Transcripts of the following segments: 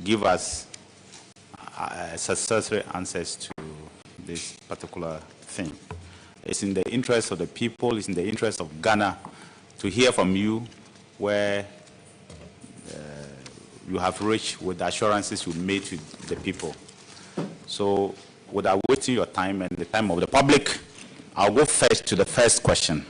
give us successful answers to this particular thing. It's in the interest of the people, it's in the interest of Ghana to hear from you where you have reached with the assurances you made to the people. So without wasting your time and the time of the public, I'll go first to the first question.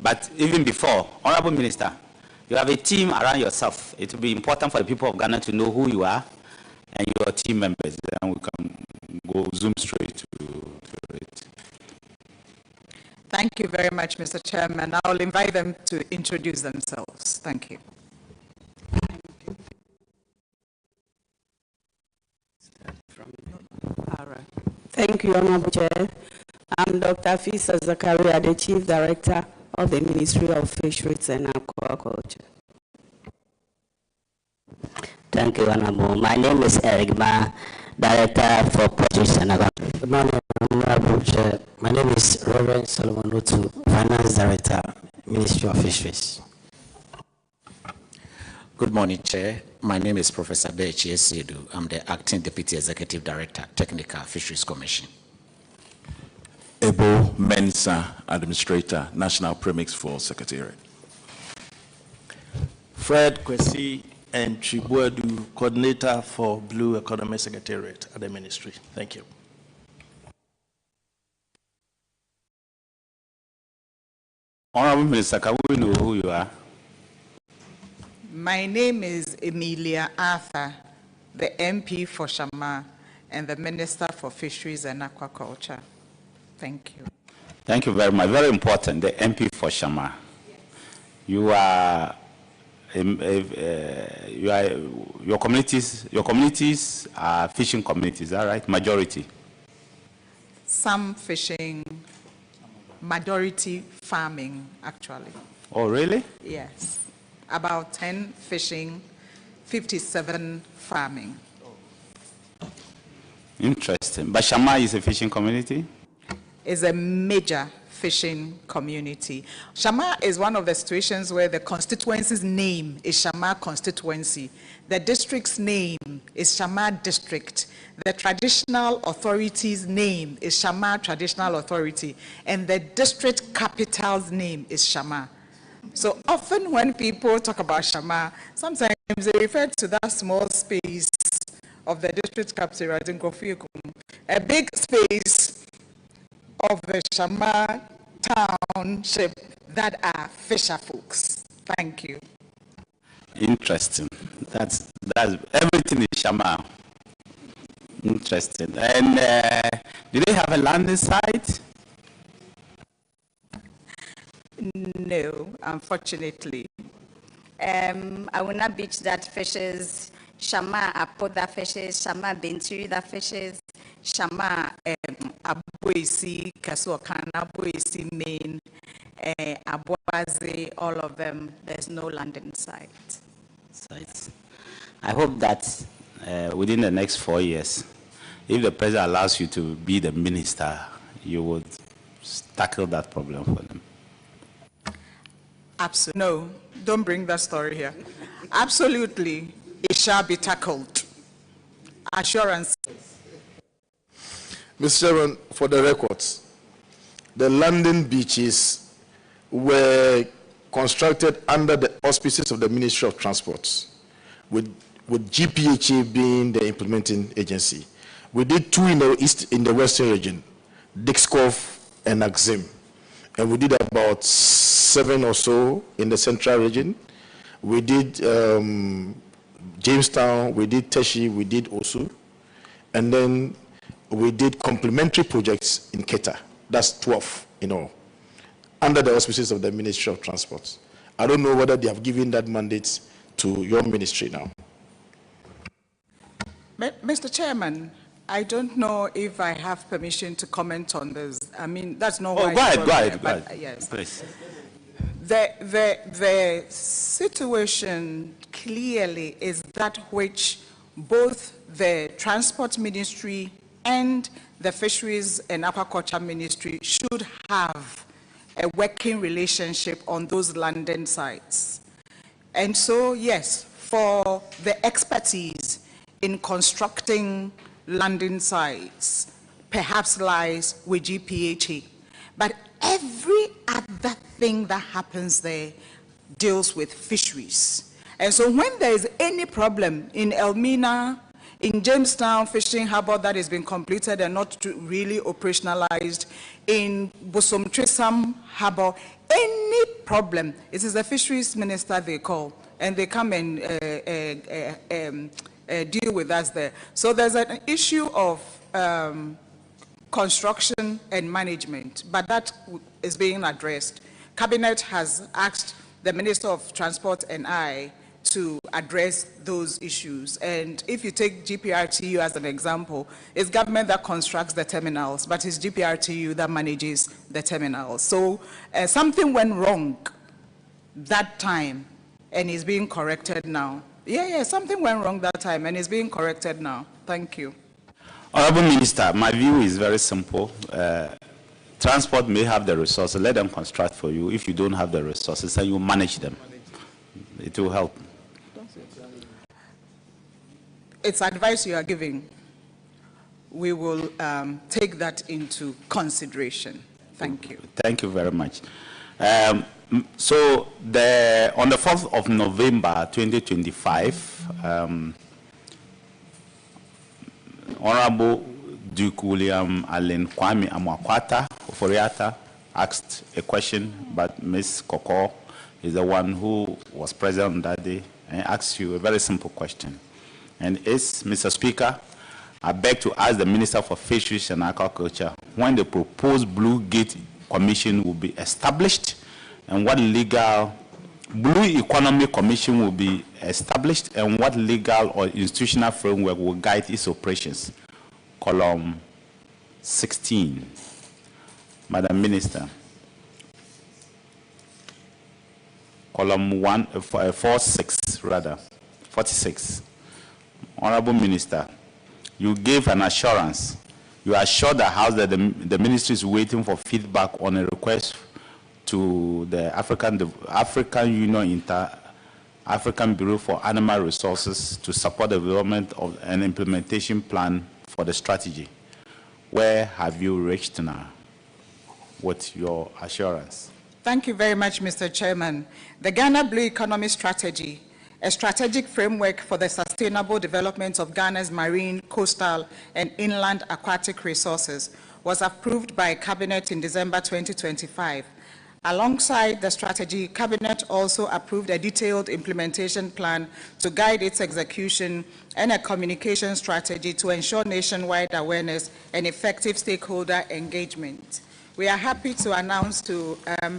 But even before, Honorable Minister, you have a team around yourself. It will be important for the people of Ghana to know who you are and your team members. Then we can go zoom straight to it. Thank you very much, Mr. Chairman. I'll invite them to introduce themselves. Thank you. Thank you, Honorable Chair. I'm Dr. Fisa Zakaria, the Chief Director of the Ministry of Fisheries and Aquaculture. Thank you, Honorable. My name is Eric Ma, Director for Produce and Agriculture. Good morning, Honorable Chair. My name is Reverend Solomon Otu, Finance Director, Ministry of Fisheries. Good morning, Chair. My name is Professor Bechi Esedu. I'm the Acting Deputy Executive Director, Technical Fisheries Commission. Ebo Mensa, Administrator, National Premix for Secretariat. Fred Kwesi and Chibuedu, Coordinator for Blue Economy Secretariat at the Ministry. Thank you. Honorable Minister, can we know who you are? My name is Emilia Arthur, the MP for Shama and the Minister for Fisheries and Aquaculture. Thank you. Thank you very much. Very important, the MP for Shama. You are, your communities are fishing communities, is that right? Majority? Some fishing, majority farming, actually. Oh, really? Yes. About 10 fishing, 57 farming. Interesting. But Shama is a fishing community? Is a major fishing community. Shama is one of the situations where the constituency's name is Shama constituency. The district's name is Shama district. The traditional authority's name is Shama traditional authority. And the district capital's name is Shama. So often when people talk about Shama, sometimes they refer to that small space of the district capital, a big space of the Shama township that are fisher folks. Thank you. Interesting. That's everything is Shama. Interesting. And do they have a landing site? No, unfortunately. Awuna Beach that fishes, Shama Apo that fishes, Shama Bentiri that fishes, Shama Abuesi, Kasuokan, Abuesi Main, Abuaze, all of them, there's no landing site. Sites. I hope that within the next 4 years, if the president allows you to be the minister, you would tackle that problem for them. Absolutely. No, don't bring that story here. Absolutely, it shall be tackled. Assurance. Mr. Chairman, for the records, the landing beaches were constructed under the auspices of the Ministry of Transport, with GPHA being the implementing agency. We did 2 in the western region, Dixcoff and Axim. And we did about 7 or so in the central region. We did Jamestown, we did Teshi, we did Osu. And then we did complementary projects in Keta. That's 12 in all, under the auspices of the Ministry of Transport. I don't know whether they have given that mandate to your ministry now. Mr. Chairman, I don't know if I have permission to comment on this. I mean, that's not why. Go ahead. Yes. Please. The situation clearly is that which both the Transport Ministry and the Fisheries and Aquaculture Ministry should have a working relationship on those landing sites. And so, yes, for the expertise in constructing landing sites, perhaps lies with GPHA. But every other thing that happens there deals with fisheries. And so when there is any problem in Elmina, in Jamestown Fishing Harbour that has been completed and not really operationalized, in Bosom Trisam Harbour, any problem, it is the fisheries minister they call, and they come and deal with us there. So there's an issue of construction and management, but that is being addressed. Cabinet has asked the Minister of Transport and I to address those issues. And if you take GPRTU as an example, it's government that constructs the terminals, but it's GPRTU that manages the terminals. So something went wrong that time and is being corrected now. Yeah, something went wrong that time and is being corrected now. Thank you. Honorable Minister, my view is very simple. Transport may have the resources, let them construct for you. If you don't have the resources, then you manage them. It will help. It's advice you are giving. We will take that into consideration. Thank you. Thank you very much. So on the 4th of November 2025, Honorable Duke William Allen Kwame Amwakwata Oforiata asked a question, but Ms. Koko is the one who was present on that day and asked you a very simple question. And it's, Mr. Speaker, I beg to ask the Minister for Fisheries and Aquaculture when the proposed Blue Gate Commission will be established and what legal Blue Economy Commission will be established and what legal or institutional framework will guide its operations. Column 16. Madam Minister. Column 46, rather. 46. Honorable Minister, you gave an assurance. You assured the House that the ministry is waiting for feedback on a request to the African Union Inter-African Bureau for Animal Resources to support the development of an implementation plan for the strategy. Where have you reached now? What's your assurance? Thank you very much, Mr. Chairman. The Ghana Blue Economy Strategy, a strategic framework for the sustainable development of Ghana's marine, coastal, and inland aquatic resources, was approved by Cabinet in December 2025. Alongside the strategy, Cabinet also approved a detailed implementation plan to guide its execution and a communication strategy to ensure nationwide awareness and effective stakeholder engagement. We are happy to announce to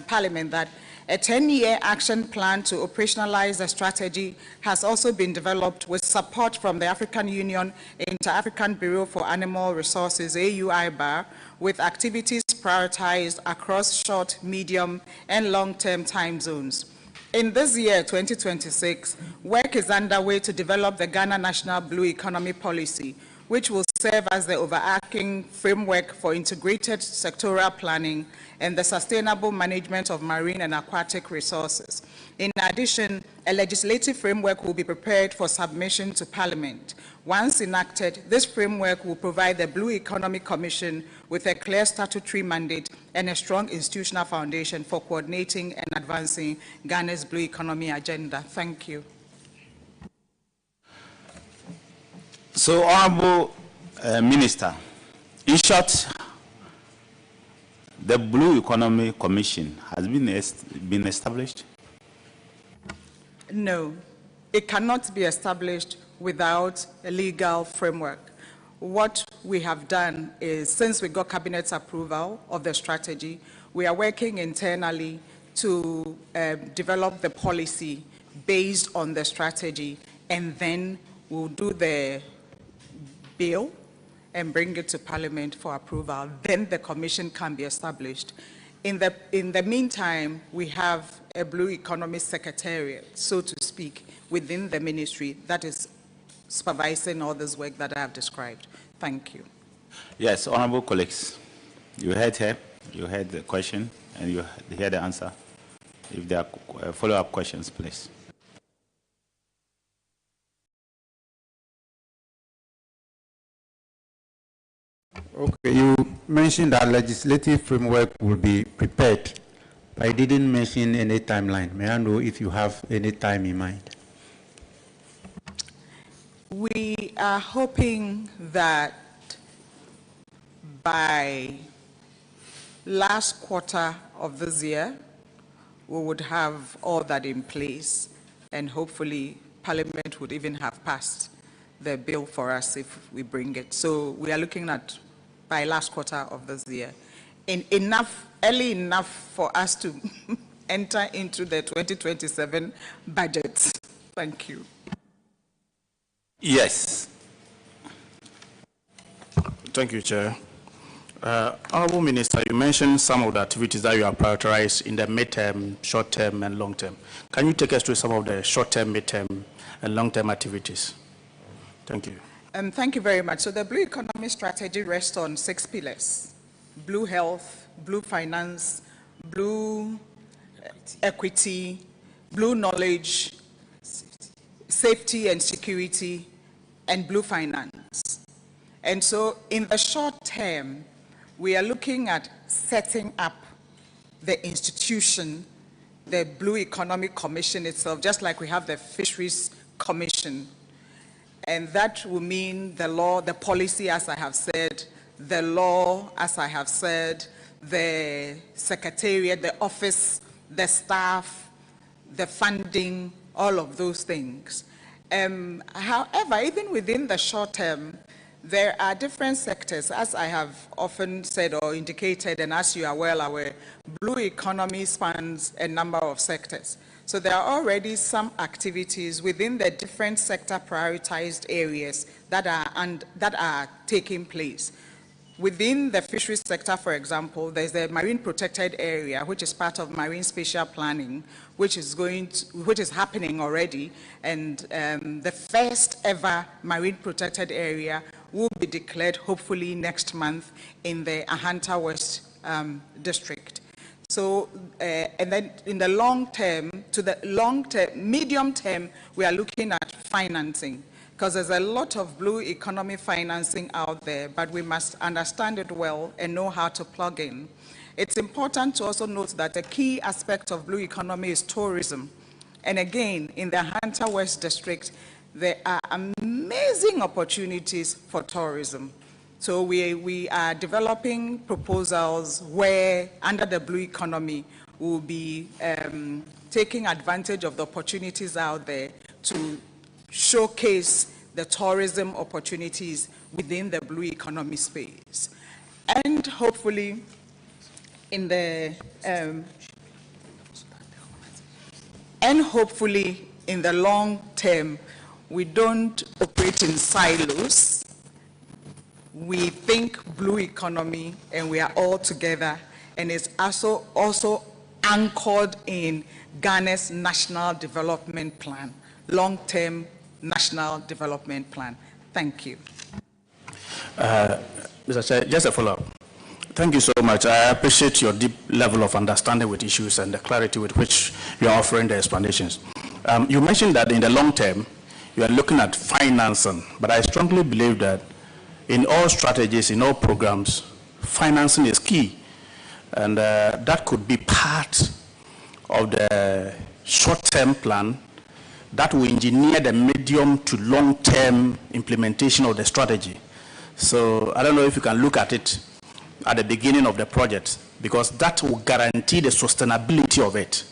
Parliament that a 10-year action plan to operationalize the strategy has also been developed with support from the African Union Inter-African Bureau for Animal Resources, AUIBAR, with activities prioritized across short, medium, and long-term time zones. In this year, 2026, work is underway to develop the Ghana National Blue Economy Policy, which will serve as the overarching framework for integrated sectoral planning and the sustainable management of marine and aquatic resources. In addition, a legislative framework will be prepared for submission to Parliament. Once enacted, this framework will provide the Blue Economy Commission with a clear statutory mandate and a strong institutional foundation for coordinating and advancing Ghana's blue economy agenda. Thank you. So, Honorable Minister, in short, the Blue Economy Commission has been established? No, it cannot be established without a legal framework. What we have done is, since we got Cabinet's approval of the strategy, we are working internally to develop the policy based on the strategy, and then we'll do the bill and bring it to Parliament for approval. Then the commission can be established. In the meantime, we have a Blue Economy Secretariat, so to speak, within the ministry that is supervising all this work that I have described. Thank you. Yes, honorable colleagues, you heard her, you heard the question, and you heard the answer. If there are follow-up questions, please. Okay, you mentioned that legislative framework will be prepared, but I didn't mention any timeline. May I know if you have any time in mind? We are hoping that by last quarter of this year, we would have all that in place, and hopefully Parliament would even have passed the bill for us if we bring it. So we are looking at by last quarter of this year, early enough for us to enter into the 2027 budget. Thank you. Yes. Thank you, Chair. Honorable Minister, you mentioned some of the activities that you have prioritized in the mid-term, short-term, and long-term. Can you take us through some of the short-term, mid-term, and long-term activities? Thank you. Thank you very much. So the Blue Economy Strategy rests on 6 pillars: Blue Health, Blue Finance, Blue Equity, Blue Knowledge, Safety and Security, and Blue Finance. And so in the short term, we are looking at setting up the institution, the Blue Economic Commission itself, just like we have the Fisheries Commission. And that will mean the law, the policy, as I have said, the law, as I have said, the secretariat, the office, the staff, the funding, all of those things. However, even within the short term, there are different sectors, as I have often said or indicated, and as you are well aware, Blue Economy spans a number of sectors. So there are already some activities within the different sector prioritized areas that are taking place. Within the fisheries sector, for example, there's the marine protected area, which is part of marine spatial planning, which is happening already, and the first ever marine protected area will be declared hopefully next month in the Ahanta West district. So, and then in the long term, medium term, we are looking at financing, because there's a lot of blue economy financing out there, but we must understand it well and know how to plug in. It's important to also note that a key aspect of blue economy is tourism. And again, in the Ahanta West district, there are amazing opportunities for tourism. So we are developing proposals where, under the blue economy, we'll be taking advantage of the opportunities out there to showcase the tourism opportunities within the blue economy space. And hopefully, in the long term, we don't operate in silos. We think blue economy, and we are all together, and it's also anchored in Ghana's National Development Plan, long-term National Development Plan. Thank you. Mr. Chair, just a follow-up. Thank you so much. I appreciate your deep level of understanding with issues and the clarity with which you are offering the explanations. You mentioned that in the long term, you are looking at financing, but I strongly believe that in all strategies, in all programs, financing is key. And that could be part of the short-term plan that will engineer the medium to long-term implementation of the strategy. So I don't know if you can look at it at the beginning of the project, because that will guarantee the sustainability of it.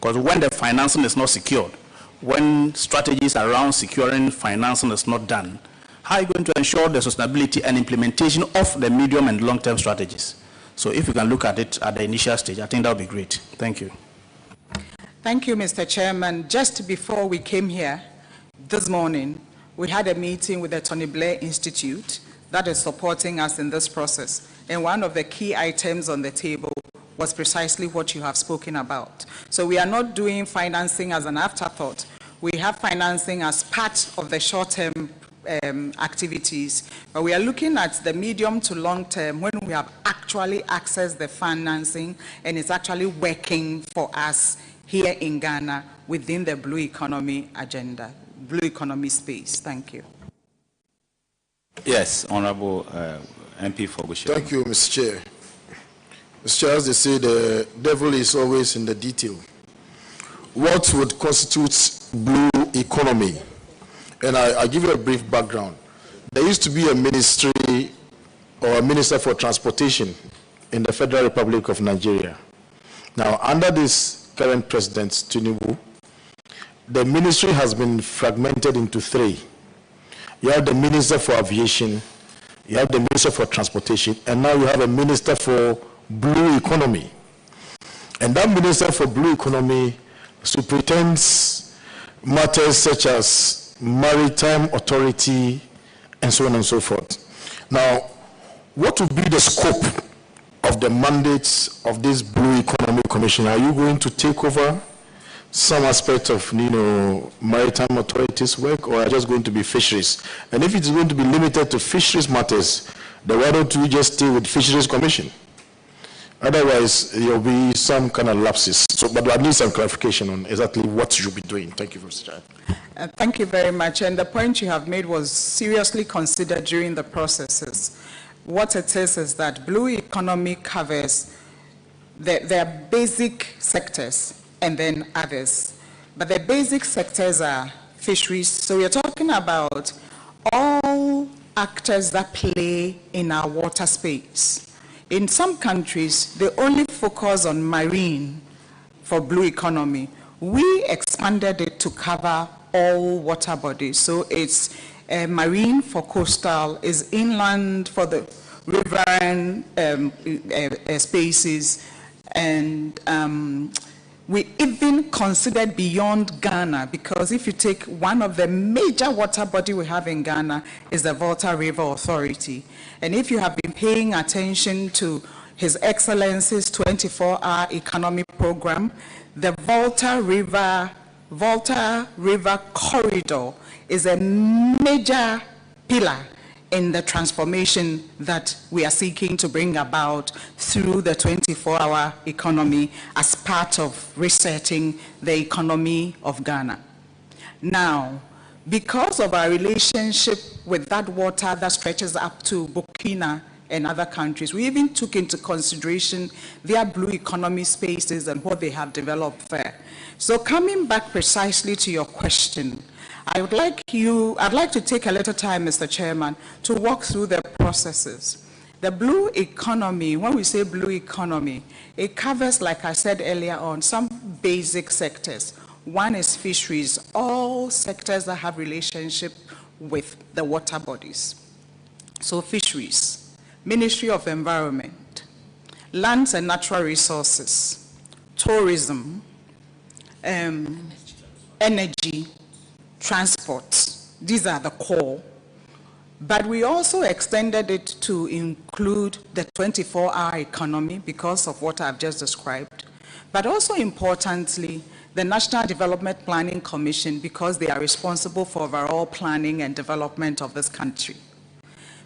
Because when the financing is not secured, when strategies around securing financing is not done, how are you going to ensure the sustainability and implementation of the medium and long-term strategies? So if you can look at it at the initial stage, I think that would be great. Thank you. Thank you, Mr. Chairman. Just before we came here this morning, we had a meeting with the Tony Blair Institute that is supporting us in this process. And one of the key items on the table was precisely what you have spoken about. So we are not doing financing as an afterthought. We have financing as part of the short-term activities, but we are looking at the medium to long term when we have actually accessed the financing and it's actually working for us here in Ghana within the blue economy agenda, blue economy space. Thank you. Yes, Honorable MP Fogushe. Thank you, Mr. Chair. Mr. Chair, as they say, the devil is always in the detail. What would constitute blue economy? And I give you a brief background. There used to be a ministry or a minister for transportation in the Federal Republic of Nigeria. Now, under this current president, Tinubu, the ministry has been fragmented into three. You have the Minister for Aviation, you have the Minister for Transportation, and now you have a Minister for Blue Economy. And that Minister for Blue Economy superintends matters such as maritime authority and so on and so forth. Now, what would be the scope of the mandates of this Blue Economy Commission? Are you going to take over some aspect of, maritime authorities work, or are just going to be fisheries? And if it's going to be limited to fisheries matters, then why don't we just stay with Fisheries Commission? Otherwise, there will be some kind of lapses. So, but I need some clarification on exactly what you'll be doing. Thank you, Mr. Chair. Thank you very much. And the point you have made was seriously considered during the processes. What it is that blue economy covers their basic sectors and then others. But the basic sectors are fisheries. So we are talking about all actors that play in our water space. In some countries, they only focus on marine for blue economy. We expanded it to cover all water bodies. So it's marine for coastal, is inland for the riverine spaces, and we even considered beyond Ghana, because if you take one of the major water body we have in Ghana is the Volta River Authority. And if you have been paying attention to His Excellency's 24-hour economy program, the Volta River Corridor is a major pillar in the transformation that we are seeking to bring about through the 24-hour economy as part of resetting the economy of Ghana. Now, because of our relationship with that water that stretches up to Burkina and other countries, we even took into consideration their blue economy spaces and what they have developed there. So coming back precisely to your question, I'd like to take a little time, Mr. Chairman, to walk through the processes. The blue economy, when we say blue economy, it covers, like I said earlier on, some basic sectors. One is fisheries, all sectors that have relationship with the water bodies. So fisheries, Ministry of Environment, Lands and Natural Resources, tourism, energy, transport. These are the core. But we also extended it to include the 24-hour economy because of what I've just described. But also importantly, the National Development Planning Commission, because they are responsible for overall planning and development of this country.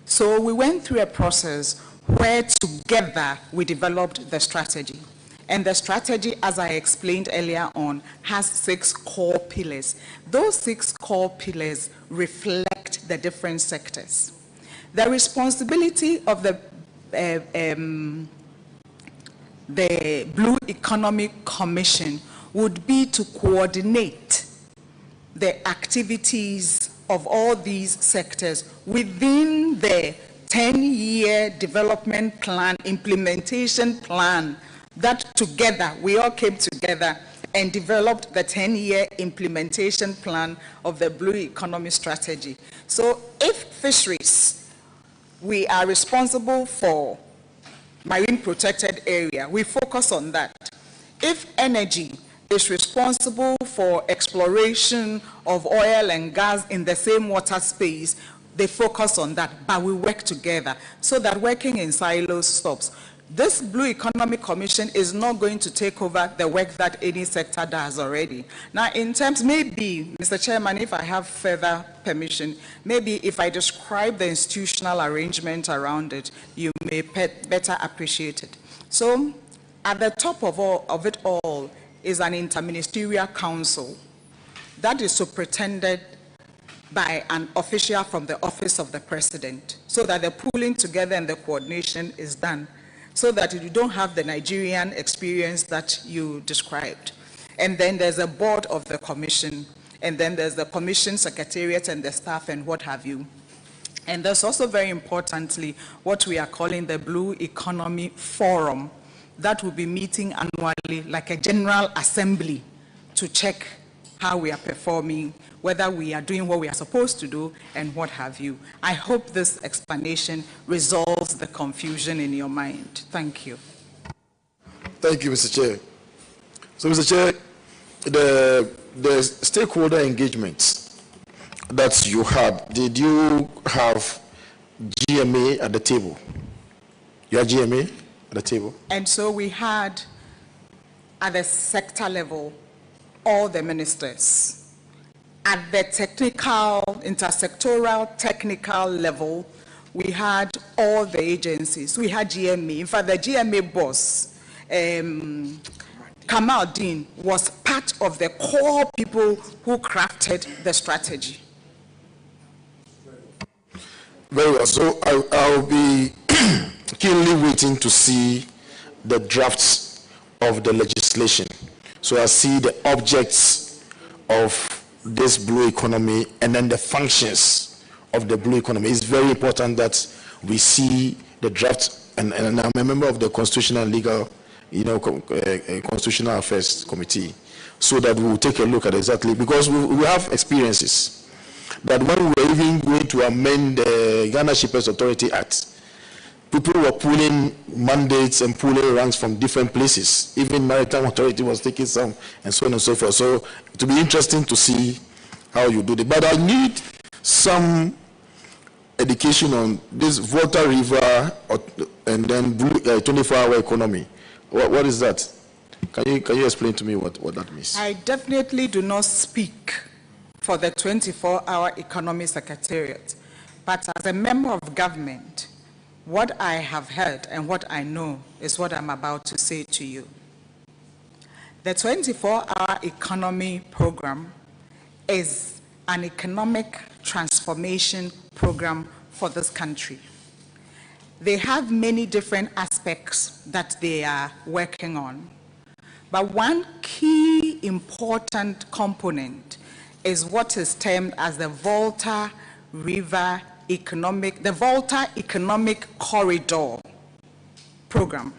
So we went through a process where together we developed the strategy. And the strategy, as I explained earlier on, has 6 core pillars. Those 6 core pillars reflect the different sectors. The responsibility of the Blue Economic Commission would be to coordinate the activities of all these sectors within the 10-year development plan, implementation plan, that together, we all came together and developed the 10-year implementation plan of the Blue Economy Strategy. So if fisheries, we are responsible for marine protected area, we focus on that. If energy is responsible for exploration of oil and gas in the same water space, they focus on that, but we work together so that working in silos stops. This Blue Economy Commission is not going to take over the work that any sector does already. Now, in terms, maybe, Mr. Chairman, if I have further permission, maybe if I describe the institutional arrangement around it, you may better appreciate it. So, at the top of it all is an interministerial council that is superintended by an official from the office of the president, so that the pooling together and the coordination is done, so that you don't have the Nigerian experience that you described. And then there's a board of the commission, and then there's the commission secretariat and the staff and what have you. And there's also, very importantly, what we are calling the Blue Economy Forum that will be meeting annually like a general assembly to check how we are performing, whether we are doing what we are supposed to do, and what have you. I hope this explanation resolves the confusion in your mind. Thank you. Thank you, Mr. Chair. So, Mr. Chair, the stakeholder engagements that you had, did you have GMA at the table? You had GMA at the table? And so we had, at the sector level, all the ministers. At the technical, intersectoral technical level, we had all the agencies. We had GMA. In fact, the GMA boss, Kamal Dean, was part of the core people who crafted the strategy. Very well. So I'll be keenly waiting to see the drafts of the legislation. So I see the objects of this blue economy and then the functions of the blue economy. It's very important that we see the draft, and I'm a member of the Constitutional and Legal, Constitutional Affairs Committee, so that we will take a look at exactly, because we have experiences that when we were even going to amend the Ghana Shippers Authority Act, people were pulling mandates and pulling ranks from different places. Even Maritime Authority was taking some, and so on and so forth. So it will be interesting to see how you do it. But I need some education on this Volta River and then 24-hour economy. What is that? Can you explain to me what that means? I definitely do not speak for the 24-hour economy secretariat, but as a member of government, what I have heard and what I know is what I'm about to say to you. The 24-hour economy program is an economic transformation program for this country. They have many different aspects that they are working on. But one key important component is what is termed as the Volta River the Volta Economic Corridor program.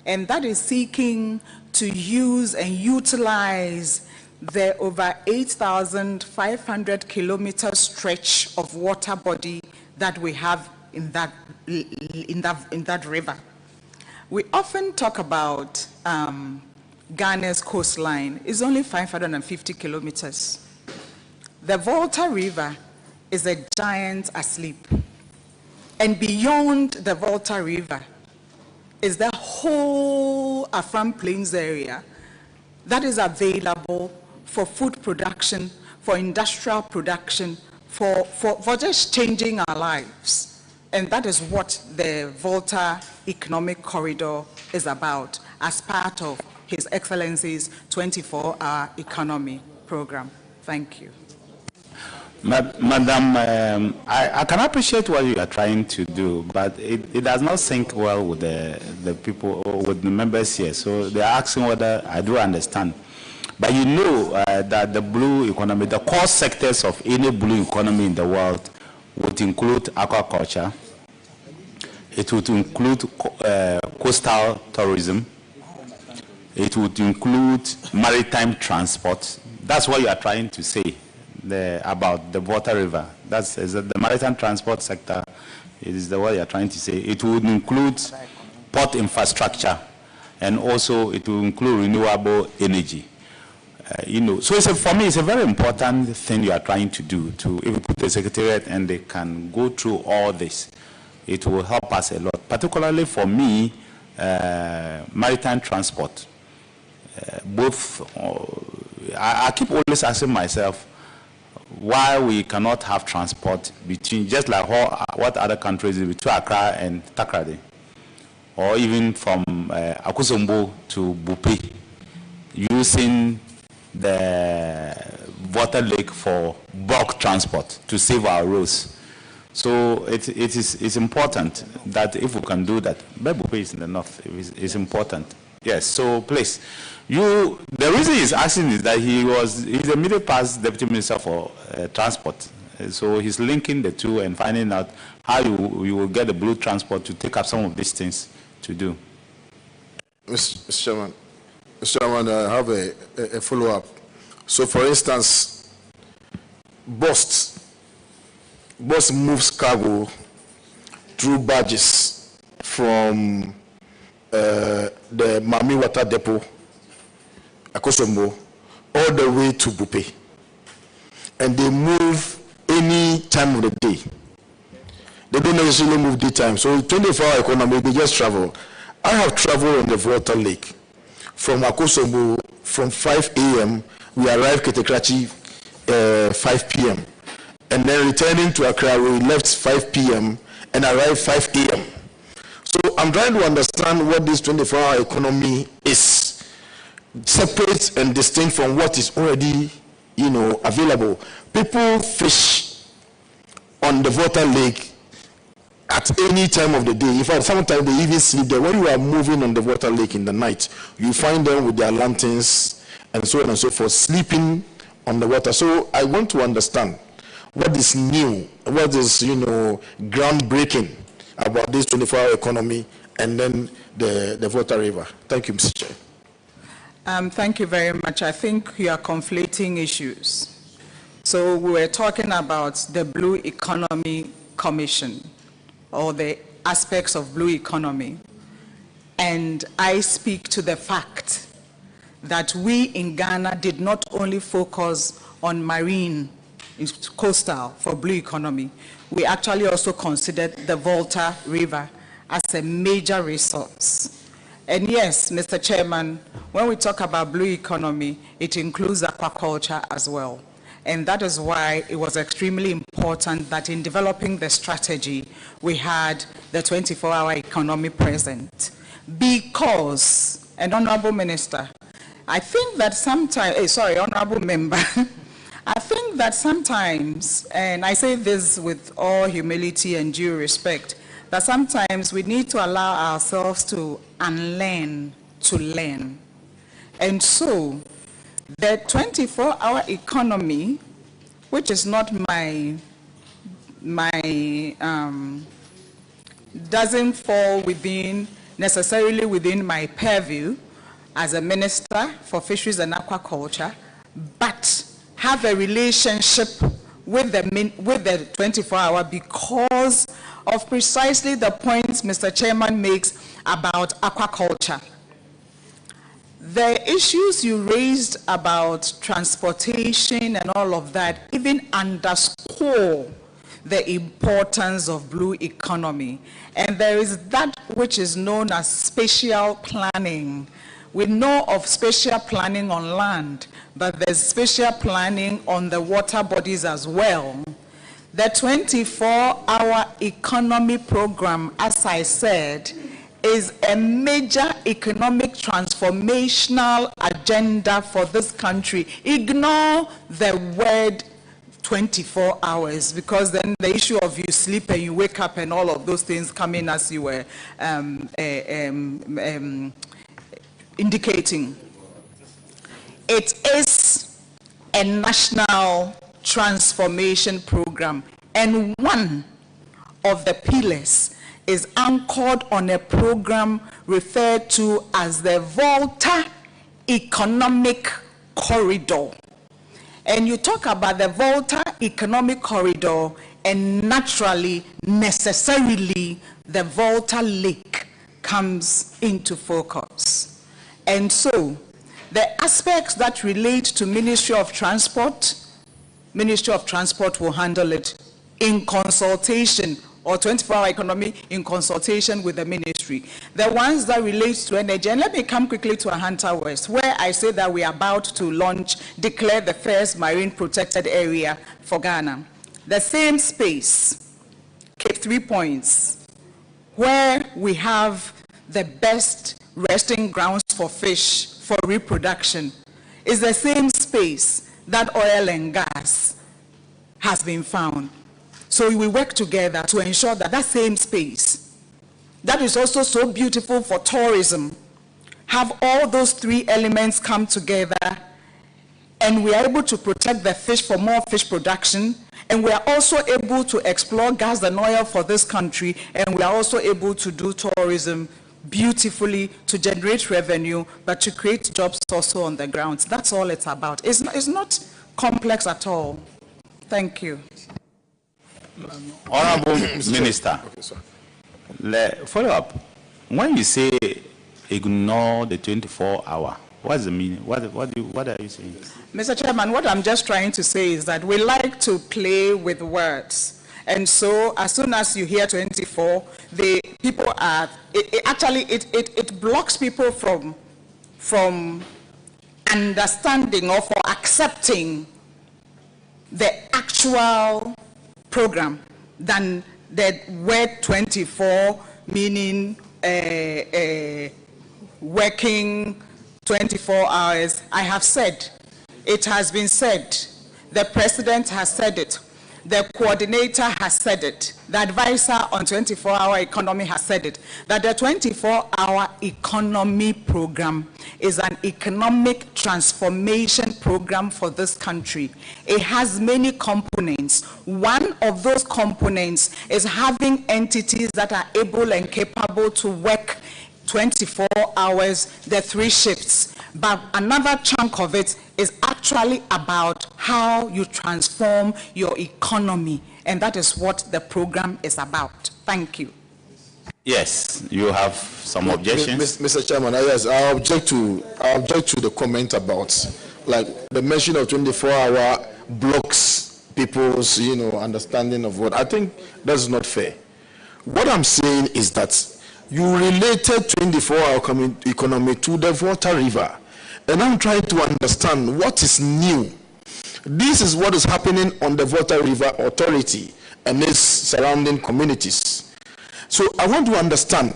And that is seeking to use and utilize the over 8,500 kilometer stretch of water body that we have in that river. We often talk about Ghana's coastline is only 550 kilometers. The Volta River is a giant asleep. And beyond the Volta River is the whole Afram Plains area that is available for food production, for industrial production, for just changing our lives. And that is what the Volta Economic Corridor is about as part of His Excellency's 24-hour economy program. Thank you. Madam, I can appreciate what you are trying to do, but it does not sync well with the people or with the members here. So they are asking whether I do understand. But you know that the blue economy, the core sectors of any blue economy in the world would include aquaculture. It would include coastal tourism. It would include maritime transport. That's what you are trying to say. About the Volta River. That's the maritime transport sector is the what you are trying to say. It would include port infrastructure, and also it will include renewable energy. So for me, it's a very important thing you are trying to do. If you put the secretariat and they can go through all this, it will help us a lot. Particularly for me, maritime transport. I keep always asking myself why we cannot have transport between, just like what other countries do, between Accra and Takrady, or even from Akosombo to Bupe, using the water lake for bulk transport to save our roads. So it's important that if we can do that. Bupe is in the north, it's important. Yes, so please, the reason he's asking is that he's a middle past deputy minister for transport. So he's linking the two and finding out how you will get the blue transport to take up some of these things to do. Mr. Chairman, I have a follow-up. So for instance, bus moves cargo through barges from the Mami Water Depot, Akosombo, all the way to Bupe. And they move any time of the day. They don't necessarily move daytime. So 24-hour economy, they just travel. I have traveled on the Water Lake from Akosombo from 5 a.m. We arrived Ketekrachi 5 p.m. And then returning to Accra, we left 5 p.m. and arrived 5 a.m. So I'm trying to understand what this 24-hour economy is, separate and distinct from what is already, available. People fish on the Water Lake at any time of the day. In fact, sometimes they even sleep there. When you are moving on the Water Lake in the night, you find them with their lanterns and so on and so forth, sleeping on the water. So I want to understand what is new, what is, groundbreaking about this 24-hour economy and then the Water River. Thank you, Mr. Chair. Thank you very much. I think you are conflating issues. So we were talking about the Blue Economy Commission, or the aspects of blue economy. And I speak to the fact that we in Ghana did not only focus on marine, coastal for blue economy, we actually also considered the Volta River as a major resource. And yes, Mr. Chairman, when we talk about blue economy, it includes aquaculture as well. And that is why it was extremely important that in developing the strategy, we had the 24-hour economy present. Because, and Honorable Minister, I think that sometimes, Honorable Member, I think that sometimes, and I say this with all humility and due respect, that sometimes we need to allow ourselves to unlearn to learn. And so, the 24-hour economy, which is not doesn't fall necessarily within my purview as a minister for fisheries and aquaculture, but have a relationship with the 24-hour because of precisely the points Mr. Chairman makes about aquaculture. The issues you raised about transportation and all of that even underscore the importance of blue economy. And there is that which is known as spatial planning. We know of spatial planning on land, but there's spatial planning on the water bodies as well. The 24-hour economy program, as I said, is a major economic transformational agenda for this country. Ignore the word 24 hours, because then the issue of you sleep and you wake up and all of those things come in as you were indicating. It is a national transformation program, and one of the pillars is anchored on a program referred to as the Volta Economic Corridor. And you talk about the Volta Economic Corridor, and naturally, necessarily, the Volta Lake comes into focus. And so, the aspects that relate to Ministry of Transport will handle it in consultation or 24-hour economy in consultation with the ministry. The ones that relate to energy, and let me come quickly to Ahanta West, where I say that we are about to declare the first marine protected area for Ghana. The same space, Cape 3 Points, where we have the best resting grounds for fish for reproduction, is the same space that oil and gas has been found. So we work together to ensure that that same space, that is also so beautiful for tourism, have all those three elements come together, and we are able to protect the fish for more fish production, and we are also able to explore gas and oil for this country, and we are also able to do tourism beautifully to generate revenue, but to create jobs also on the ground. That's all it's about. It's not complex at all. Thank you. Honorable Minister, follow up. When you say ignore the 24-hour, what's the meaning? What are you saying? Mr. Chairman, what I'm just trying to say is that we like to play with words. And so as soon as you hear 24, the people are, it blocks people from understanding or for accepting the actual program than the word 24, meaning working 24 hours. I have said, it has been said, the president has said it, the coordinator has said it, the advisor on 24-hour economy has said it, that the 24-hour economy program is an economic transformation program for this country. It has many components. One of those components is having entities that are able and capable to work 24 hours, the 3 shifts. But another chunk of it is actually about how you transform your economy. And that is what the program is about. Thank you. Yes, you have some objections. Mr. Chairman, yes, I object to the comment about, like, the mention of 24-hour blocks people's, understanding of what. I think that's not fair. What I'm saying is that you related 24-hour economy to the Volta River, and I'm trying to understand what is new. This is what is happening on the Volta River Authority and its surrounding communities. So I want to understand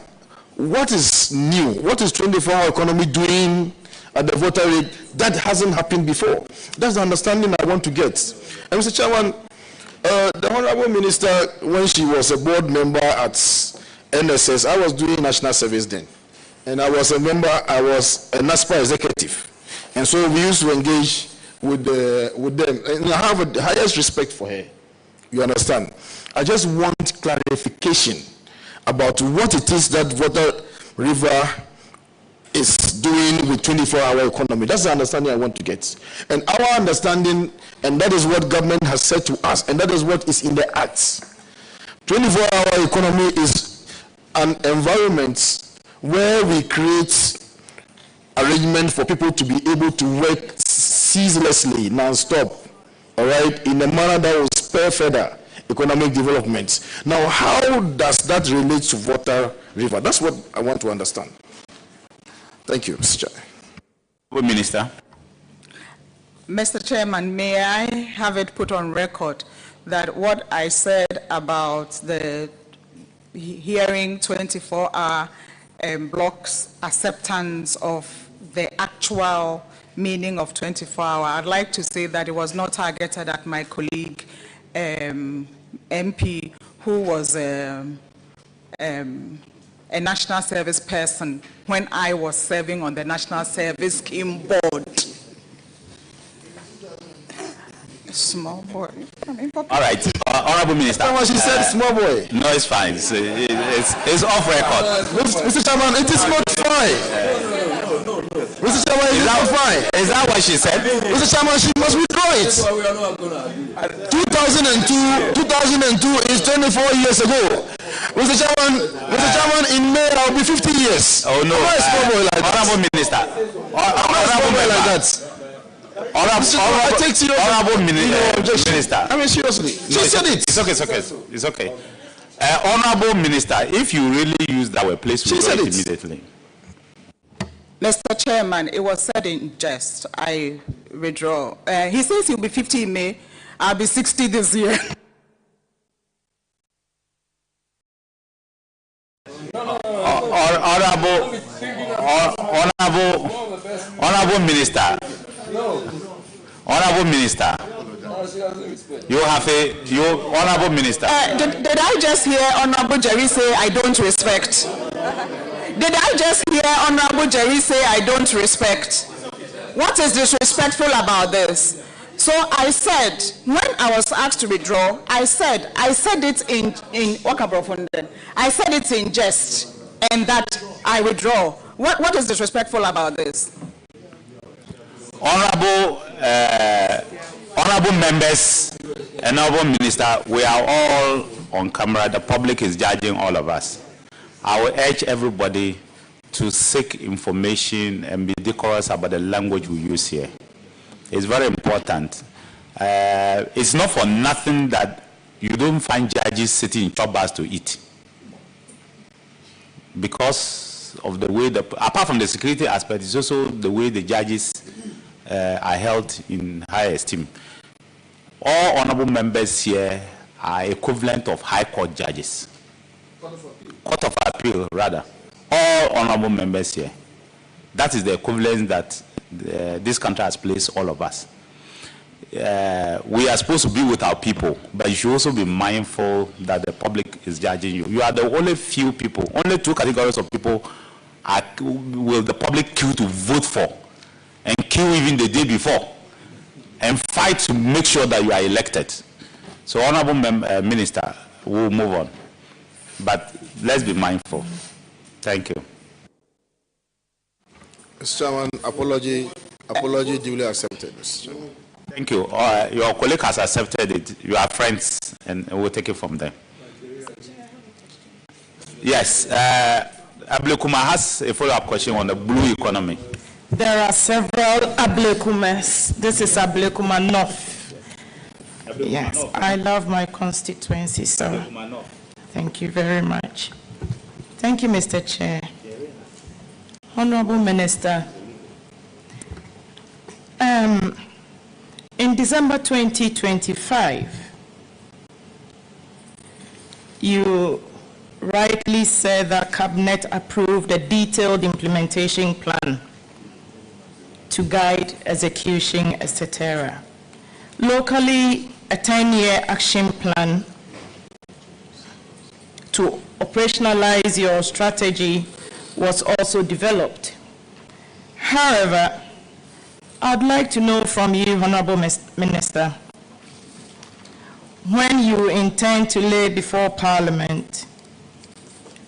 what is new. What is 24-hour economy doing at the Volta River that hasn't happened before? That's the understanding I want to get. And Mr. Chairman, the Honorable Minister, when she was a board member at NSS, I was doing national service then. And I was a member, I was a NASPA executive. And so we used to engage with them. And I have the highest respect for her. You understand? I just want clarification about what it is that Volta River is doing with 24-hour economy. That's the understanding I want to get. And our understanding, and that is what government has said to us, and that is what is in the acts. 24-hour economy is an environment where we create arrangement for people to be able to work ceaselessly, non-stop, all right, in a manner that will spur further economic development. Now, how does that relate to Volta River? That's what I want to understand. Thank you, Mr. Chair. Minister. Mr. Chairman, may I have it put on record that what I said about the hearing 24-hour blocks acceptance of the actual meaning of 24-hour, I'd like to say that it was not targeted at my colleague MP, who was a national service person when I was serving on the National Service Scheme Board. Small boy. All right, Honorable Minister. She said small boy. No, it's fine. It's off record. Mr. Chairman, it is not fine. Mr. Chairman, it is not fine. Is that what she said? Mr. Chairman, she must withdraw it. 2002 is 24 years ago. Mr. Chairman, in May I'll be 50 years. Oh no. Honorable Minister. Honorable like that. Honorable Minister. I mean, seriously. No, it's okay. It's okay. Honorable Minister, if you really use that word, please withdraw it immediately. Mr. Chairman, it was said in jest. I withdraw. He says he'll be 50 in May. I'll be 60 this year. Honorable Minister. Honorable Minister. You have Honorable Minister. Did I just hear Honorable Jerry say I don't respect? Did I just hear Honorable Jerry say I don't respect? What is disrespectful about this? So I said, when I was asked to withdraw, I said it in jest, and that I withdraw. What is disrespectful about this? Honorable members and Honorable Minister, we are all on camera. The public is judging all of us. I will urge everybody to seek information and be decorous about the language we use here. It's very important. It's not for nothing that you don't find judges sitting in chop bars to eat. Because of the way, apart from the security aspect, it's also the way the judges are held in high esteem. All honorable members here are equivalent of high court judges. Court of Appeal, rather. All honorable members here. That is the equivalence that this country has placed all of us. We are supposed to be with our people, but you should also be mindful that the public is judging you. You are the only few people, only two categories of people will the public queue to vote for, and queue even the day before, and fight to make sure that you are elected. So, Honorable Minister, we'll move on. But let's be mindful. Thank you. Mr. Chairman, apology duly accepted, Mr. Chairman. Thank you. Your colleague has accepted it. You are friends, and we'll take it from there. Yes. Ablekuma has a follow-up question on the blue economy. There are several Ablekumas. This is Ablekuma North. Yes, I love my constituency, so thank you very much. Thank you, Mr. Chair. Honorable Minister, in December 2025, you rightly said that Cabinet approved a detailed implementation plan to guide execution, etc. Locally, a 10-year action plan to operationalize your strategy was also developed. However, I'd like to know from you, Honorable Minister, when you intend to lay before Parliament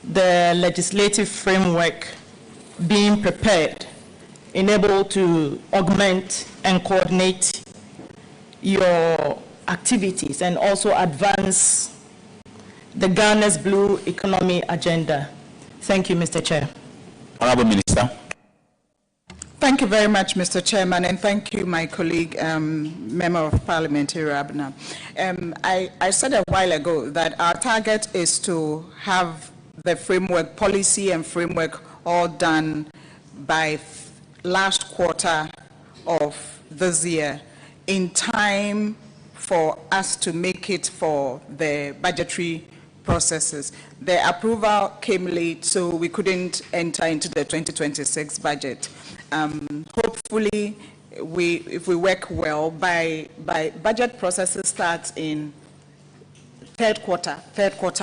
the legislative framework being prepared, enabled to augment and coordinate your activities and also advance the Ghana's blue economy agenda. Thank you, Mr. Chair. Honorable Minister. Thank you very much, Mr. Chairman, and thank you, my colleague, Member of Parliament, Abna. I said a while ago that our target is to have the framework, policy and framework all done by last quarter of this year, in time for us to make it for the budgetary processes. The approval came late, so we couldn't enter into the 2026 budget. Hopefully, if we work well, by budget processes starts in third quarter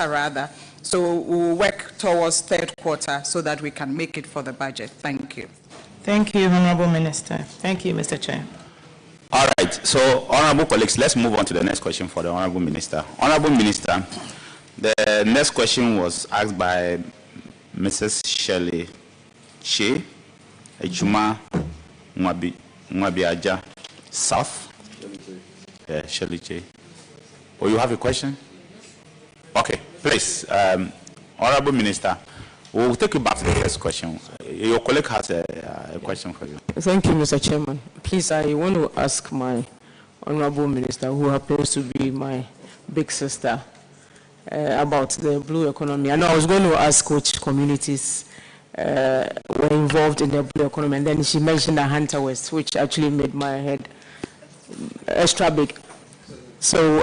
rather. So we'll work towards third quarter so that we can make it for the budget. Thank you. Thank you, Honorable Minister. Thank you, Mr. Chair. All right. So, honorable colleagues, let's move on to the next question for the Honorable Minister. Honorable Minister, the next question was asked by Mrs. Shirley Che, Ejuma Mwabiaja South. Shirley Che. Oh, you have a question? Okay, please. Honorable Minister, we'll take you back to the first question. Your colleague has a question for you. Thank you, Mr. Chairman. Please, I want to ask my Honorable Minister, who happens to be my big sister, about the blue economy. I know I was going to ask which communities were involved in the blue economy, and then she mentioned the Hunter West, which actually made my head extra big. So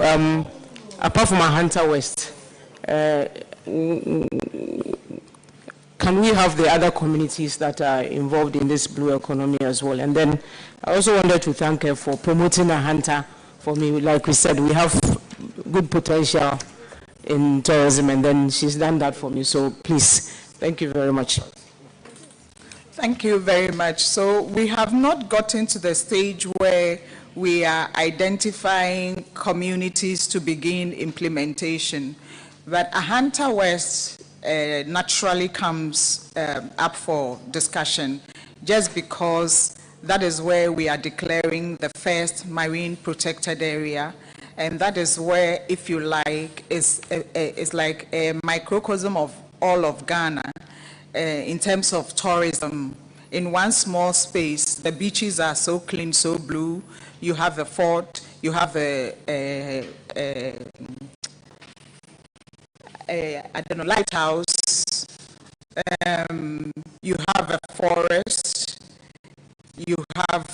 apart from a Hunter West, can we have the other communities that are involved in this blue economy as well? And then I also wanted to thank her for promoting a Hunter for me. Like we said, we have good potential in tourism, and then she's done that for me. So please, thank you very much. Thank you very much. So we have not gotten to the stage where we are identifying communities to begin implementation. But Ahanta West naturally comes up for discussion just because that is where we are declaring the first marine protected area. And that is where, if you like, is like a microcosm of all of Ghana in terms of tourism. In one small space, the beaches are so clean, so blue. You have the fort, you have I don't know, lighthouse, you have a forest, you have,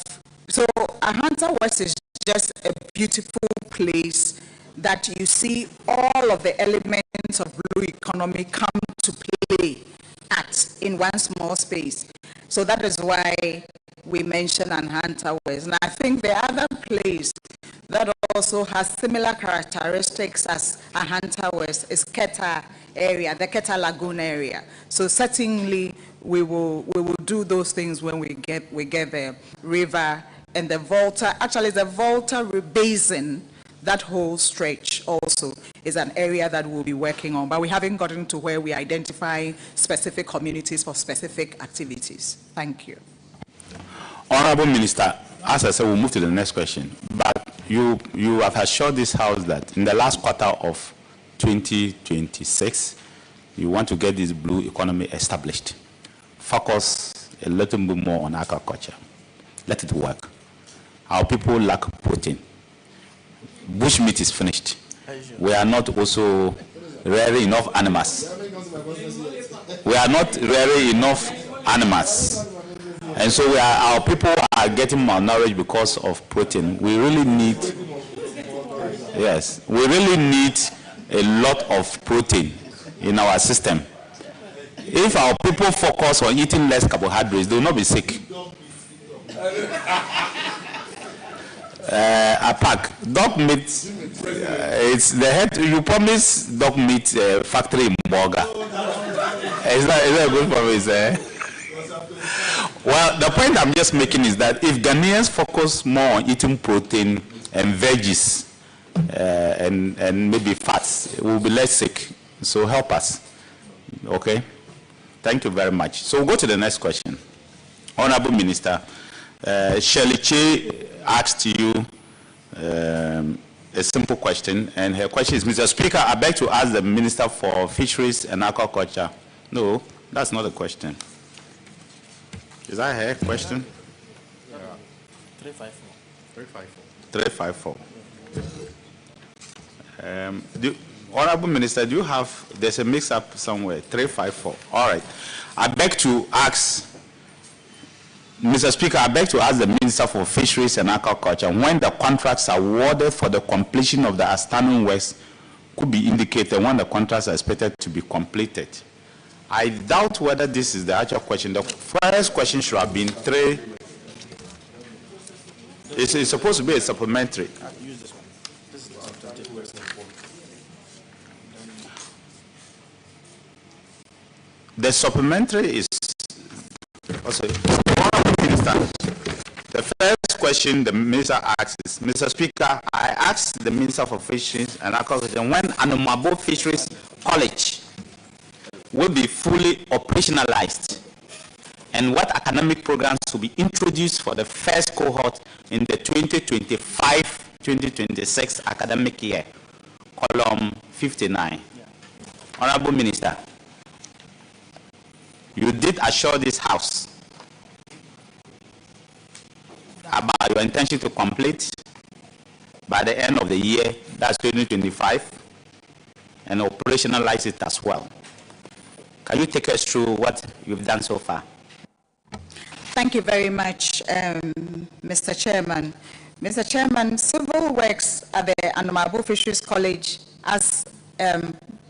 so Ahanta West is just a beautiful place that you see all of the elements of blue economy come to play at in one small space. So that is why we mention Ahanta West. And I think the other place that also has similar characteristics as Ahanta West is Keta area, the Keta Lagoon area. So certainly we will do those things when we get the river and the Volta. Actually, the Volta Basin, that whole stretch also is an area that we'll be working on, but we haven't gotten to where we identify specific communities for specific activities. Thank you. Honorable Minister, as I said, we'll move to the next question. But you have assured this House that in the last quarter of 2026, you want to get this blue economy established. Focus a little bit more on agriculture. Let it work. Our people lack protein. Bush meat is finished. We are not also rearing enough animals. We are not rearing enough animals. And so our people are getting malnourished because of protein. We really need, yes, we really need a lot of protein in our system. If our people focus on eating less carbohydrates, they will not be sick. A pack dog meat. It's the head. You promise dog meat factory in Boga. Is that a good promise? Well, the point I'm just making is that if Ghanaians focus more on eating protein and veggies and maybe fats, we'll be less sick. So help us. Okay. Thank you very much. So we'll go to the next question. Honorable Minister, Shirley Che asked you a simple question, and her question is, Mr. Speaker, I beg to ask the Minister for Fisheries and Aquaculture. No, that's not a question. Is that her question? 354. Honorable Minister, do you have, there's a mix-up somewhere, 354. All right. I beg to ask, Mr. Speaker, I beg to ask the Minister for Fisheries and Aquaculture when the contracts awarded for the completion of the outstanding works could be indicated when the contracts are expected to be completed. I doubt whether this is the actual question. The first question should have been three. It's supposed to be a supplementary. The supplementary is also, the first question the minister asks is, Mr. Speaker, I asked the Minister for Fisheries and Aquaculture when Anumabo Fisheries College will be fully operationalized and what academic programs will be introduced for the first cohort in the 2025-2026 academic year. Column 59. Honorable Minister, you did assure this House about your intention to complete by the end of the year, that's 2025. and operationalize it as well. Can you take us through what you've done so far? Thank you very much, Mr. Chairman. Mr. Chairman, civil works at the Anomabo Fisheries College, as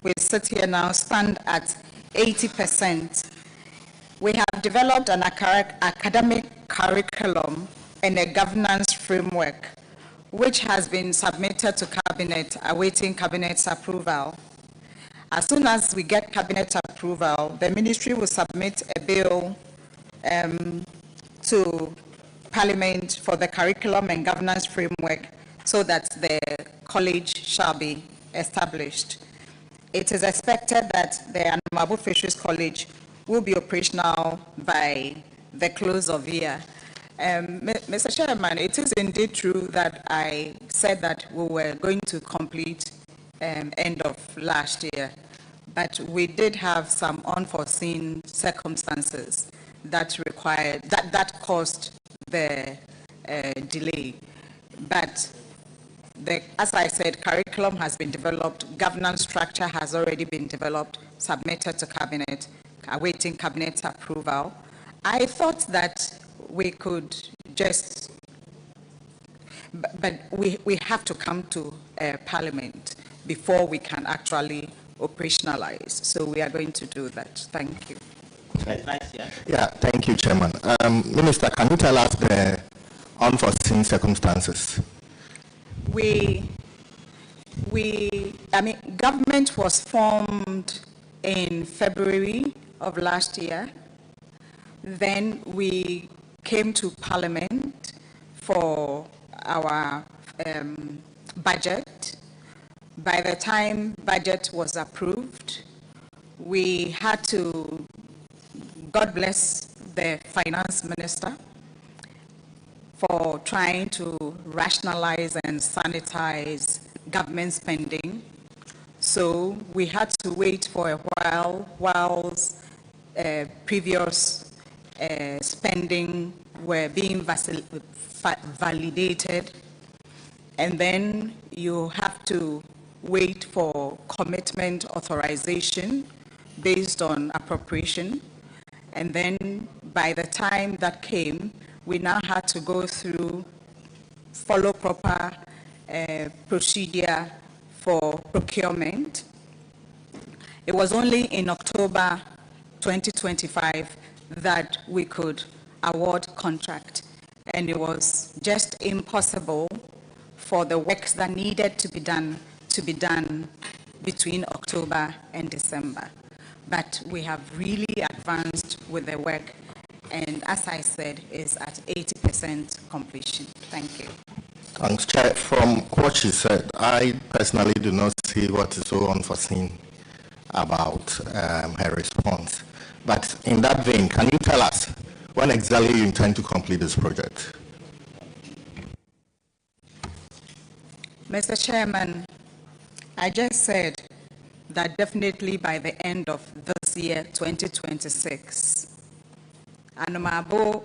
we sit here now, stand at 80%. We have developed an academic curriculum and a governance framework, which has been submitted to Cabinet, awaiting Cabinet's approval. As soon as we get Cabinet approval, the Ministry will submit a bill to Parliament for the curriculum and governance framework so that the college shall be established. It is expected that the Anomabo Fisheries College will be operational by the close of year. Mr. Chairman, it is indeed true that I said that we were going to complete end of last year, but we did have some unforeseen circumstances that required, that caused the delay. But as I said, curriculum has been developed, governance structure has already been developed, submitted to Cabinet, awaiting Cabinet approval. I thought that we could just, but we have to come to Parliament before we can actually operationalize. So we are going to do that. Thank you. Yeah, thank you, Chairman. Minister, can you tell us the unforeseen circumstances? Government was formed in February of last year. Then we came to Parliament for our budget. By the time budget was approved, we had to, God bless the finance minister for trying to rationalize and sanitize government spending. So we had to wait for a while whilst previous spending were being validated, and then you have to wait for commitment authorization based on appropriation, and then by the time that came, we now had to go through, follow proper procedure for procurement. It was only in October 2025 that we could award contract, and it was just impossible for the works that needed to be done between October and December. But we have really advanced with the work, and as I said, is at 80% completion. Thank you. Thanks, Chair. From what she said, I personally do not see what is so unforeseen about her response. But in that vein, can you tell us when exactly you intend to complete this project? Mr. Chairman, I just said that definitely by the end of this year, 2026, Anomabo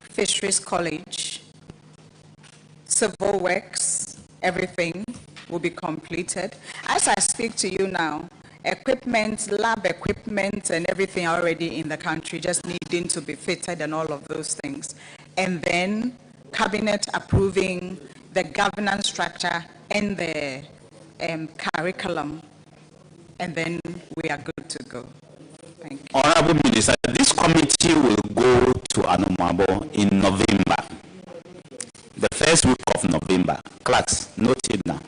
Fisheries College, civil works, everything will be completed. As I speak to you now, equipment, lab equipment and everything already in the country, just needing to be fitted and all of those things. And then Cabinet approving the governance structure and the curriculum, and then we are good to go. Thank you. Honorable Minister, this committee will go to Anomabo in November, the first week of November. Clerks, note it now.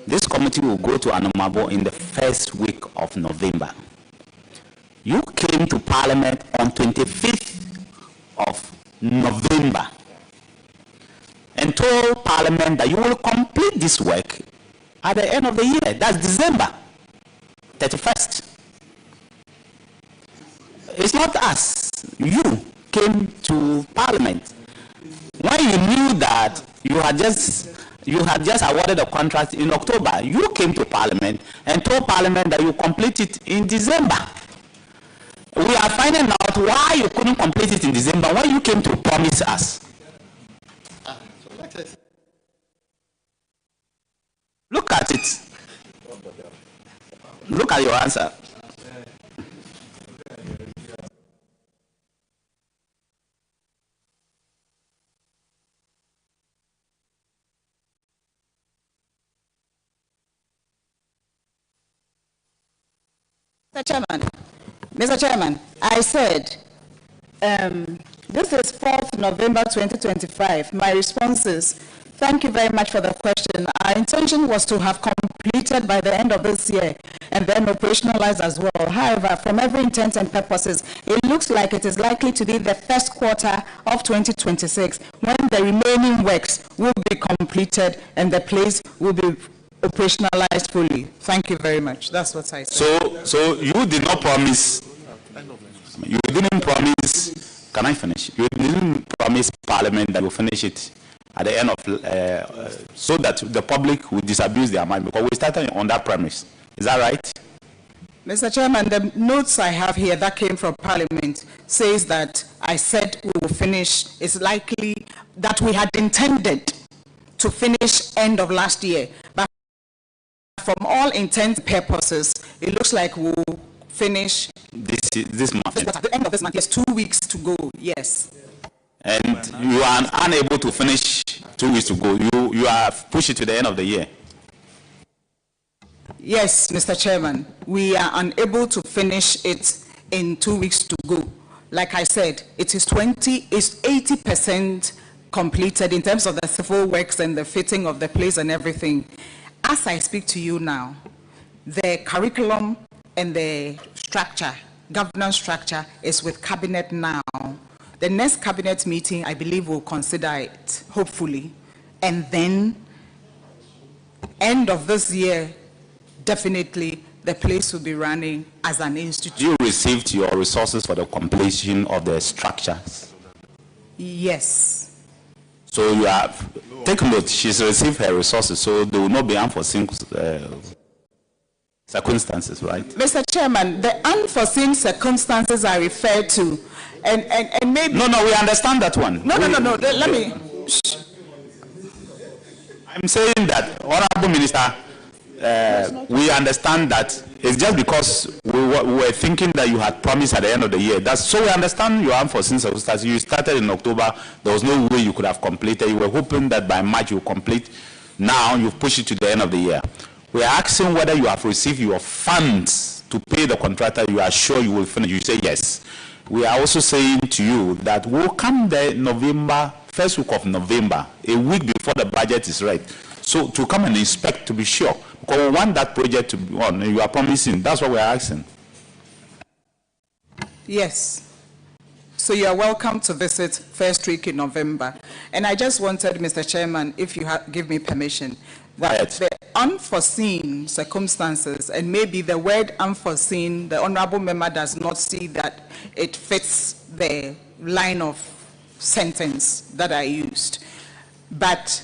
This committee will go to Anomabo in the first week of November. You came to Parliament on 25th of November and told Parliament that you will complete this work at the end of the year. That's December 31st. It's not us. You came to Parliament when you knew that you had just awarded a contract in October. You came to Parliament and told Parliament that you complete it in December. We are finding out why you couldn't complete it in December when you came to promise us. Look at it. Look at your answer. Mr. Chairman, I said, this is 4th November 2025. My response is, thank you very much for the question. Our intention was to have completed by the end of this year and then operationalized as well. However, from every intent and purposes, it looks like it is likely to be the first quarter of 2026 when the remaining works will be completed and the place will be operationalized fully. Thank you very much. That's what I said. So you did not promise, you didn't promise, can I finish? You didn't promise Parliament that you finish it at the end of, so that the public will disabuse their mind, because we started on that premise. Is that right? Mr. Chairman, the notes I have here that came from Parliament says that I said we will finish, it's likely that we had intended to finish end of last year, but from all intents and purposes, it looks like we'll finish this month. At the end of this month, yes, 2 weeks to go, yes. And you are unable to finish 2 weeks to go. You are pushed it to the end of the year. Yes, Mr. Chairman, we are unable to finish it in 2 weeks to go. Like I said, it is 80% completed in terms of the civil works and the fitting of the place and everything. As I speak to you now, the curriculum and the structure, governance structure, is with Cabinet now. The next Cabinet meeting, I believe, will consider it, hopefully. And then, end of this year, definitely, the place will be running as an institution. You received your resources for the completion of the structures? Yes. So you have, take note, she's received her resources, so there will not be unforeseen circumstances, right? Mr. Chairman, the unforeseen circumstances are referred to, and maybe... No, we understand that one. No, let me... I'm saying that, Honorable Minister, we understand that it's just because we were thinking that you had promised at the end of the year. So we understand your unforeseen circumstances. You started in October. There was no way you could have completed. You were hoping that by March you would complete. Now you've pushed it to the end of the year. We are asking whether you have received your funds to pay the contractor. You are sure you will finish. You say yes. We are also saying to you that we'll come there first week of November, a week before the budget is ready. So to come and inspect to be sure. Because we want that project to be on. You are promising. That's what we are asking. Yes. So you are welcome to visit first week in November. And I just wanted, Mr. Chairman, if you give me permission, that the unforeseen circumstances, and maybe the word unforeseen, the Honorable Member does not see that it fits the line of sentence that I used. But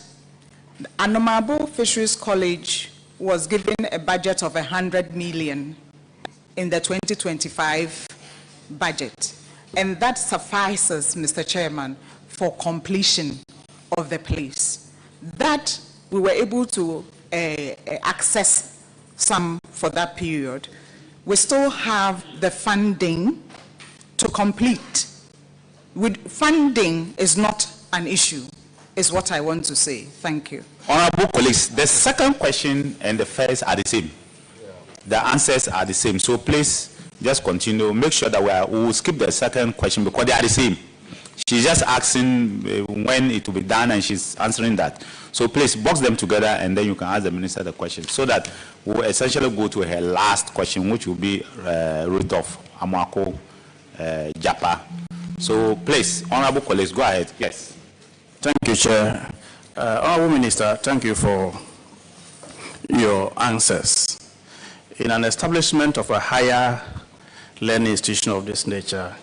Anomabo Fisheries College was given a budget of 100 million in the 2025 budget. And that suffices, Mr. Chairman, for completion of the place. That we were able to access some for that period. We still have the funding to complete. Funding is not an issue, is what I want to say. Thank you. Honorable colleagues, the second question and the first are the same. The answers are the same. So please just continue. Make sure that we will skip the second question because they are the same. She's just asking when it will be done and she's answering that. So please box them together and then you can ask the minister the question so that we'll essentially go to her last question, which will be Rudolph Amwako Japa. So please, honorable colleagues, go ahead. Yes. Thank you, Chair. Honorable Minister, thank you for your answers. In an establishment of a higher learning institution of this nature,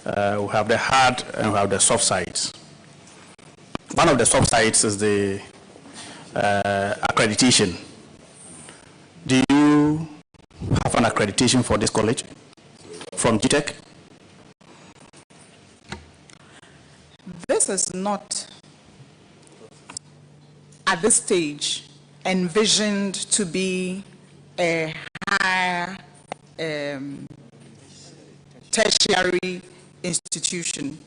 we have the hard and we have the soft sides. One of the soft sides is the accreditation. Do you have an accreditation for this college from GTEC? This is not, at this stage, envisioned to be a higher tertiary institution.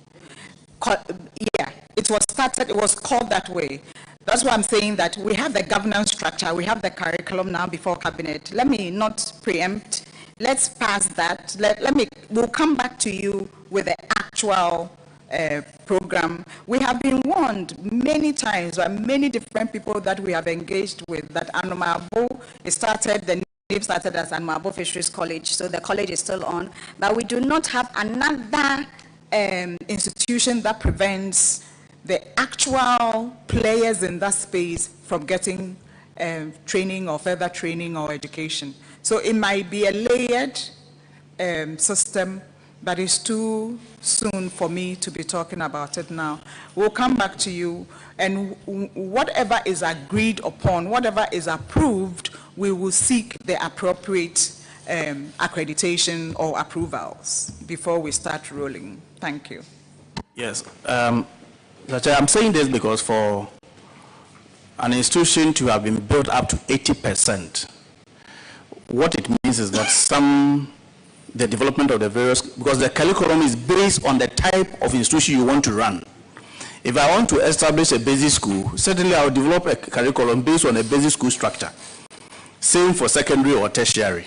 Yeah, it was started, it was called that way. That's why I'm saying that we have the governance structure, we have the curriculum now before cabinet. Let me not preempt. Let's pass that. We'll come back to you with the actual program. We have been warned many times by many different people that we have engaged with that Anumabo started, the name started as Anumabo Fisheries College, so the college is still on, but we do not have another institution that prevents the actual players in that space from getting training or further training or education. So it might be a layered system, but it's too soon for me to be talking about it now. We'll come back to you, and whatever is agreed upon, whatever is approved, we will seek the appropriate accreditation or approvals before we start rolling. Thank you. Yes. I'm saying this because for an institution to have been built up to 80%, what it means is that the development of the various, because the curriculum is based on the type of institution you want to run. If I want to establish a basic school, certainly I'll develop a curriculum based on a basic school structure. Same for secondary or tertiary.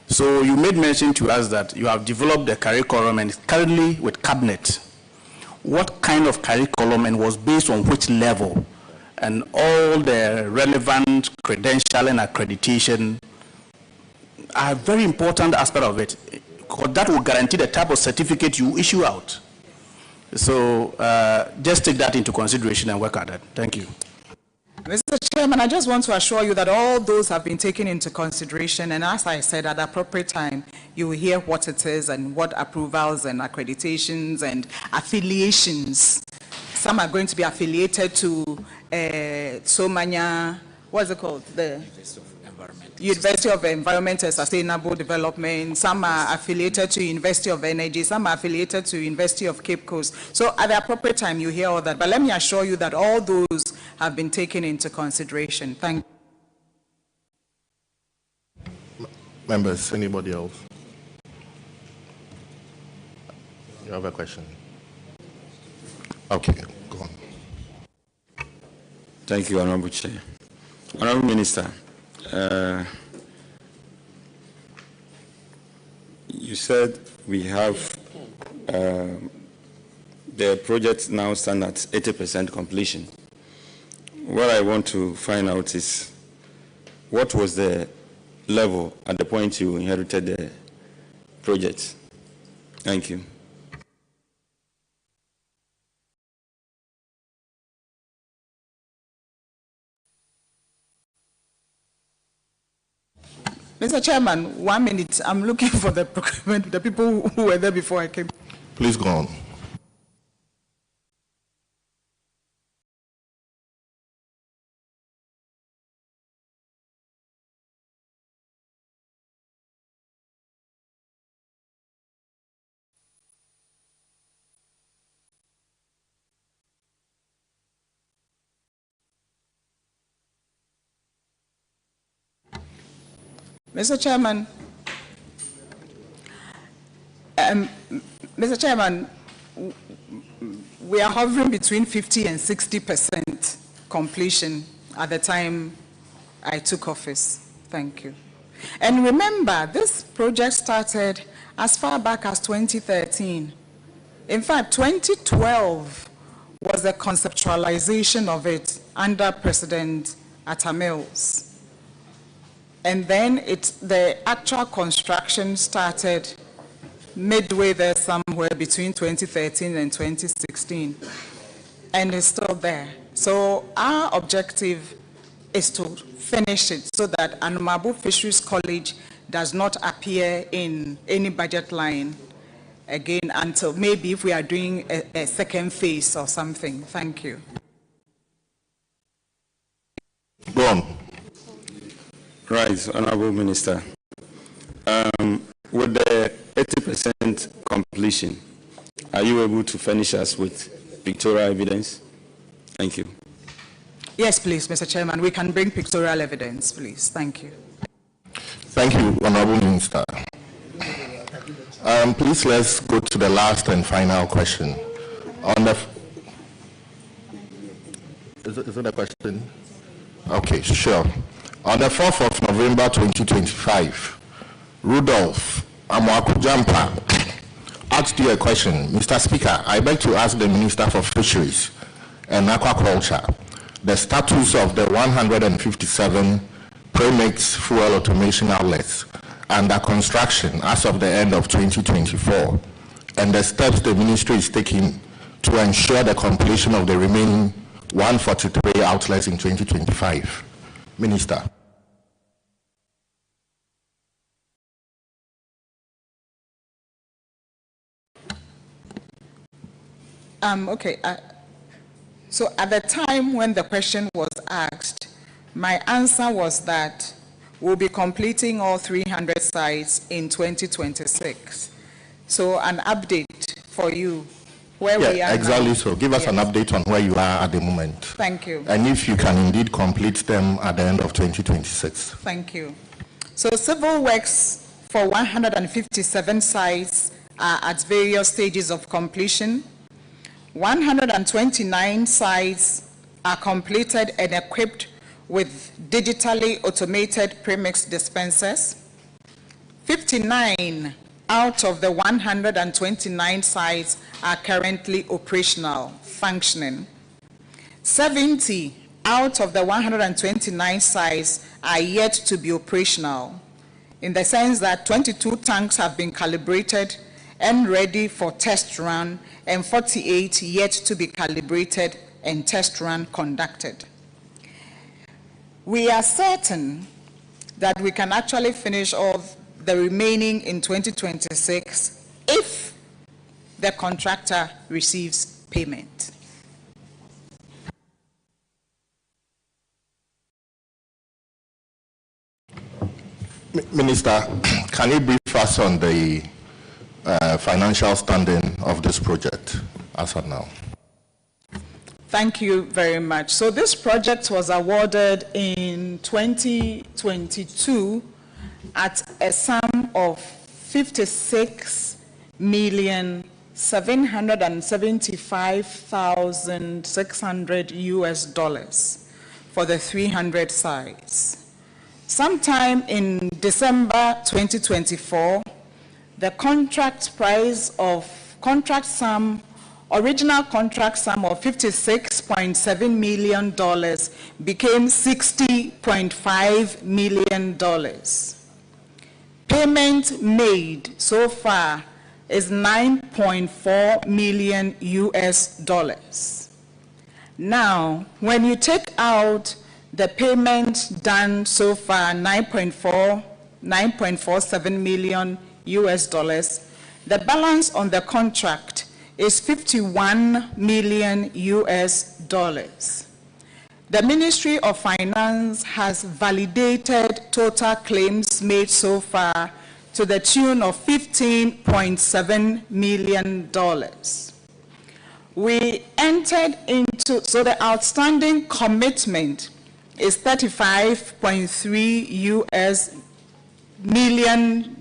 So you made mention to us that you have developed the curriculum and it's currently with cabinet. What kind of curriculum and was based on which level? And all the relevant credential and accreditation are a very important aspect of it, because that will guarantee the type of certificate you issue out. So just take that into consideration and work at that. Thank you. Mr. Chairman, I just want to assure you that all those have been taken into consideration, and as I said, at the appropriate time, you will hear what it is and what approvals and accreditations and affiliations. Some are going to be affiliated to Somanya, what's it called? The University of Environment and Sustainable Development. Some are affiliated to University of Energy. Some are affiliated to University of Cape Coast. So at the appropriate time, you hear all that. But let me assure you that all those have been taken into consideration. Thank you. Members, anybody else? You have a question? Okay, go on. Thank you, Honorable Chair. Honorable Minister, you said we have the project now stand at 80% completion. What I want to find out is what was the level at the point you inherited the project? Thank you. Mr. Chairman, 1 minute. I'm looking for the procurement, the people who were there before I came. Please go on. Mr. Chairman, Mr. Chairman, we are hovering between 50 and 60% completion at the time I took office. Thank you. And remember, this project started as far back as 2013. In fact, 2012 was the conceptualization of it under President Atta Mills. And then the actual construction started midway there somewhere between 2013 and 2016. And it's still there. So our objective is to finish it so that Anumabo Fisheries College does not appear in any budget line again until maybe if we are doing a second phase or something. Thank you. Go on. Right, Honorable Minister. With the 80% completion, are you able to furnish us with pictorial evidence? Thank you. Yes, please, Mr. Chairman. We can bring pictorial evidence, please. Thank you. Thank Thank you, Honorable Minister. Please let's go to the last and final question. Is it a question? Okay, sure. On the 4th of November 2025, Rudolph Amwakujampa asked you a question. Mr. Speaker, I beg to ask the Minister for Fisheries and Aquaculture the status of the 157 premix fuel automation outlets under construction as of the end of 2024, and the steps the ministry is taking to ensure the completion of the remaining 143 outlets in 2025. Minister. Okay. So at the time when the question was asked, my answer was that we'll be completing all 300 sites in 2026. So an update for you where we are exactly now. So. Give us an update on where you are at the moment. Thank you. And if you can indeed complete them at the end of 2026. Thank you. So civil works for 157 sites are at various stages of completion. 129 sites are completed and equipped with digitally automated premix dispensers. 59 out of the 129 sites are currently operational, functioning. 70 out of the 129 sites are yet to be operational, in the sense that 22 tanks have been calibrated and ready for test run, and 48 yet to be calibrated and test run conducted. We are certain that we can actually finish off the remaining in 2026 if the contractor receives payment. Minister, can you brief us on the financial standing of this project as of now? Thank you very much. So this project was awarded in 2022 at a sum of $56,775,600 for the 300 sites. Sometime in December 2024, the original contract sum of $56.7 million became $60.5 million. Payment made so far is $9.4 million US. Now, when you take out the payment done so far, $9.47 million US, the balance on the contract is $51 million US. The Ministry of Finance has validated total claims made so far to the tune of $15.7 million. We entered into, so the outstanding commitment is $35.3 million.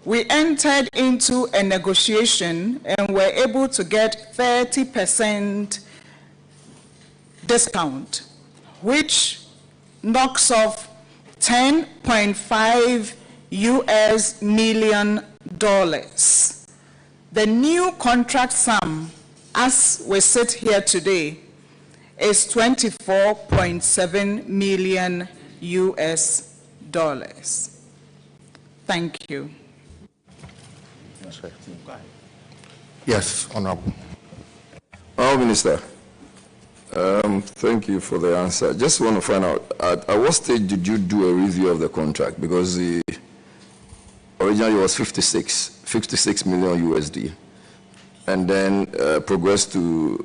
We entered into a negotiation and were able to get 30% discount, which knocks off $10.5 million. The new contract sum, as we sit here today, is $24.7 million US. Thank you. Yes, Honorable. Honorable Minister, thank you for the answer. Just want to find out, at what stage did you do a review of the contract? Because originally it was 56 million USD, and then progressed to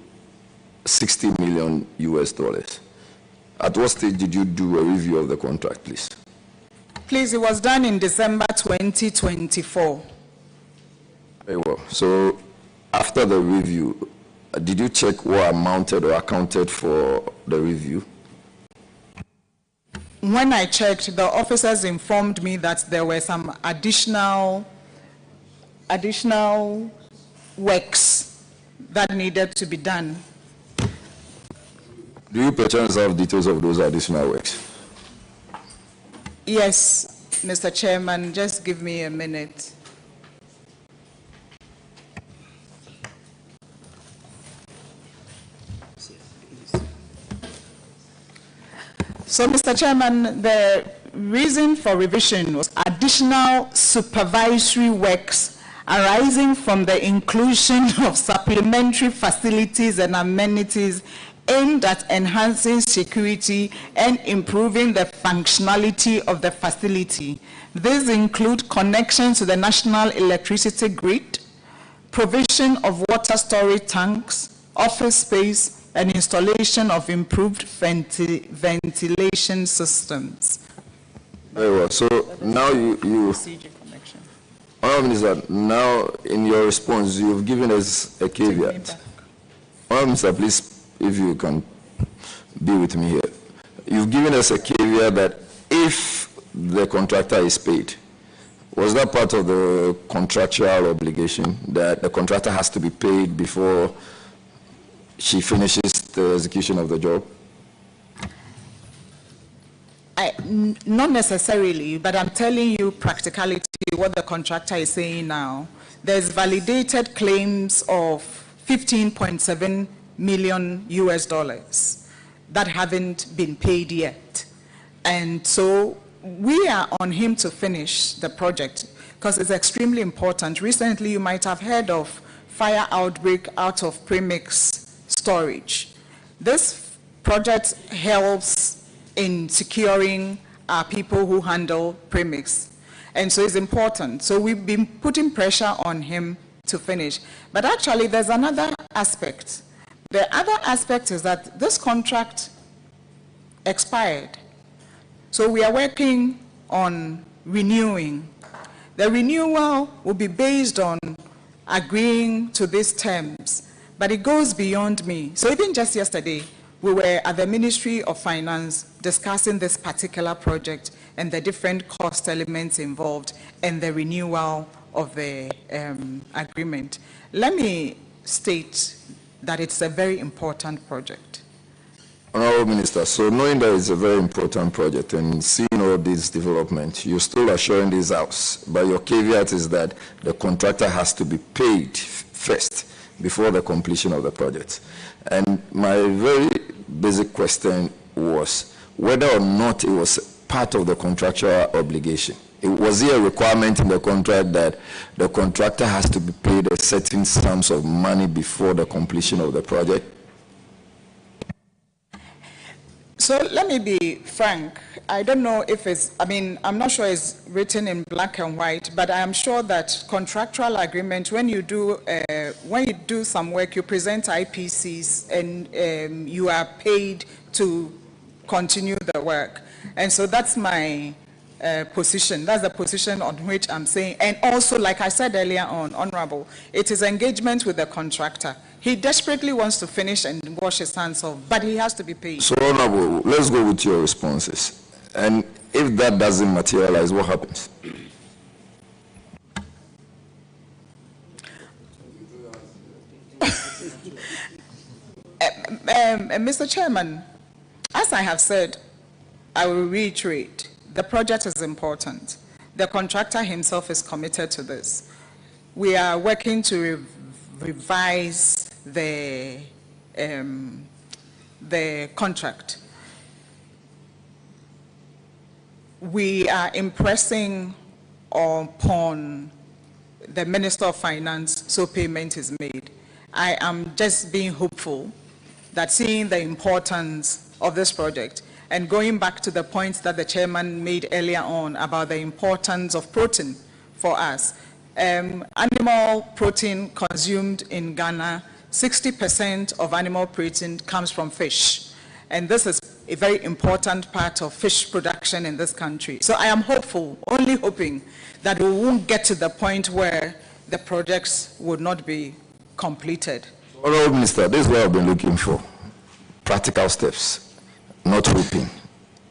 $60 million US. At what stage did you do a review of the contract, please? Please, it was done in December 2024. Very well. So after the review, did you check what amounted or accounted for the review? when I checked, the officers informed me that there were some additional works that needed to be done. Do you perchance have details of those additional works? Yes, Mr. Chairman, just give me a minute. So, Mr. Chairman, the reason for revision was additional supervisory works arising from the inclusion of supplementary facilities and amenities aimed at enhancing security and improving the functionality of the facility. These include connection to the national electricity grid, provision of water storage tanks, office space, and installation of improved ventilation systems. Very well. So now Honourable Minister, now in your response, you've given us a caveat. Honourable Minister, please, if you can be with me here. You've given us a caveat that if the contractor is paid, was that part of the contractual obligation that the contractor has to be paid before she finishes the execution of the job? Not necessarily, but I'm telling you practicality, what the contractor is saying now. There's validated claims of $15.7 million that haven't been paid yet. And so we are on him to finish the project because it's extremely important. Recently, you might have heard of fire outbreak out of premix storage. This project helps in securing our people who handle premix. And so it's important. So we've been putting pressure on him to finish. But actually, there's another aspect. The other aspect is that this contract expired. So we are working on renewing. The renewal will be based on agreeing to these terms. But it goes beyond me. So even just yesterday, we were at the Ministry of Finance discussing this particular project and the different cost elements involved and the renewal of the agreement. Let me state that it's a very important project. Honourable Minister, so knowing that it's a very important project and seeing all these developments, you're still assuring this house, but your caveat is that the contractor has to be paid first before the completion of the project. And my very basic question was whether or not it was part of the contractual obligation. Was there a requirement in the contract that the contractor has to be paid a certain sums of money before the completion of the project? So let me be frank. I don't know if it's, I'm not sure it's written in black and white, but I am sure that contractual agreement, when you do some work, you present IPCs and you are paid to continue the work. And so that's my position. That's the position on which I'm saying. And also, like I said earlier on, Honorable, it is engagement with the contractor. He desperately wants to finish and wash his hands off, but he has to be paid. So, Honorable, let's go with your responses. And if that doesn't materialize, what happens? Mr. Chairman, as I have said, I will reiterate, the project is important. The contractor himself is committed to this. We are working to revise the contract. We are impressing upon the Minister of Finance so payment is made. I am just being hopeful that seeing the importance of this project and going back to the points that the chairman made earlier on about the importance of protein for us. Animal protein consumed in Ghana, 60% of animal protein comes from fish. And this is a very important part of fish production in this country. So I am hopeful, only hoping, that we won't get to the point where the projects would not be completed. Honourable Minister, this is what I've been looking for. Practical steps, not hoping.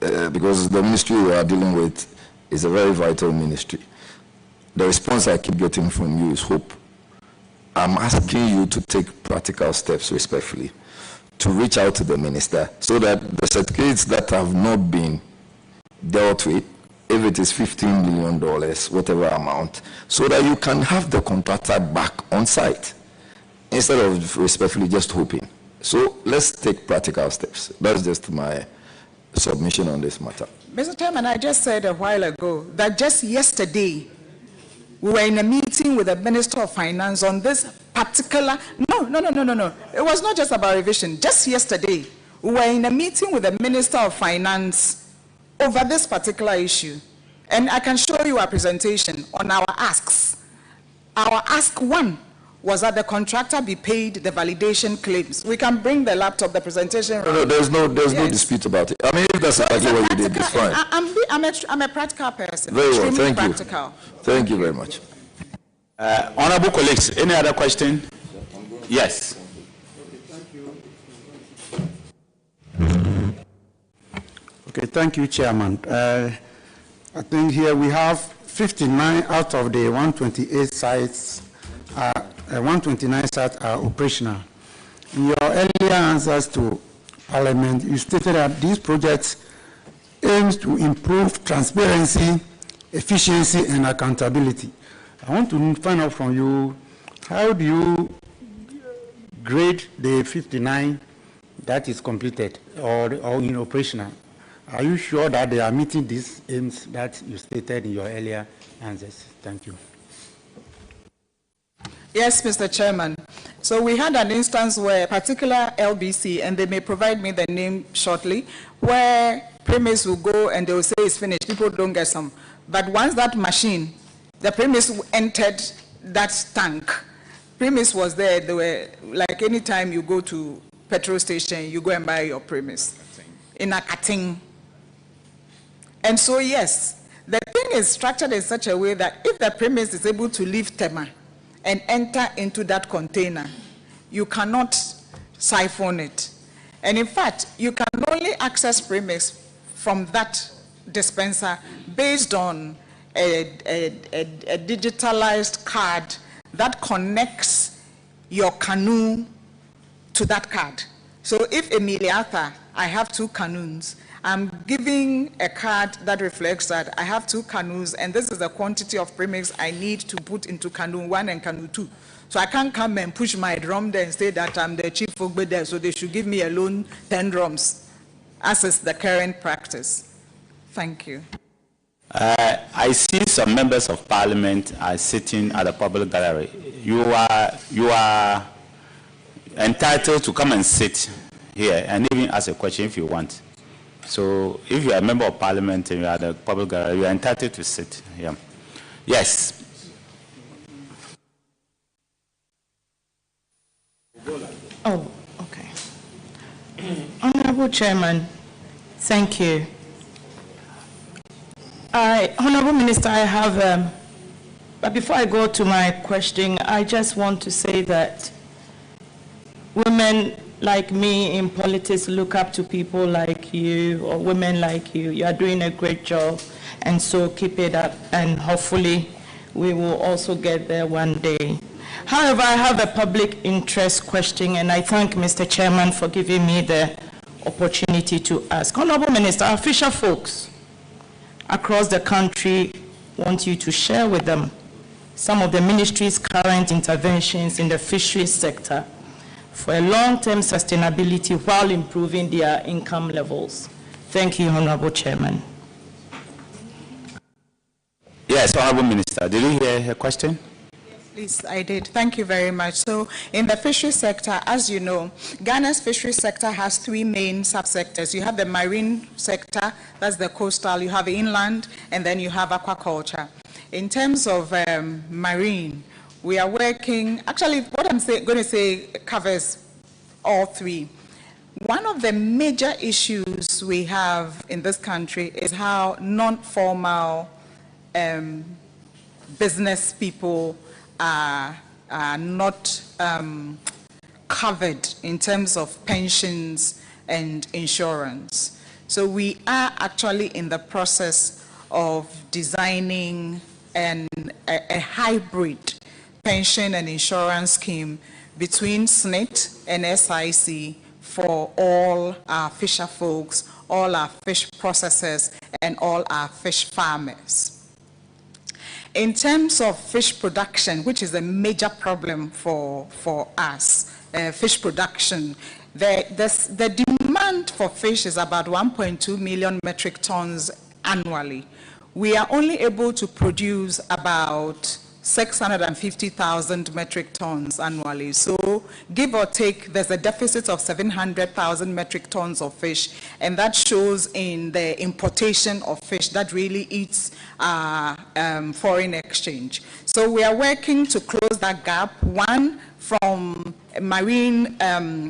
because the ministry we are dealing with is a very vital ministry. The response I keep getting from you is hope. I'm asking you to take practical steps respectfully to reach out to the minister so that the certificates that have not been dealt with, if it is $15 million, whatever amount, so that you can have the contractor back on site instead of respectfully just hoping. So let's take practical steps. That's just my submission on this matter. Mr. Chairman, I just said a while ago that just yesterday we were in a meeting with the Minister of Finance on this particular, no. It was not just about revision. Just yesterday, we were in a meeting with the Minister of Finance over this particular issue. And I can show you a presentation on our asks. Our ask one was that the contractor be paid the validation claims. We can bring the laptop, the presentation. No, there's no dispute about it. I mean, if that's exactly what you did, it's fine. I'm a practical person. Very well, extremely thank practical. you. Thank you very much. Honorable colleagues, any other question? Yes. Okay, thank you, Chairman. I think here we have 59 out of the 128 sites, 129 sites are operational. In your earlier answers to Parliament, you stated that these projects aims to improve transparency, efficiency, and accountability. I want to find out from you, how do you grade the 59 that is completed or in operational? Are you sure that they are meeting these aims that you stated in your earlier answers? Thank you. Yes, Mr. Chairman. So we had an instance where a particular LBC, and they may provide me the name shortly, where premise will go and they will say it's finished, people don't get some. But once that machine, the premise entered that tank, premise was there, they were, like any time you go to petrol station, you go and buy your premise in a cutting. And so yes, the thing is structured in such a way that if the premise is able to leave Tema and enter into that container, you cannot siphon it. And in fact, you can only access premise from that dispenser based on a digitalized card that connects your canoe to that card. So if Emiliata, I have 2 canoes, I'm giving a card that reflects that I have 2 canoes and this is the quantity of premix I need to put into canoe 1 and canoe 2. So I can't come and push my drum there and say that I'm the chief folk there, so they should give me alone 10 drums, as is the current practice. Thank you. I see some members of parliament are sitting at the public gallery. You are entitled to come and sit here and even ask a question if you want. So if you are a member of parliament and you are at the public gallery, you are entitled to sit here. Yes. Oh, okay. Honorable Chairman, thank you. Honorable Minister, I have, but before I go to my question, I just want to say that women like me in politics look up to people like you, or women like you. You are doing a great job, and so keep it up, and hopefully we will also get there one day. However, I have a public interest question, and I thank Mr. Chairman for giving me the opportunity to ask. Honorable Minister, our fisher folks across the country want you to share with them some of the ministry's current interventions in the fisheries sector for a long-term sustainability while improving their income levels. Thank you, Honorable Chairman. Yes, Honorable Minister, did you hear her question? Please, I did. Thank you very much. So in the fishery sector, as you know, Ghana's fishery sector has 3 main subsectors. You have the marine sector, that's the coastal, you have inland, and then you have aquaculture. In terms of marine, we are working, actually what I'm going to say covers all 3. One of the major issues we have in this country is how non-formal business people are not covered in terms of pensions and insurance. So we are actually in the process of designing a hybrid pension and insurance scheme between SNIT and SIC for all our fisher folks, all our fish processors, and all our fish farmers. In terms of fish production, which is a major problem for us, fish production, the demand for fish is about 1.2 million metric tons annually. We are only able to produce about 650,000 metric tons annually. So give or take, there's a deficit of 700,000 metric tons of fish, and that shows in the importation of fish that really eats foreign exchange. So we are working to close that gap, one, from marine,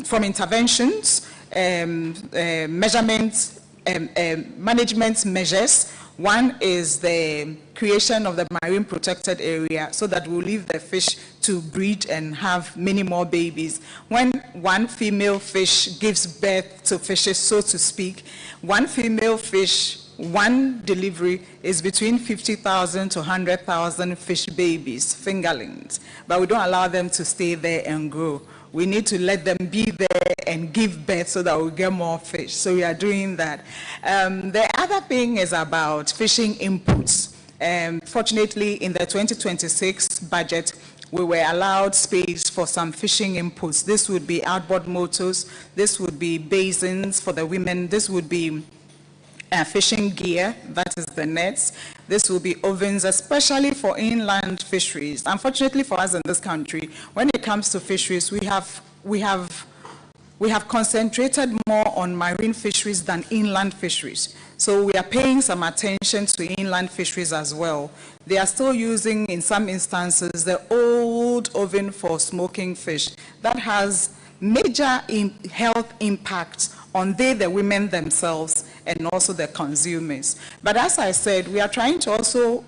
from interventions, measurements, management measures. One is the creation of the marine protected area so that we'll leave the fish to breed and have many more babies. When one female fish gives birth to fishes, so to speak, one female fish, one delivery is between 50,000 to 100,000 fish babies, fingerlings. But we don't allow them to stay there and grow. We need to let them be there and give birth so that we get more fish. So we are doing that. The other thing is about fishing inputs. Fortunately, in the 2026 budget, we were allowed space for some fishing inputs. This would be outboard motors, this would be basins for the women, this would be fishing gear, that is the nets. This will be ovens, especially for inland fisheries. Unfortunately for us in this country, when it comes to fisheries, we have concentrated more on marine fisheries than inland fisheries. So we are paying some attention to inland fisheries as well. They are still using, in some instances, the old oven for smoking fish. That has major health impacts on the women themselves and also the consumers. But as I said, we are trying to also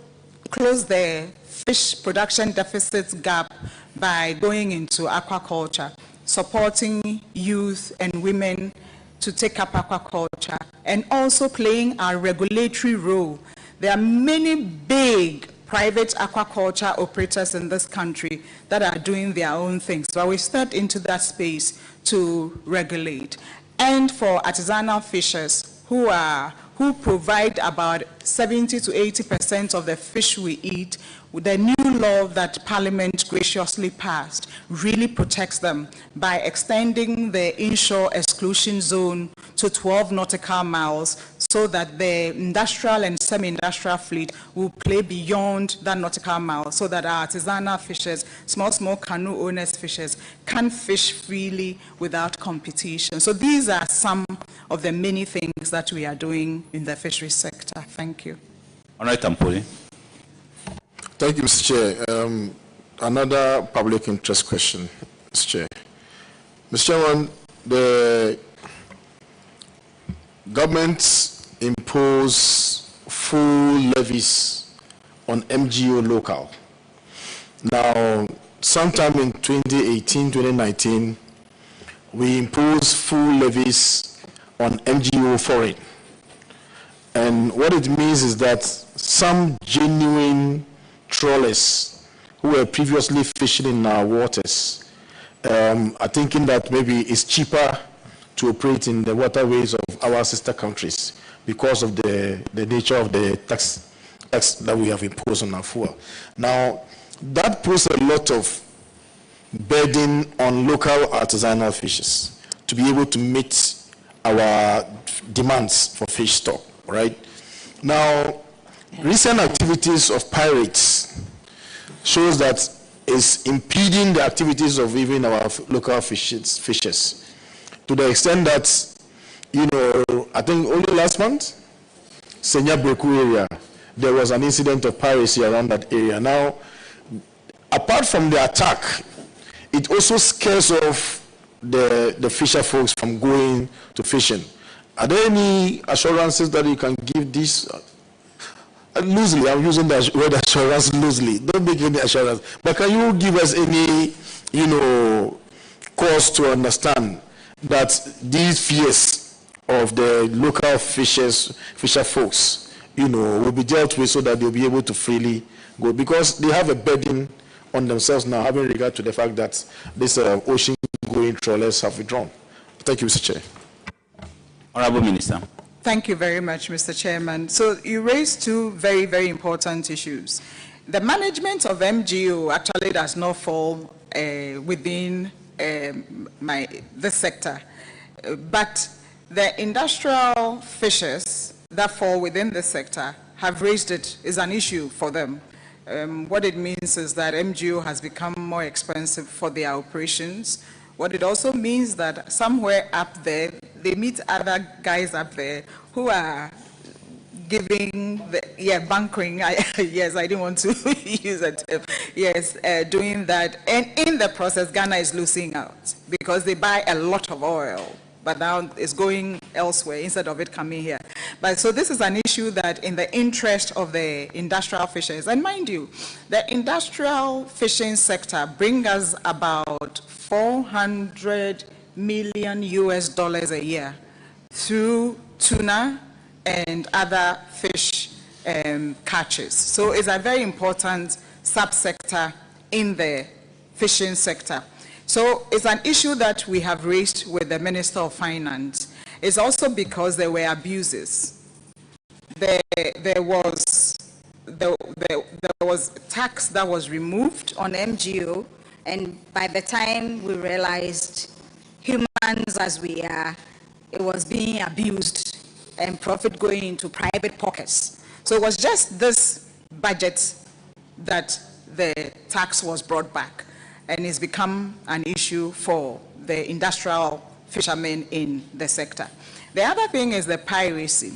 close the fish production deficit gap by going into aquaculture, supporting youth and women to take up aquaculture, and also playing our regulatory role. There are many big private aquaculture operators in this country that are doing their own things, but we stepped into that space to regulate. And for artisanal fishers who provide about 70 to 80% of the fish we eat, the new law that Parliament graciously passed really protects them by extending the inshore exclusion zone to 12 nautical miles so that the industrial and semi-industrial fleet will play beyond that nautical mile so that our artisanal fishers, small canoe owners fishers, can fish freely without competition. So these are some of the many things that we are doing in the fisheries sector. Thank you. Honorable Tampoli. Thank you, Mr. Chair. Another public interest question, Mr. Chair. Mr. Chairman, the government imposed full levies on MGO local. Now, sometime in 2018, 2019, we imposed full levies on MGO foreign. And what it means is that some genuine trawlers who were previously fishing in our waters are thinking that maybe it's cheaper to operate in the waterways of our sister countries because of the nature of the tax that we have imposed on our fuel. Now, that puts a lot of burden on local artisanal fishers to be able to meet our demands for fish stock, right? Now, recent activities of pirates shows that it's impeding the activities of even our local fishers to the extent that, you know, I think only last month, Senya Breku area, there was an incident of piracy around that area. Now, apart from the attack, it also scares off the fisher folks from going to fishing. Are there any assurances that you can give this? Loosely, I'm using the word assurance loosely. Don't make any assurance. But can you give us any, you know, cause to understand that these fears of the local fisher folks, will be dealt with so that they'll be able to freely go, because they have a burden on themselves now, having regard to the fact that this ocean-going trawlers have withdrawn. Thank you, Mr. Chair. Honorable Minister. Thank you very much, Mr. Chairman. So you raised two very, very important issues. The management of MGO actually does not fall within this sector, but the industrial fishers that fall within the sector have raised it as an issue for them. What it means is that MGO has become more expensive for their operations. What it also means that somewhere up there, they meet other guys up there who are giving, bunkering, yes, I didn't want to use that term, yes, doing that. And in the process, Ghana is losing out because they buy a lot of oil, but now it's going elsewhere instead of it coming here. But so this is an issue that in the interest of the industrial fishers, and mind you, the industrial fishing sector brings us about $400 million a year through tuna and other fish catches. So it's a very important subsector in the fishing sector. So it's an issue that we have raised with the Minister of Finance. It's also because there were abuses. There was tax that was removed on MGO, and by the time we realized, humans as we are, it was being abused and profit going into private pockets. So it was just this budget that the tax was brought back, and it's become an issue for the industrial fishermen in the sector. The other thing is the piracy.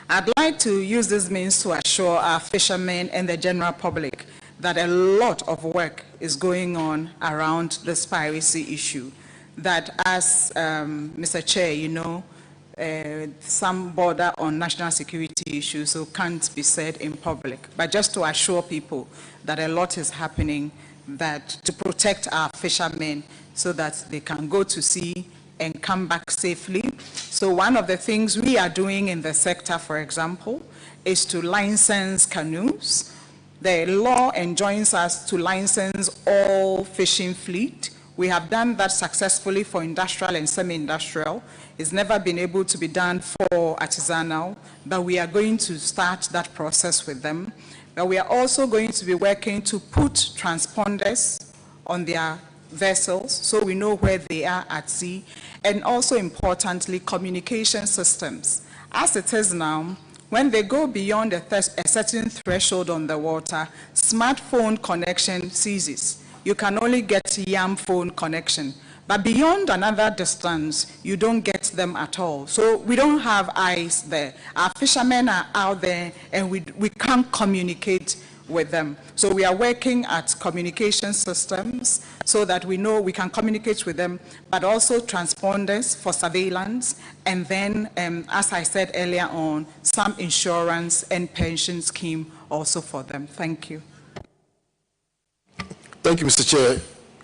I'd like to use this means to assure our fishermen and the general public that a lot of work is going on around this piracy issue. That as Mr. Chair, some border on national security issues, so can't be said in public. But just to assure people that a lot is happening to protect our fishermen so that they can go to sea and come back safely. So one of the things we are doing in the sector, for example, is to license canoes. The law enjoins us to license all fishing fleet. We have done that successfully for industrial and semi-industrial. It's never been able to be done for artisanal, but we are going to start that process with them. But we are also going to be working to put transponders on their vessels so we know where they are at sea, and also importantly, communication systems. As it is now, when they go beyond a certain threshold on the water, smartphone connection ceases. You can only get YAM phone connection. But beyond another distance, you don't get them at all. So we don't have eyes there. Our fishermen are out there, and we can't communicate with them. So we are working at communication systems so that we know we can communicate with them, but also transponders for surveillance, and then, as I said earlier on, some insurance and pension scheme also for them. Thank you. Thank you, Mr. Chair.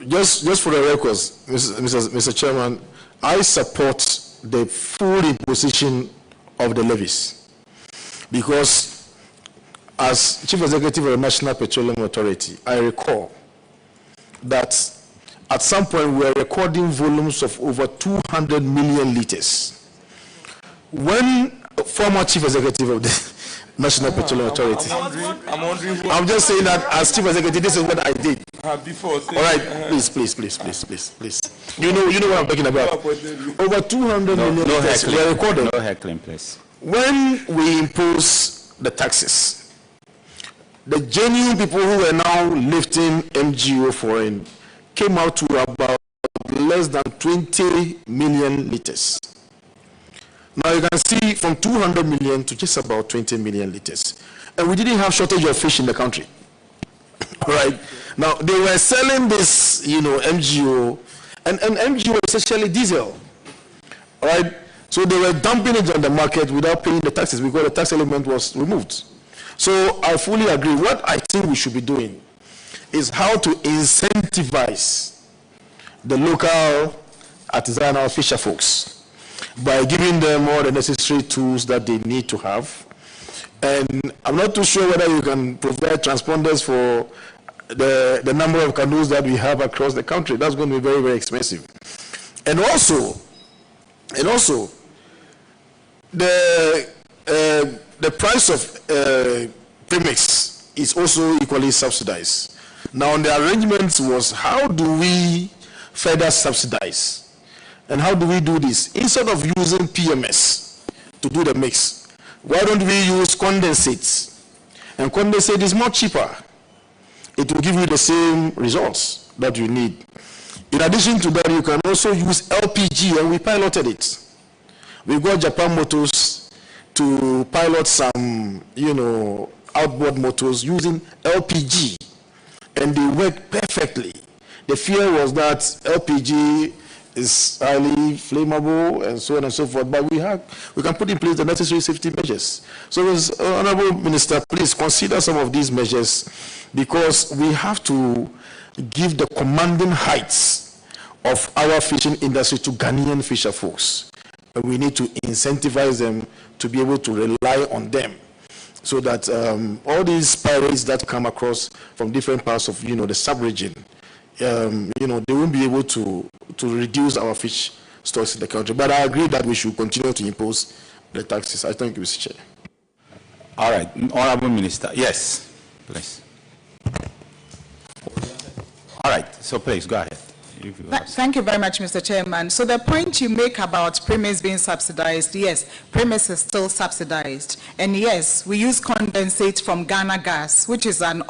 Just for the records, Mr. Chairman, I support the full imposition of the levies, because as Chief Executive of the National Petroleum Authority, I recall that at some point we were recording volumes of over 200 million liters. When former Chief Executive of the National Petroleum Authority, I'm just saying that as Chief Executive, this is what I did. All right, please. You know what I'm talking about. Over 200 million liters were recorded. No heckling, please. When we impose the taxes, the genuine people who were now lifting MGO foreign came out to about less than 20 million liters. Now you can see from 200 million to just about 20 million liters. And we didn't have shortage of fish in the country. All right. Now they were selling this, MGO, and MGO is essentially diesel. All right. So they were dumping it on the market without paying the taxes because the tax element was removed. So I fully agree. What I think we should be doing is how to incentivize the local artisanal fisher folks. by giving them all the necessary tools that they need to have. And I'm not too sure whether you can provide transponders for the number of canoes that we have across the country. That's going to be very, very expensive. And also, the price of premix is also equally subsidized. Now, the arrangements was, how do we further subsidize? And how do we do this? Instead of using PMS to do the mix, why don't we use condensates? And condensate is more cheaper. It will give you the same results that you need. In addition to that, you can also use LPG, and we piloted it. We got Japan Motors to pilot some, outboard motors using LPG, and they work perfectly. The fear was that LPG is highly flammable and so on and so forth, but we can put in place the necessary safety measures. So, Honorable Minister, please consider some of these measures, because we have to give the commanding heights of our fishing industry to Ghanaian fisher folks. And we need to incentivize them to be able to rely on them, so that all these pirates that come across from different parts of the sub-region, they won't be able to reduce our fish stocks in the country. But I agree that we should continue to impose the taxes. I thank you, Mr. Chair. All right, Honorable Minister. Yes, please. All right, so please go ahead. Thank you very much, Mr. Chairman. So the point you make about premise being subsidized, yes, premise is still subsidized. And yes, we use condensate from Ghana gas, which is an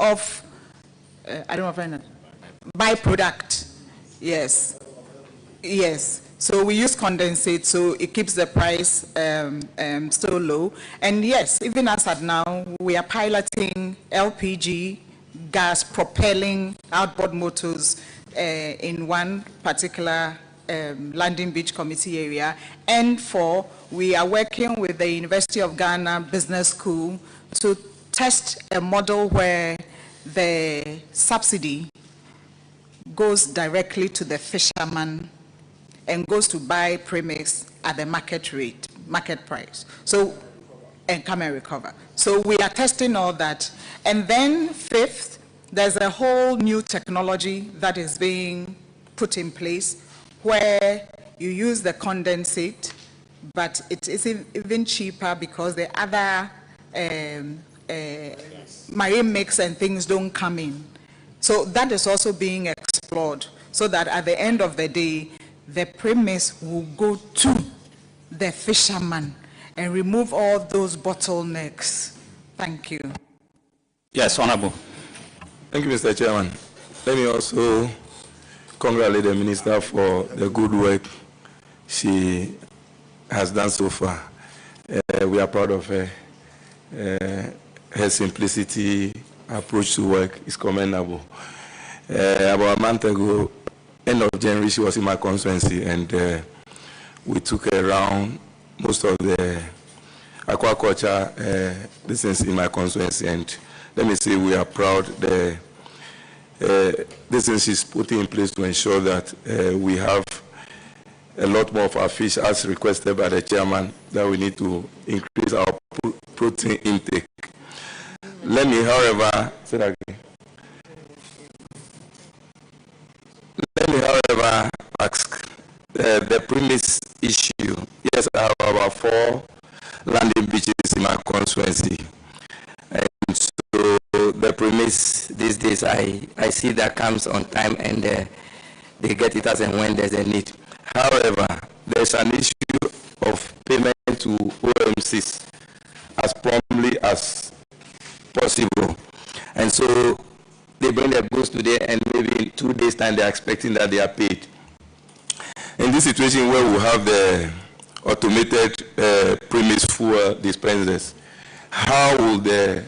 byproduct. Yes. Yes. So we use condensate, so it keeps the price still low. And yes, even as at now, we are piloting LPG gas propelling outboard motors in one particular landing beach committee area. And we are working with the University of Ghana Business School to test a model where the subsidy goes directly to the fisherman and goes to buy premix at the market price. So, and come and recover. So we are testing all that. And then fifth, there's a whole new technology that is being put in place where you use the condensate, but it is even cheaper because the other marine mix and things don't come in. So that is also being explored, so that at the end of the day, the premise will go to the fisherman and remove all those bottlenecks. Thank you. Yes, Honorable. Thank you, Mr. Chairman. Let me also congratulate the Minister for the good work she has done so far. We are proud of her. Her simplicity, approach to work is commendable. About a month ago, end of January, she was in my constituency, and we took her around most of the aquaculture business in my constituency, and let me say we are proud. This is put in place to ensure that we have a lot more of our fish, as requested by the chairman, that we need to increase our protein intake. Let me, however, say that again. Let me, however, ask the premise issue. Yes, I have about 4 landing beaches in my constituency. And so the premise these days, I see that comes on time, and they get it as and when there's a need. However, there's an issue of payment to OMCs as promptly as possible. And so they bring their goods today, and maybe in 2 days' time, they're expecting that they are paid. In this situation where we have the automated premise fuel dispensers, how will the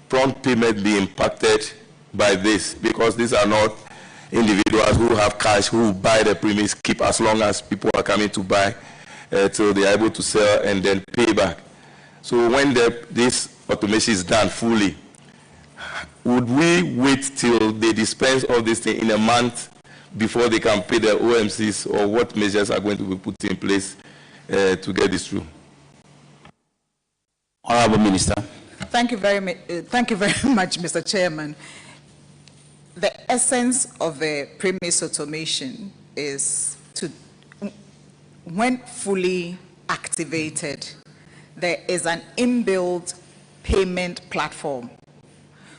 prompt payment be impacted by this? Because these are not individuals who have cash, who buy the premise, keep as long as people are coming to buy till they are able to sell and then pay back. So when this automation is done fully, would we wait till they dispense all this thing in a month before they can pay the OMCs, or what measures are going to be put in place to get this through. Honorable Minister. Thank you very much, Mr. Chairman. The essence of the premise automation is to, when fully activated, there is an inbuilt payment platform.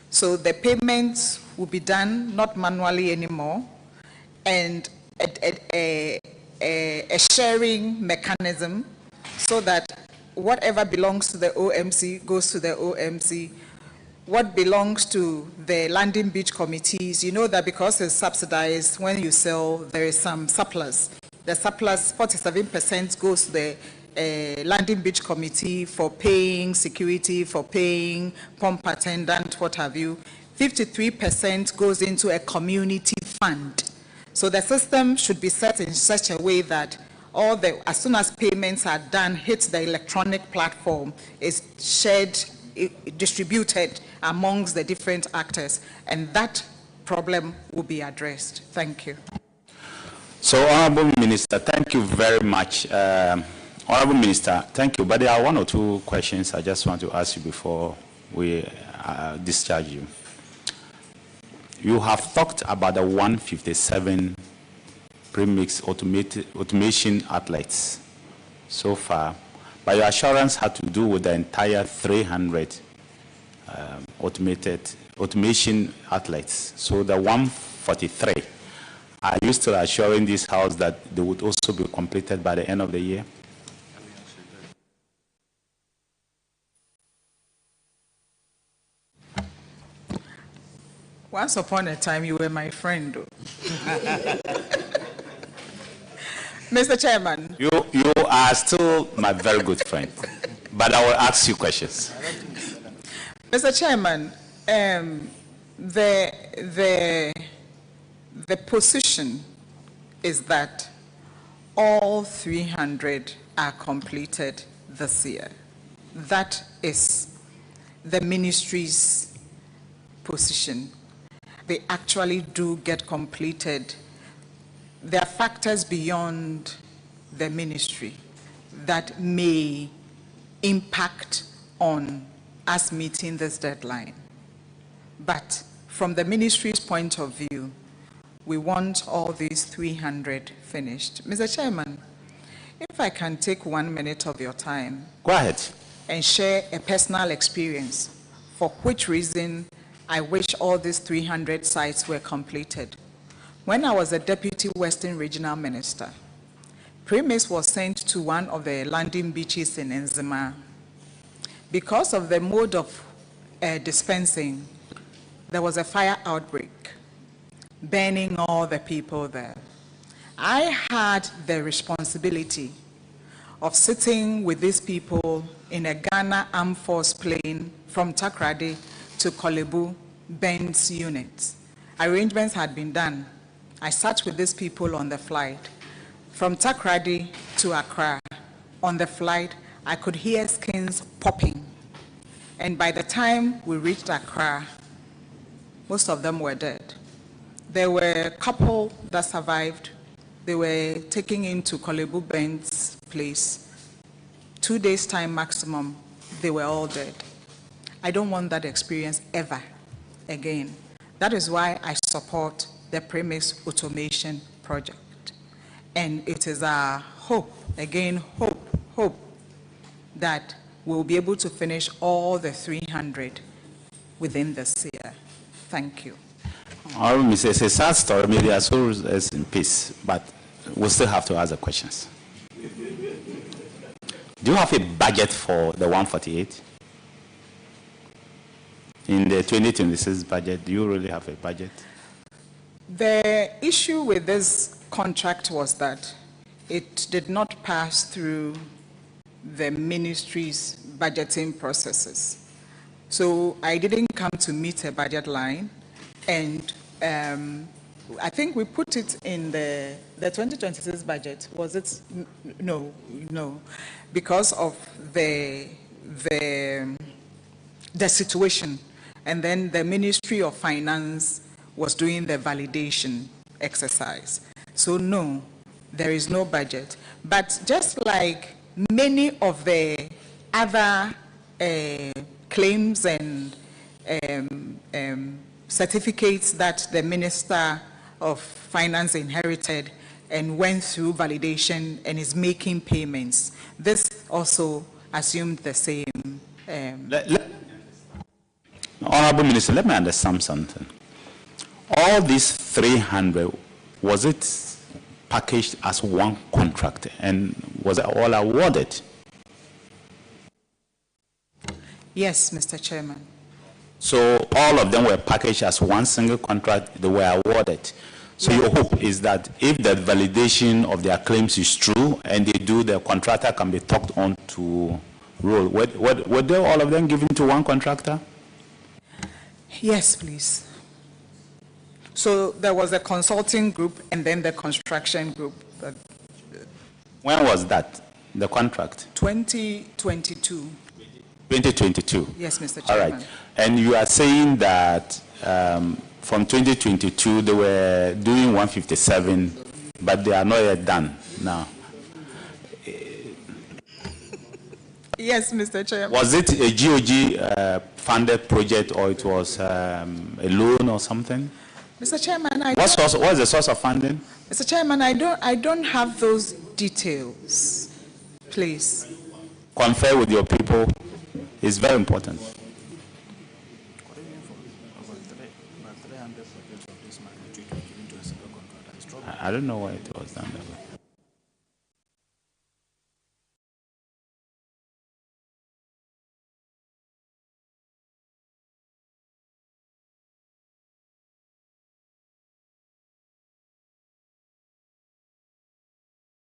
So the payments will be done not manually anymore, and a sharing mechanism so that whatever belongs to the OMC goes to the OMC. What belongs to the landing beach committees, you know that because it's subsidized, when you sell, there is some surplus. The surplus, 47% goes to the landing beach committee for paying security, for paying pump attendant, what have you. 53% goes into a community fund. So the system should be set in such a way that as soon as payments are done, hits the electronic platform, is shared, distributed amongst the different actors, and that problem will be addressed. Thank you. So, Honorable Minister, thank you very much. Honorable Minister, thank you. But there are one or two questions I just want to ask you before we discharge you. You have talked about the 157 premix automation outlets so far, but your assurance had to do with the entire 300 automation outlets. So the 143, are you still assuring this House that they would also be completed by the end of the year? Once upon a time, you were my friend. Mr. Chairman. You are still my very good friend, but I will ask you questions. Mr. Chairman, the position is that all 300 are completed this year. That is the ministry's position. They actually do get completed. There are factors beyond the ministry that may impact on us meeting this deadline. But from the ministry's point of view, we want all these 300 finished. Mr. Chairman, if I can take 1 minute of your time. Go ahead. And share a personal experience for which reason I wish all these 300 sites were completed. When I was a Deputy Western Regional Minister, premise was sent to one of the landing beaches in Nzema. Because of the mode of dispensing, there was a fire outbreak, burning all the people there. I had the responsibility of sitting with these people in a Ghana Armed Force plane from Takrady to Kolebu, Ben's unit. Arrangements had been done. I sat with these people on the flight. From Takrady to Accra, on the flight, I could hear skins popping. And by the time we reached Accra, most of them were dead. There were a couple that survived. They were taken into Kolebu Ben's place. 2 days' time maximum, they were all dead. I don't want that experience ever again. That is why I support the premise automation project. And it is our hope, again, hope, that we'll be able to finish all the 300 within this year. Thank you. It's a sad story. Maybe our soul is in peace, but we'll still have to ask the questions. Do you have a budget for the 148? In the 2026 budget, do you really have a budget? The issue with this contract was that it did not pass through the ministry's budgeting processes. So I didn't come to meet a budget line, and I think we put it in the 2026 budget. Was it? No, because of the situation. And then the Ministry of Finance was doing the validation exercise. So no, there is no budget. But just like many of the other claims and certificates that the Minister of Finance inherited and went through validation and is making payments. This also assumed the same. Honorable Minister, let me understand something. All these 300, was it packaged as one contract, and was it all awarded? Yes, Mr. Chairman. So all of them were packaged as one single contract, they were awarded. So your hope is that if the validation of their claims is true and they do, the contractor can be talked on to roll. Were they all of them given to one contractor? Yes, please. So there was a consulting group and then the construction group. When was that, the contract? 2022. 2022? Yes, Mr. Chairman. All right. And you are saying that from 2022, they were doing 157, but they are not yet done now. Yes, Mr. Chairman. Was it a GOG funded project, or it was a loan or something? Mr. Chairman, What is the source of funding? Mr. Chairman, I don't have those details. Please. Confer with your people. It's very important. I don't know why it was done that way.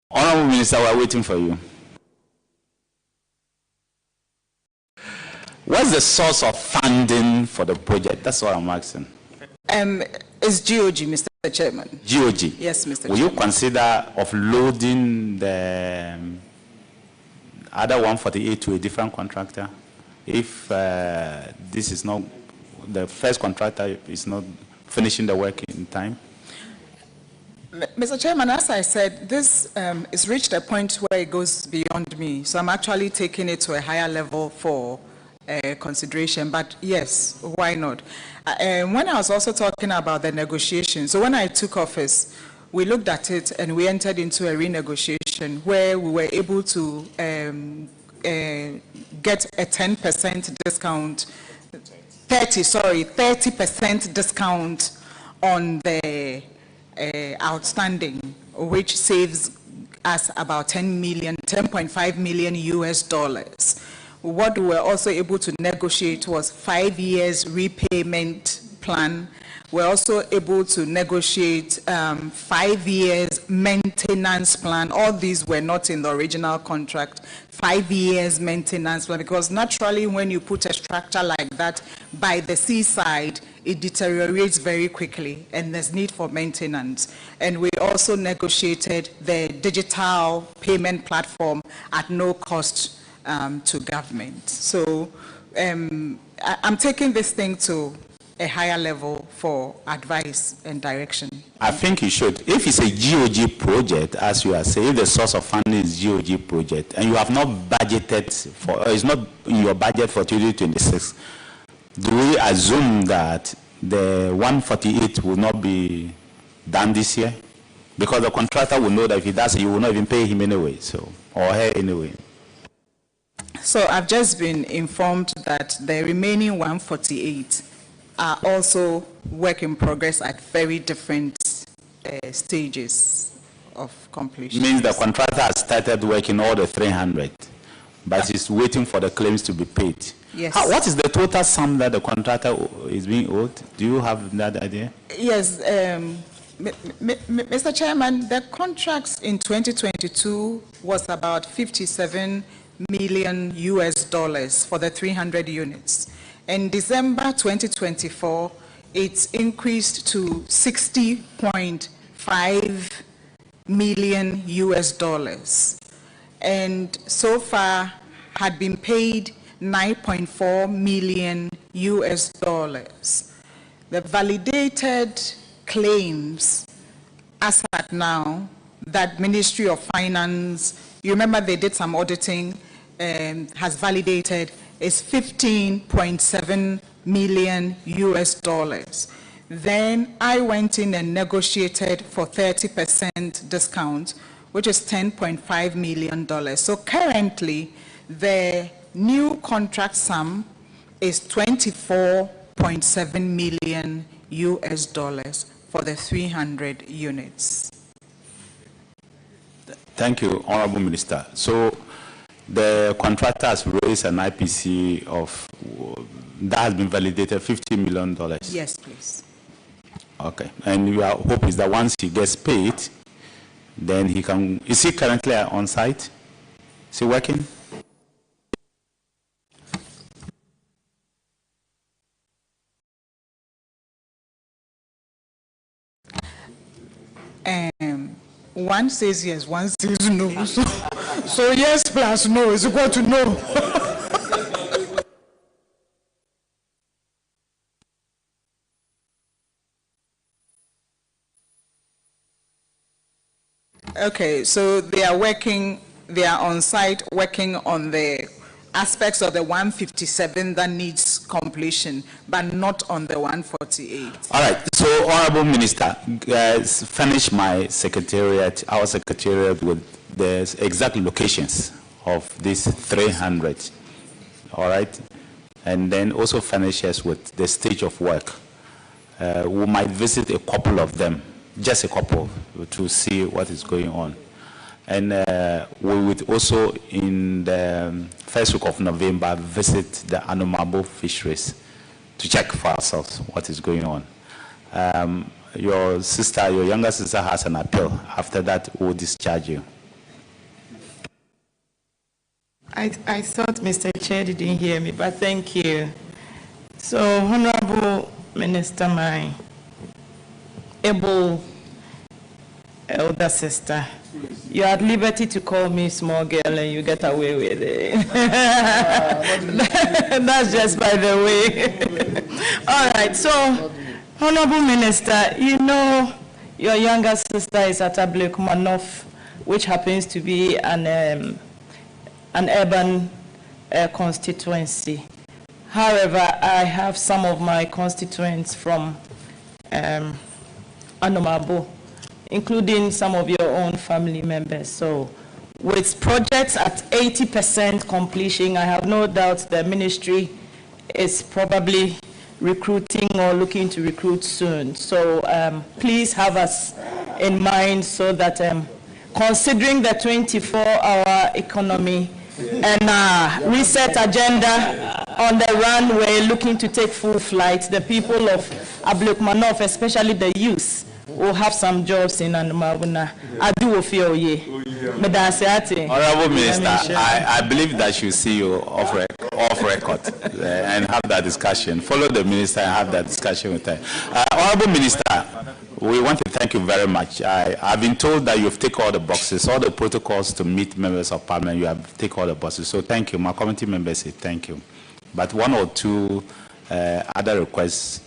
Honorable Minister, we are waiting for you. What's the source of funding for the project? That's what I'm asking. It's GOG, Mr. Chairman. GOG? Yes, Mr. Chairman. Will you consider offloading the other 148 to a different contractor if this is not, the first contractor is not finishing the work in time? Mr. Chairman, as I said, this is reached a point where it goes beyond me. So I'm actually taking it to a higher level for consideration. But yes, why not? When I was also talking about the negotiation, so when I took office, we looked at it and we entered into a renegotiation where we were able to get a 10% discount, 30% discount on the outstanding, which saves us about 10.5 million US dollars. What we were also able to negotiate was 5 years repayment plan. We're also able to negotiate 5 years maintenance plan. All these were not in the original contract. 5 years maintenance plan, because naturally when you put a structure like that by the seaside, it deteriorates very quickly and there's need for maintenance. And we also negotiated the digital payment platform at no cost to government. So I'm taking this thing to a higher level for advice and direction. I think you should. If it's a GOG project, as you are saying, the source of funding is GOG project, and you have not budgeted for, or it's not in your budget for 2026, do we assume that the 148 will not be done this year? Because the contractor will know that if he does it, you will not even pay him anyway, so, or her anyway. So I've just been informed that the remaining 148 are also work in progress at very different stages of completion. Means the contractor has started working all the 300, but is waiting for the claims to be paid. Yes. What is the total sum that the contractor is being owed? Do you have that idea? Yes, Mr. Chairman, the contracts in 2022 was about 57 million US dollars for the 300 units. In December 2024, it's increased to 60.5 million US dollars. And so far had been paid 9.4 million US dollars. The validated claims as at now that Ministry of Finance you remember they did some auditing, has validated, is 15.7 million US dollars. Then I went in and negotiated for 30% discount, which is $10.5 million. So currently, the new contract sum is 24.7 million US dollars for the 300 units. Thank you, Honorable Minister. So the contractor has raised an IPC of, that has been validated, $50 million. Yes, please. Okay, and your hope is that once he gets paid, then he can, is he currently on site? Is he working? One says yes, one says no. So yes plus no is equal to no. Okay, so they are on site working on the aspects of the 157 that needs completion, but not on the 148. All right, so Honorable Minister, finish my secretariat, our secretariat, with the exact locations of these 300, all right? And then also finish us with the stage of work. We might visit a couple of them, just a couple, to see what is going on. And we would also, in the first week of November, visit the Anomabo fisheries to check for ourselves what is going on. Your younger sister has an appeal. After that, we'll discharge you. I thought Mr. Chair didn't hear me, but thank you. So, Honorable Minister, my able elder sister, you're at liberty to call me small girl and you get away with it. That's just by the way. All right, so, Honorable Minister, you know your younger sister is at Ablekuma North, which happens to be an urban constituency. However, I have some of my constituents from Anomabo, including some of your own family members. So with projects at 80% completion, I have no doubt the ministry is probably recruiting or looking to recruit soon. So please have us in mind so that considering the 24-hour economy and reset agenda on the run, we're looking to take full flight. The people of Ablekuma North, especially the youth, will have some jobs in Anumabuna. I do feel ye. Honorable Minister, I believe that you see you off record and have that discussion. Follow the minister and have that discussion with her. Honorable Minister, we want to thank you very much. I've been told that you've taken all the boxes, all the protocols to meet members of parliament. You have taken all the boxes. So thank you. My committee members say thank you. But one or two other requests,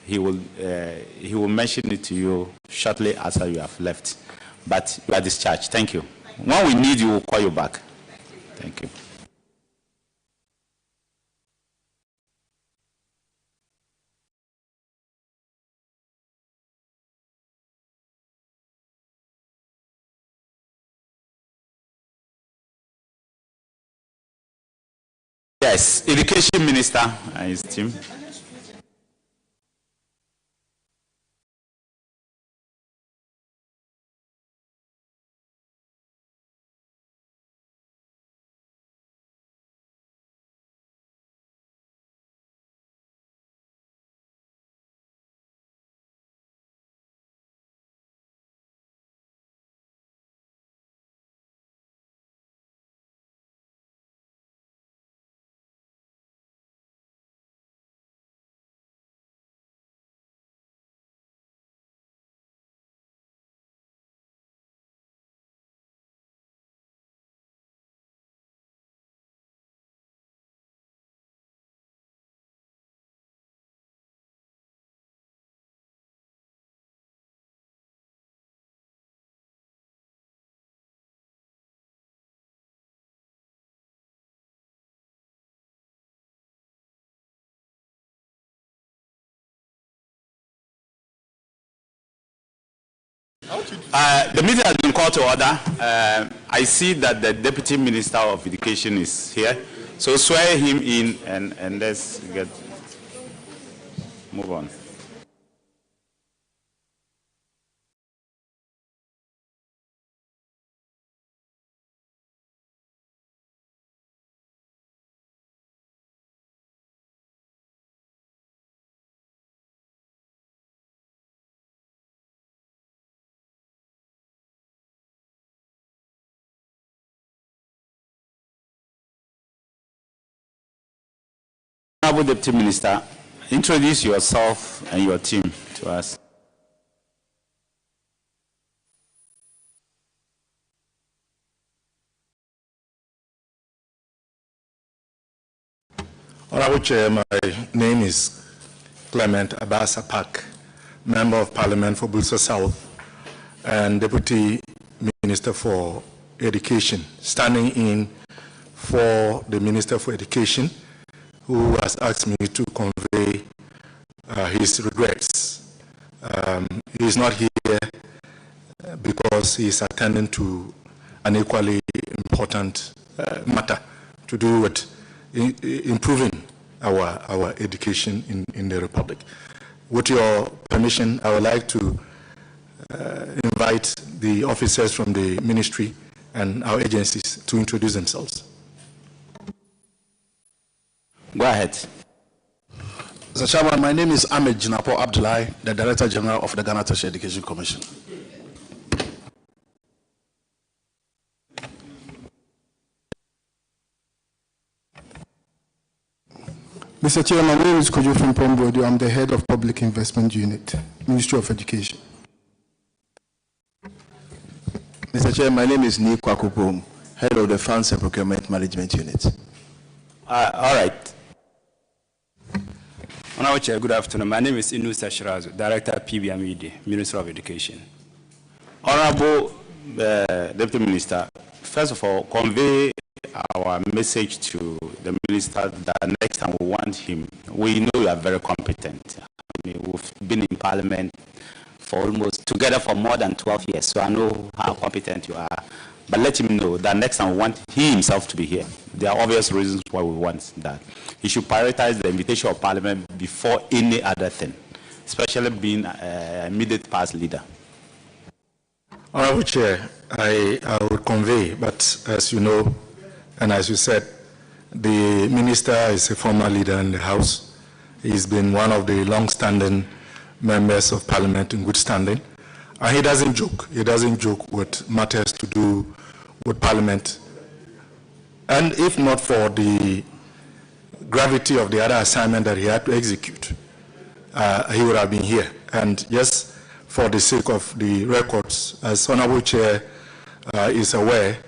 he will mention it to you shortly after you have left. But you are discharged. Thank you. When we need you, we'll call you back. Thank you. Yes, Education Minister and his team. The meeting has been called to order. I see that the Deputy Minister of Education is here. So swear him in and let's move on. Honorable Deputy Minister, introduce yourself and your team to us. Honorable Chair, my name is Clement Abasa Pak, Member of Parliament for Bulsa South and Deputy Minister for Education, standing in for the Minister for Education, who has asked me to convey his regrets. He is not here because he is attending to an equally important matter to do with improving our education in the Republic. With your permission, I would like to invite the officers from the ministry and our agencies to introduce themselves. Go ahead. Mr. Chairman, my name is Ahmed Jinapo Abdullahi, the Director General of the Ghana Tertiary Education Commission. Mr. Chair, my name is Kojo Frimpong. I'm the Head of Public Investment Unit, Ministry of Education. Mr. Chair, my name is Nick Kwakupom, Head of the Funds and Procurement Management Unit. All right. Honorable Chair, good afternoon. My name is Inusa Shirazu, Director of PBMED, Ministry of Education. Honorable Deputy Minister, first of all, convey our message to the minister that next time we want him. We know you are very competent. I mean, we've been in Parliament for almost together for more than 12 years, so I know how competent you are. But let him know that next time we want he himself to be here. There are obvious reasons why we want that. He should prioritize the invitation of Parliament before any other thing, especially being a immediate past leader. Honorable Chair, I would convey, but as you know, and as you said, the minister is a former leader in the House. He's been one of the long-standing members of Parliament in good standing. And he doesn't joke. He doesn't joke with matters to do with Parliament. And if not for the gravity of the other assignment that he had to execute, he would have been here. And just for the sake of the records, as Honorable Chair is aware,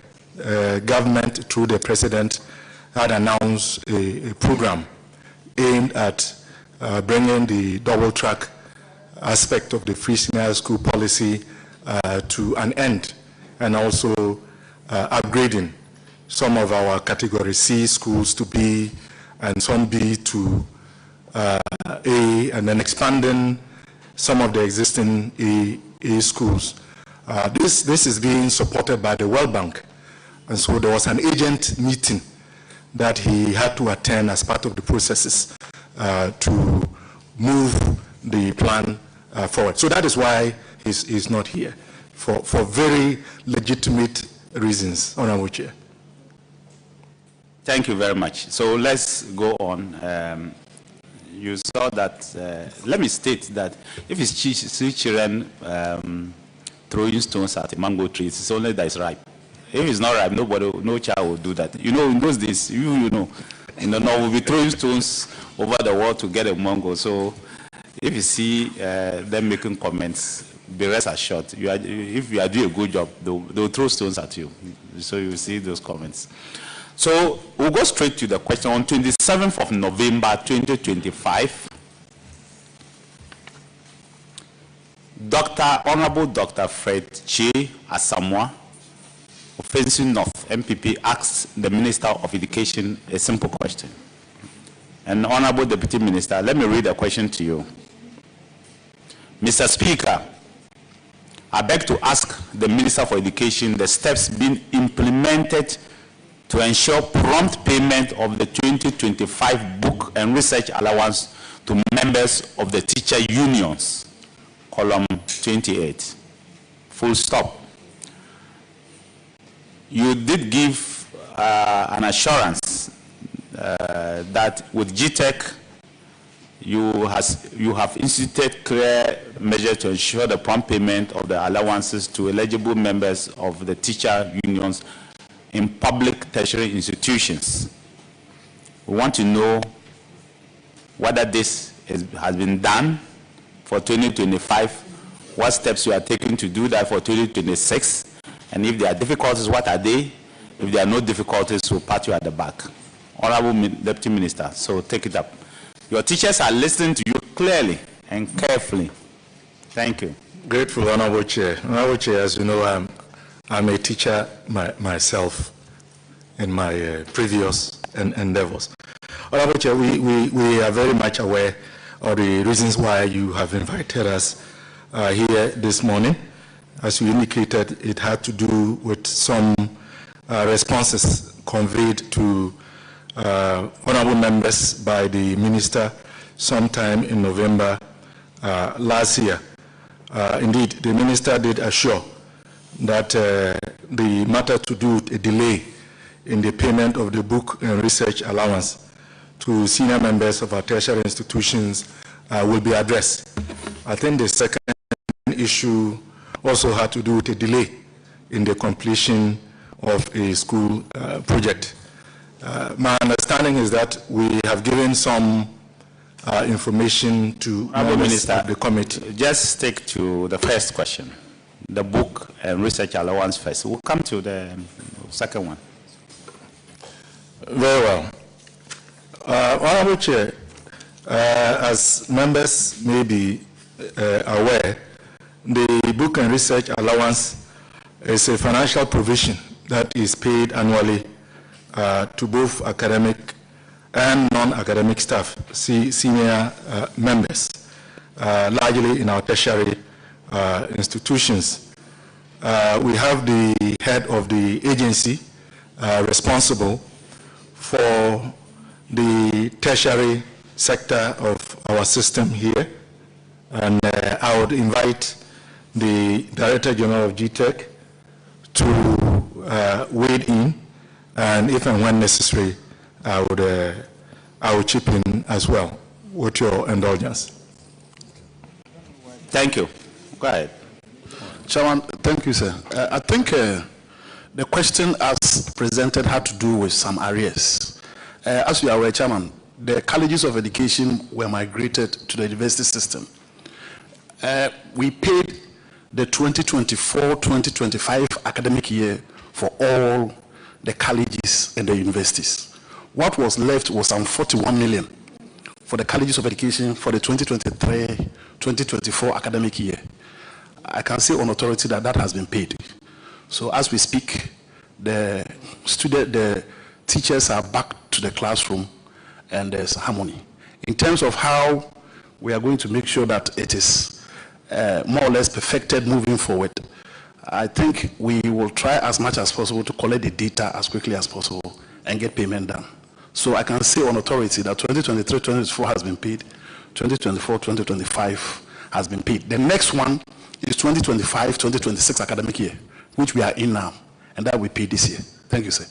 government through the President had announced a program aimed at bringing the double track aspect of the free senior school policy to an end, and also upgrading some of our category C schools to B and some B to A, and then expanding some of the existing A schools. This is being supported by the World Bank, and so there was an agent meeting that he had to attend as part of the processes to move the plan forward. So that is why he's not here, for very legitimate reasons, Honorable Chair. Thank you very much. So let's go on. You saw that, let me state that if it's children throwing stones at a mango tree, it's only that it's ripe. If it's not ripe, no child will do that. You know, in those days, you know, in the north, we'll be throwing stones over the wall to get a mango. So if you see them making comments, be rest assured, if you are doing a good job, they'll throw stones at you. So you see those comments. So we'll go straight to the question. On 27th of November 2025, Honorable Dr. Fred Che Asamoah, Offensive North MPP, asked the Minister of Education a simple question. And Honorable Deputy Minister, let me read the question to you. Mr. Speaker, I beg to ask the Minister for Education the steps being implemented to ensure prompt payment of the 2025 book and research allowance to members of the teacher unions. Column 28. Full stop. You did give an assurance that with GTEC you have instituted clear measures to ensure the prompt payment of the allowances to eligible members of the teacher unions in public tertiary institutions. We want to know whether this has been done for 2025, what steps you are taking to do that for 2026, and if there are difficulties, what are they? If there are no difficulties, we'll pat you at the back. Honorable Deputy Minister, so take it up. Your teachers are listening to you clearly and carefully. Thank you. Grateful, Honorable Chair. Honorable Chair, as you know, I'm a teacher myself in my previous endeavors. Honorable Chair, we are very much aware of the reasons why you have invited us here this morning. As you indicated, it had to do with some responses conveyed to honorable members by the minister sometime in November last year. Indeed, the minister did assure that the matter to do with a delay in the payment of the book and research allowance to senior members of our tertiary institutions will be addressed. I think the second issue also had to do with a delay in the completion of a school project. My understanding is that we have given some information to members of the committee. Just stick to the first question, the book and research allowance first. We'll come to the second one. Very well. Honorable Chair, as members may be aware, the book and research allowance is a financial provision that is paid annually to both academic and non-academic staff, senior members, largely in our tertiary institutions. We have the head of the agency responsible for the tertiary sector of our system here, and I would invite the Director General of GTEC to wade in, and if and when necessary, I would chip in as well, with your indulgence. Thank you. Go ahead. Chairman, thank you, sir. I think the question as presented had to do with some arrears. As you are aware, Chairman, the colleges of education were migrated to the university system. We paid the 2024-2025 academic year for all the colleges and the universities. What was left was some 41 million for the colleges of education for the 2023-2024 academic year. I can say on authority that that has been paid. So as we speak, the teachers are back to the classroom and there's harmony. In terms of how we are going to make sure that it is more or less perfected moving forward, I think we will try as much as possible to collect the data as quickly as possible and get payment done. So I can say on authority that 2023-2024 has been paid, 2024-2025 has been paid. The next one is 2025-2026 academic year, which we are in now, and that we pay this year. Thank you, sir.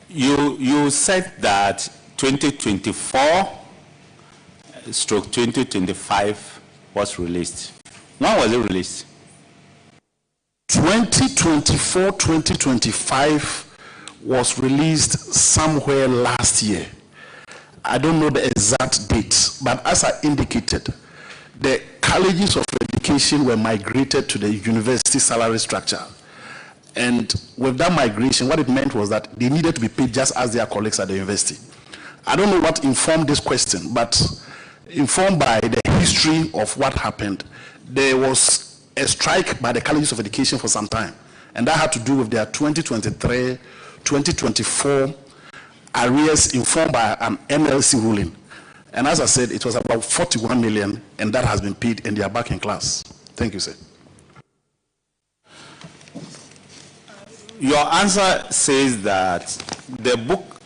You said that 2024/2025 was released. When was it released? 2024-2025 was released somewhere last year. I don't know the exact date, but as I indicated, the colleges of education were migrated to the university salary structure. And with that migration, what it meant was that they needed to be paid just as their colleagues at the university. I don't know what informed this question, but informed by the history of what happened, there was a strike by the colleges of education for some time. And that had to do with their 2023-2024 arrears informed by an NLC ruling. And as I said, it was about 41 million, and that has been paid, and they are back in class. Thank you, sir. Your answer says that the book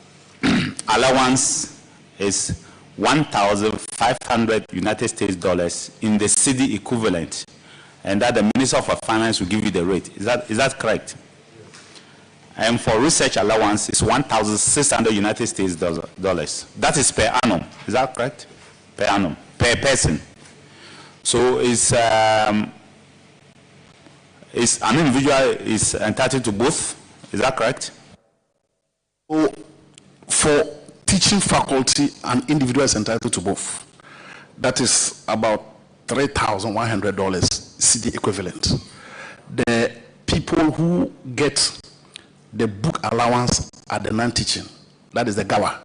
allowance is 1,500 United States dollars in the cedi equivalent, and that the Minister of Finance will give you the rate. Is that correct? And for research allowance, it's 1,600 United States dollars. That is per annum. Is that correct? Per annum, per person. So it's an individual is entitled to both. Is that correct? For teaching faculty, an individual is entitled to both. That is about $3,100 cedi equivalent. The people who get the book allowance are the non-teaching. That is the GAWA.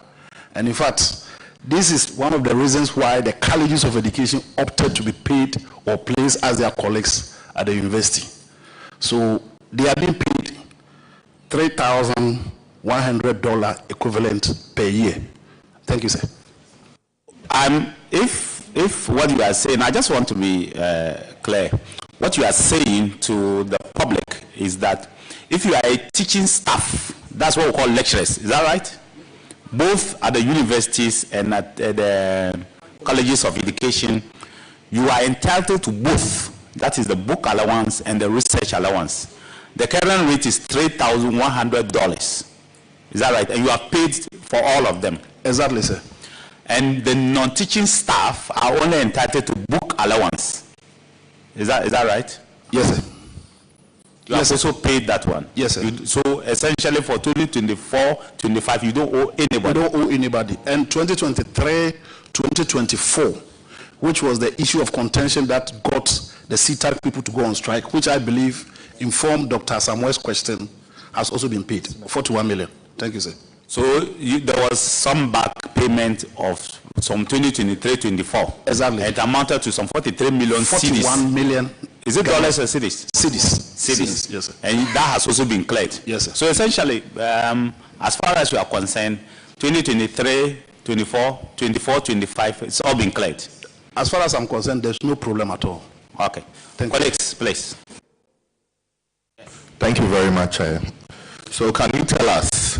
And in fact, this is one of the reasons why the colleges of education opted to be paid or placed as their colleagues at the university. So they are being paid $3,100 equivalent per year. Thank you, sir. If what you are saying, I just want to be clear. What you are saying to the public is that if you are a teaching staff, that's what we call lecturers. Is that right? Both at the universities and at the colleges of education, you are entitled to both. That is the book allowance and the research allowance. The current rate is $3,100. Is that right? And you are paid for all of them. Exactly, sir. And the non-teaching staff are only entitled to book allowance. Is that right? Yes, sir. You have also paid that one. Yes, sir. So essentially for 2024-25, you don't owe anybody. You don't owe anybody. And 2023-2024, which was the issue of contention that got the CTAC people to go on strike, which I believe informed Dr. Samuel's question, has also been paid, 41 million. Thank you, sir. So there was some back payment of some 2023-24. Exactly. It amounted to some 43 million 41 cedis. Million. Is it dollars or cedis? Cedis. Yes, sir. And that has also been cleared. Yes, sir. So essentially, as far as we are concerned, 2023, 24, 24, 25, it's all been cleared. As far as I'm concerned, there's no problem at all. Okay. Colleagues, please. Thank you very much. So can you tell us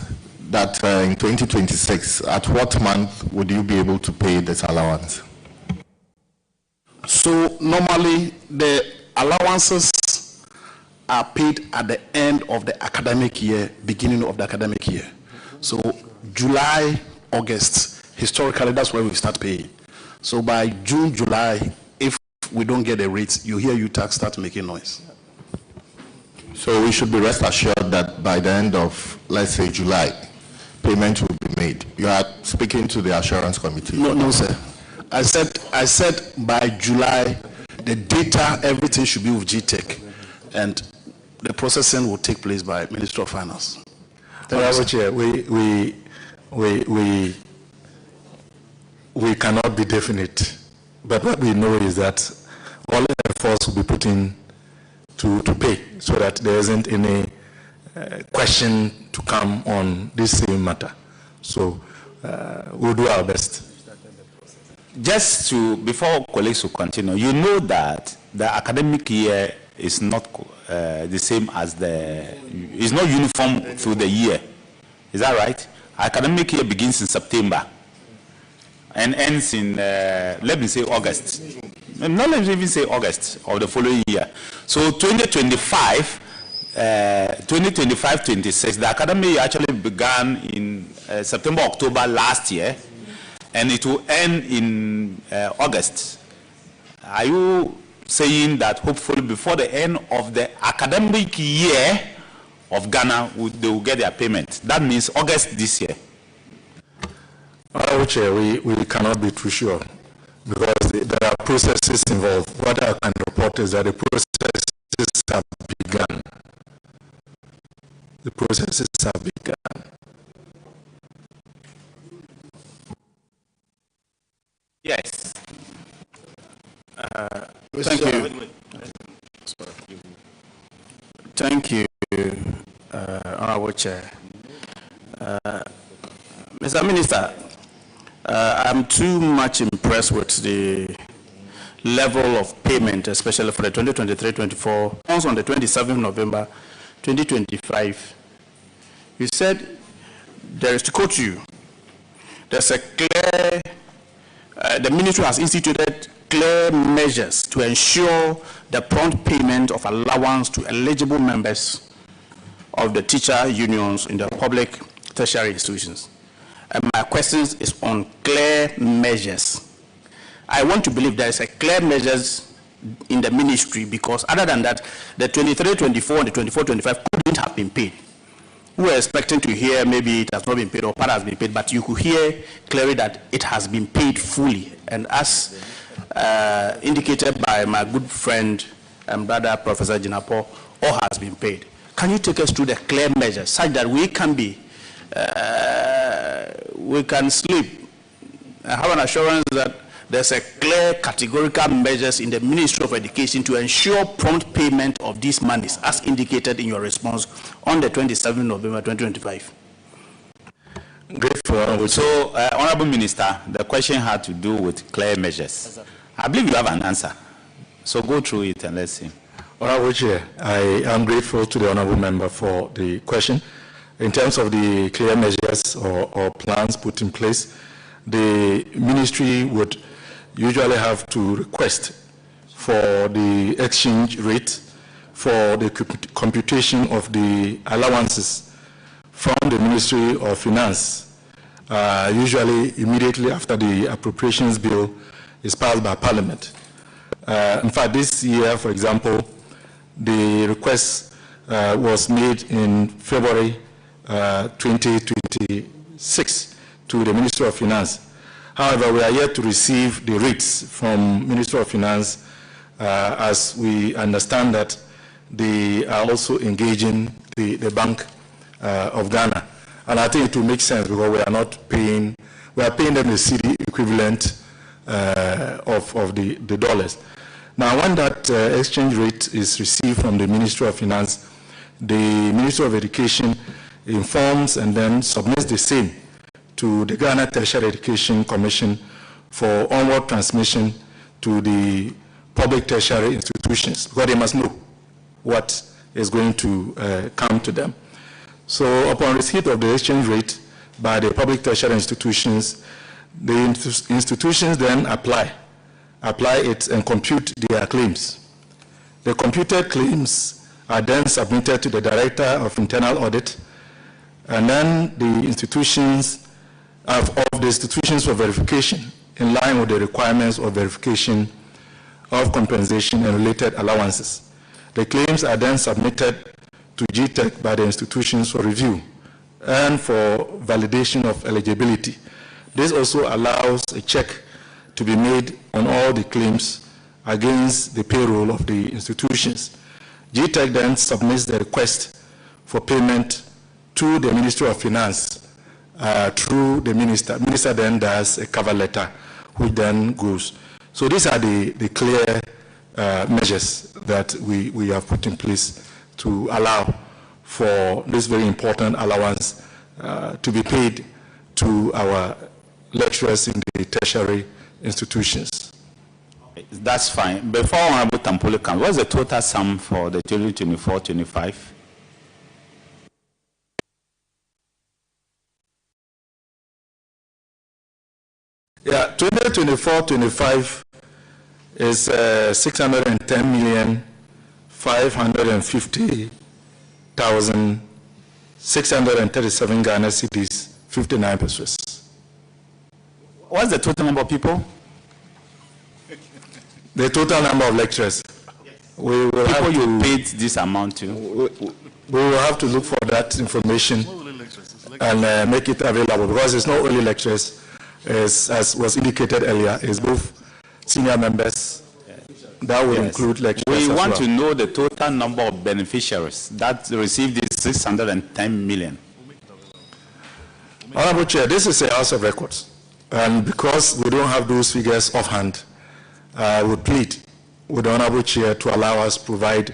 that in 2026, at what month would you be able to pay this allowance? So normally the allowances are paid at the end of the academic year, beginning of the academic year. So July, August, historically that's where we start paying. So by June, July, if we don't get a rate, you hear UTAC start making noise. So we should be rest assured that by the end of, let's say, July, payment will be made. You are speaking to the assurance committee. No, sir. I said by July, the data, everything should be with GTech, and the processing will take place by Ministry of Finance. Chair, we cannot be definite, but what we know is that all efforts will be put in to pay, so that there isn't any question to come on this same matter. So we'll do our best. Just to, before colleagues will continue, you know that the academic year is not the same as it's not uniform through the year. Is that right? Academic year begins in September and ends in, let me say August. No, let me even say August of the following year. So 2025-26, the academic year actually began in September, October last year, and it will end in August. Are you saying that hopefully before the end of the academic year of Ghana, they will get their payment? That means August this year. Chair, we cannot be too sure, because there are processes involved. What I can report is that the processes have begun. The processes have begun. Yes. Thank you. Thank you, Honorable Chair. Mr. Minister, I'm too much impressed with the level of payment, especially for the 2023-24, on the 27th November 2025, you said there is, to quote you, there's a clear, the ministry has instituted clear measures to ensure the prompt payment of allowance to eligible members of the teacher unions in the public tertiary institutions. And my question is on clear measures. I want to believe there is a clear measures in the ministry, because other than that, the 23-24 and the 24-25 couldn't have been paid. We were expecting to hear maybe it has not been paid or part has been paid, but you could hear clearly that it has been paid fully. And as indicated by my good friend and brother, Professor Jinapo, all has been paid. Can you take us through the clear measures such that we can sleep and have an assurance that there's a clear categorical measures in the Ministry of Education to ensure prompt payment of these monies as indicated in your response on the 27th of November 2025? Grateful. So, Honorable Minister, the question had to do with clear measures. I believe you have an answer. So go through it and let's see. Honorable Chair, I am grateful to the Honorable Member for the question. In terms of the clear measures or plans put in place, the ministry would usually have to request for the exchange rate for the computation of the allowances from the Ministry of Finance, usually immediately after the appropriations bill is passed by Parliament. In fact, this year, for example, the request was made in February 2026 to the Ministry of Finance. However, we are yet to receive the rates from Ministry of Finance, as we understand that they are also engaging the Bank of Ghana. And I think it will make sense because we are paying them the CD equivalent of the dollars. Now, when that exchange rate is received from the Ministry of Finance, the Ministry of Education informs and then submits the same to the Ghana Tertiary Education Commission for onward transmission to the public tertiary institutions, because they must know what is going to come to them. So upon receipt of the exchange rate by the public tertiary institutions, the institutions then apply it and compute their claims. The computed claims are then submitted to the Director of Internal Audit, and then the institutions of the institutions for verification in line with the requirements of verification of compensation and related allowances. The claims are then submitted to GTEC by the institutions for review and for validation of eligibility. This also allows a check to be made on all the claims against the payroll of the institutions. GTEC then submits the request for payment to the Ministry of Finance through the minister. The minister then does a cover letter, which then goes. So these are the clear measures that we have put in place to allow for this very important allowance to be paid to our lecturers in the tertiary institutions. That's fine. Before Honorable Tampole comes, what's the total sum for the 2024-25? Yeah, 2024-25 is 610,550,637 Ghana cedis, 59 pesos. What's the total number of people? The total number of lecturers. We will people you paid this amount to? We will have to look for that information and make it available, because it's not only lecturers, as was indicated earlier, it's both senior members. That will include lecturers. We want to know the total number of beneficiaries that received this 610 million. Honorable Chair, this is a House of Records, and because we don't have those figures offhand, I would plead with the Honorable Chair to allow us to provide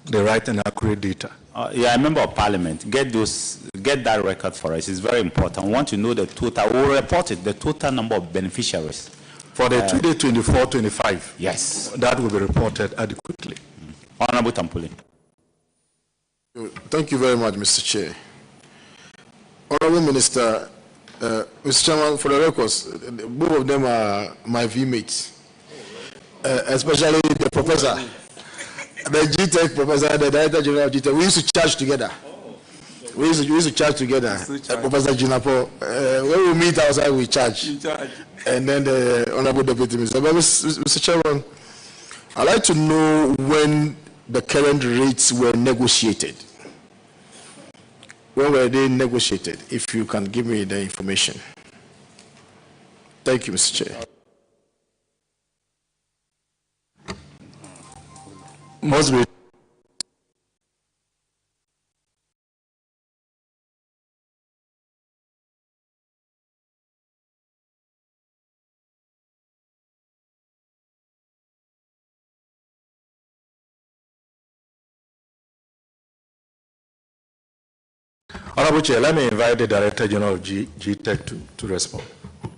the right and accurate data. Yeah, a member of Parliament, get that record for us. It's very important. We want to know the total. We'll report it, the total number of beneficiaries. For the 2024-25, yes, that will be reported adequately. Honorable Tampole. Thank you very much, Mr. Chair. Honorable Minister, Mr. Chairman, for the records, both of them are my V-mates, especially the professor, the GTech professor, the Director General of GTech. We used to charge together. We used to charge together. Professor Jinapo, when we meet outside, we charge. And then the Honorable Deputy Minister. But Mr. Chairman, I'd like to know when the current rates were negotiated. When were they negotiated? If you can give me the information. Thank you, Mr. Chair. Most Honorable Chair, let me invite the Director General of GTech to respond.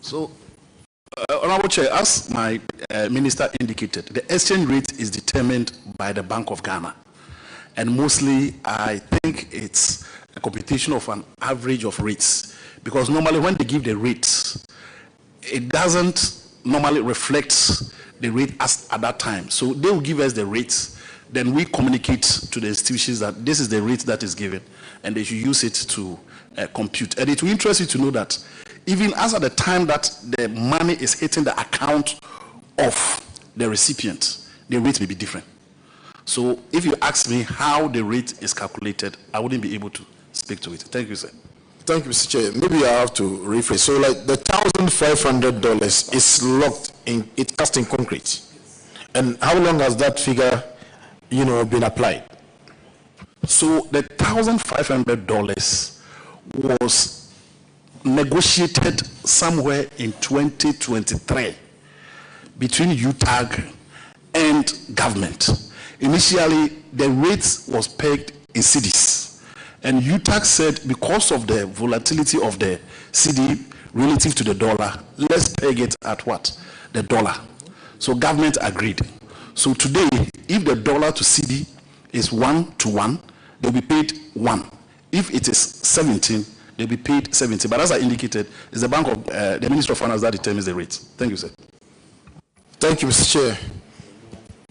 So, Honorable Chair, as my minister indicated, the exchange rate is determined by the Bank of Ghana. And mostly, I think it's a computation of an average of rates. Because normally when they give the rates, it doesn't normally reflect the rate as at that time. So they will give us the rates, then we communicate to the institutions that this is the rate that is given, and they should use it to compute. And it will interest you to know that even as at the time that the money is hitting the account of the recipient, the rate may be different. So if you ask me how the rate is calculated, I wouldn't be able to speak to it. Thank you, sir. Thank you, Mr. Chair. Maybe I have to rephrase. So like the $1,500 is locked in, it cast in concrete. And how long has that figure, been applied? So the $1,500 was negotiated somewhere in 2023 between UTAG and government. Initially, the rate was pegged in cedis. And UTAG said because of the volatility of the cedi relative to the dollar, let's peg it at what? The dollar. So government agreed. So today, if the dollar to cedi is 1:1, they'll be paid 1. If it is 17, they'll be paid 70. But as I indicated, it's the Bank of the Ministry of Finance that determines the rate. Thank you, sir. Thank you, Mr. Chair.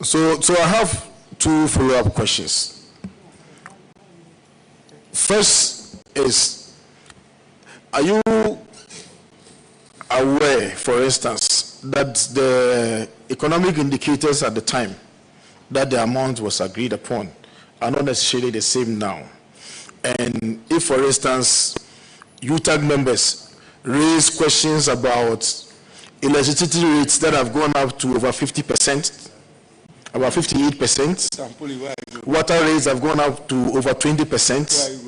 So I have two follow-up questions. First is, are you aware, for instance, that the economic indicators at the time that the amount was agreed upon are not necessarily the same now? And if, for instance, UTAG members raise questions about electricity rates that have gone up to over 50%, about 58%, water rates have gone up to over 20%,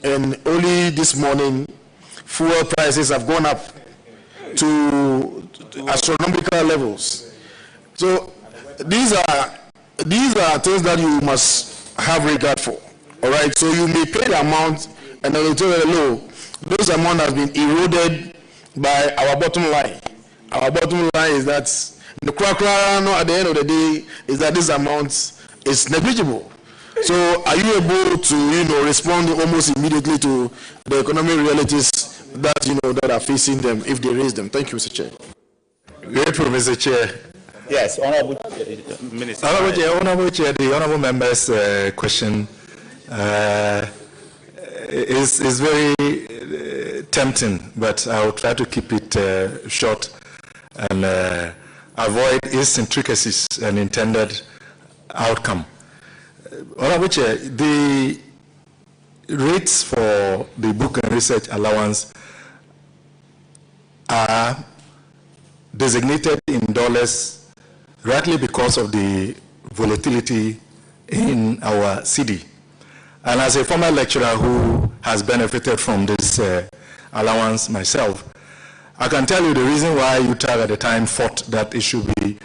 and only this morning, fuel prices have gone up to astronomical levels. So these are things that you must have regard for. All right, so you may pay the amount, and then you tell you, low. Those amount has been eroded by our bottom line. Our bottom line is that the crack at the end of the day is that this amount is negligible. So are you able to respond almost immediately to the economic realities that that are facing them if they raise them? Thank you, Mr. Chair. Grateful, Mr. Chair. Yes, Honorable Minister. Honorable Chair, the Honorable Member's question is very tempting, but I will try to keep it short and avoid its intricacies and intended outcome. Honorable Chair, the rates for the book and research allowance are designated in dollars rightly because of the volatility in our cedi. And as a former lecturer who has benefited from this allowance myself, I can tell you the reason why UTAG at the time fought that it should be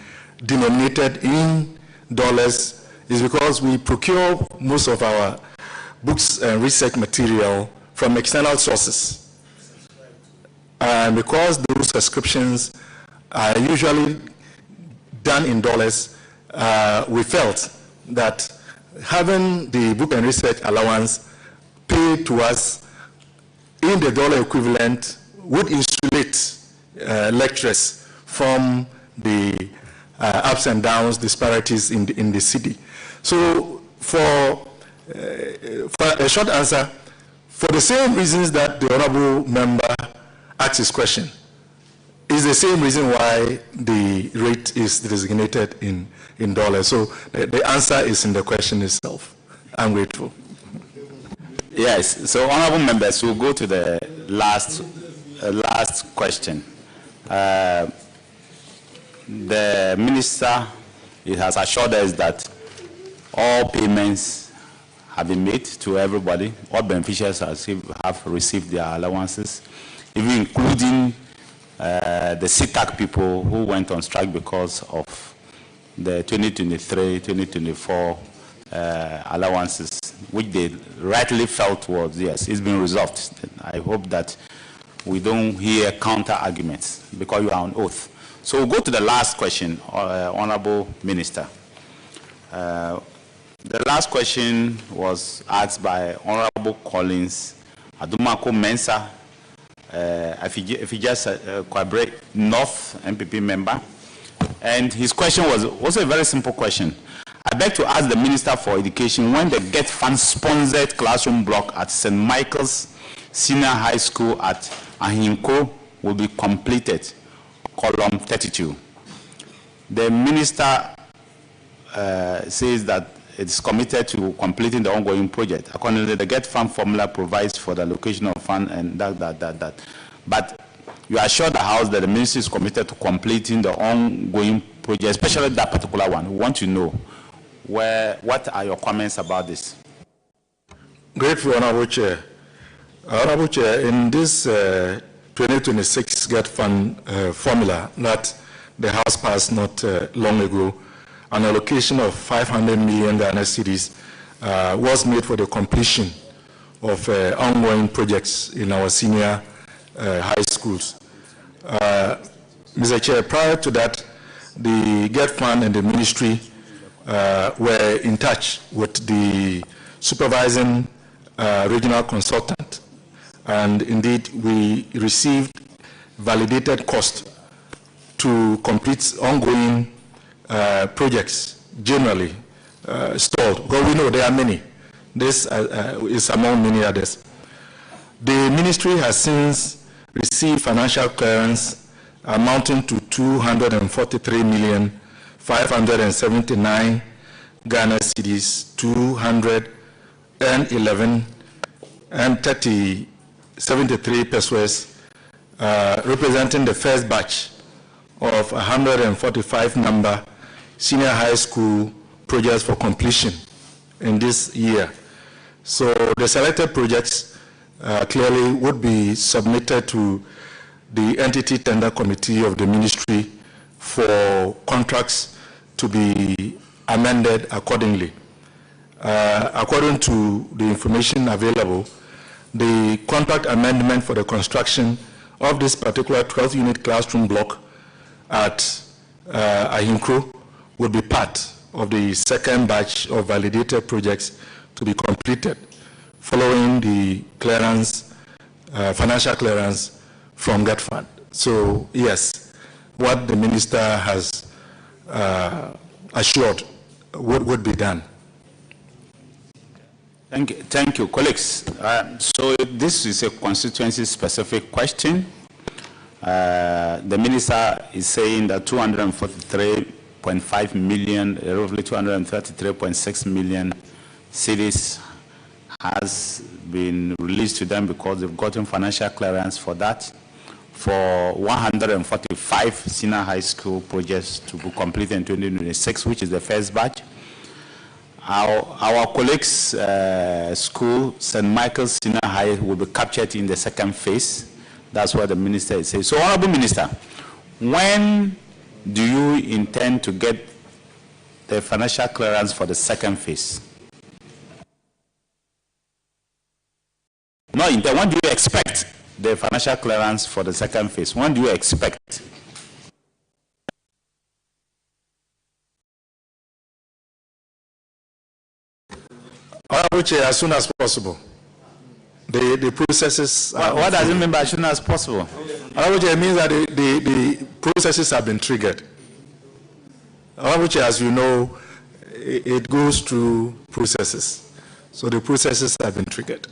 denominated in dollars is because we procure most of our books and research material from external sources. And because those subscriptions are usually done in dollars, we felt that having the book and research allowance paid to us in the dollar equivalent would insulate lecturers from the ups and downs, disparities in the city. So for a short answer, for the same reasons that the honorable member asked his question, is the same reason why the rate is designated in dollars. So the answer is in the question itself. I'm grateful. Yes, so honorable members, we'll go to the last question. The minister has assured us that all payments have been made to everybody. All beneficiaries have received their allowances, even including the CTAC people who went on strike because of the 2023-2024 allowances, which they rightly felt was, yes, it's been resolved. I hope that we don't hear counter arguments because you are on oath. So we'll go to the last question, Honorable Minister. The last question was asked by Honorable Collins Adumako Mensah, if he just Kwabre North MPP member. And his question was also a very simple question. I beg to ask the Minister for Education when the Get Fund sponsored classroom block at St. Michael's Senior High School at Ahinko will be completed, column 32. The Minister says that it's committed to completing the ongoing project. Accordingly, the Get Fund formula provides for the allocation of fund and that. But you assure the House that the Ministry is committed to completing the ongoing project, especially that particular one. We want to know what are your comments about this? Grateful, Honorable Chair. Honorable Chair, in this 2026 Get Fund formula that the House passed not long ago, an allocation of 500 million Ghana cedis was made for the completion of ongoing projects in our senior high schools. Mr. Chair, prior to that, the Get Fund and the Ministry were in touch with the supervising regional consultant, and indeed we received validated cost to complete ongoing projects generally stalled, because we know there are many. This is among many others. The Ministry has since received financial clearance amounting to 243,579 Ghana cedis, 211 and 73 pesos, representing the first batch of 145 number senior high school projects for completion in this year. So the selected projects clearly would be submitted to the entity tender committee of the Ministry for contracts to be amended accordingly. According to the information available, the contract amendment for the construction of this particular 12-unit classroom block at Ahinkro will be part of the second batch of validated projects to be completed following the clearance, financial clearance from Get Fund. So yes, what the Minister has assured would be done. Thank you, colleagues. So this is a constituency-specific question. The Minister is saying that 243.5 million, roughly 233.6 million cities has been released to them because they've gotten financial clearance for that, for 145 senior high school projects to be completed in 2026, which is the first batch. Our colleagues' school, St. Michael's Senior High, will be captured in the second phase. That's what the Minister is saying. So, Honorable Minister, when do you intend to get the financial clearance for the second phase? No, when do you expect the financial clearance for the second phase? When do you expect? Honorable Chair, as soon as possible. The processes. What does it mean by as soon as possible? Honorable Chair, it means that the processes have been triggered. Honorable Chair, as you know, it goes through processes. So the processes have been triggered.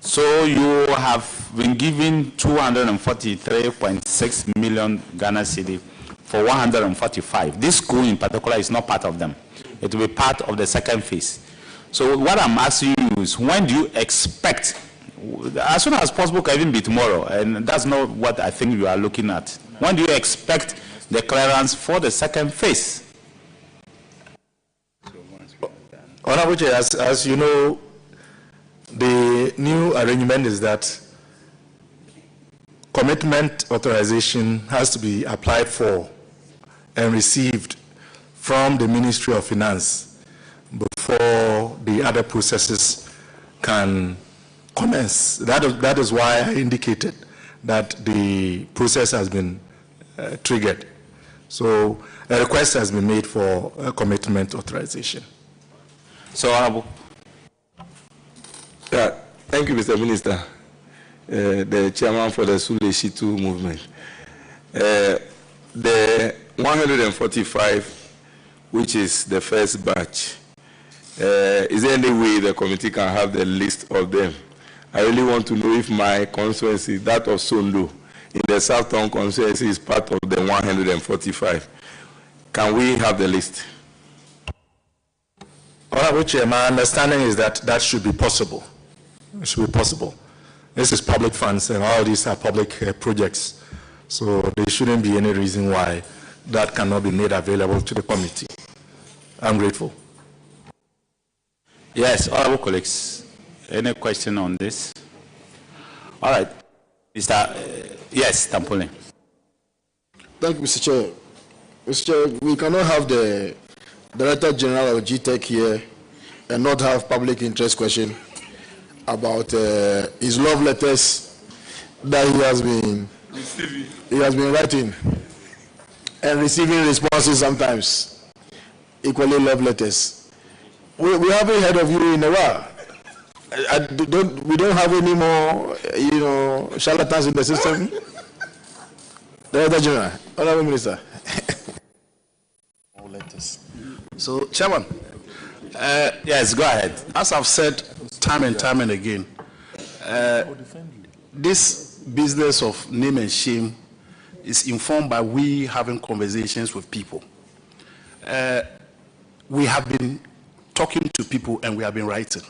So you have been given 243.6 million Ghana cedi for 145. This school in particular is not part of them. It will be part of the second phase. So what I'm asking you is, when do you expect, as soon as possible, can even be tomorrow, and that's not what I think you are looking at. When do you expect the clearance for the second phase? Honorable Chair, as you know, the new arrangement is that commitment authorization has to be applied for and received from the Ministry of Finance before the other processes can commence. That is why I indicated that the process has been triggered. So a request has been made for a commitment authorization. So, thank you, Mr. Minister, the chairman for the Sule Shitu movement. The 145, which is the first batch, is there any way the committee can have the list of them? I really want to know if my constituency, that of Sondo, in the Southtown constituency, is part of the 145. Can we have the list? Honorable Chair, my understanding is that that should be possible. It should be possible. This is public funds, and all these are public projects. So there shouldn't be any reason why that cannot be made available to the committee. I'm grateful. Yes, honorable colleagues, any question on this? All right, Mr. Yes, Tampole. Thank you, Mr. Chair. Mr. Chair, we cannot have the Director General of GTech here and not have public interest question about his love letters that he has been writing and receiving responses sometimes, equally love letters. We haven't heard of you in a while. We don't have any more, charlatans in the system. Director General, Honorable Minister. So, Chairman, yes, go ahead. As I've said time and time and again, this business of name and shame is informed by we having conversations with people. We have been talking to people and we have been writing.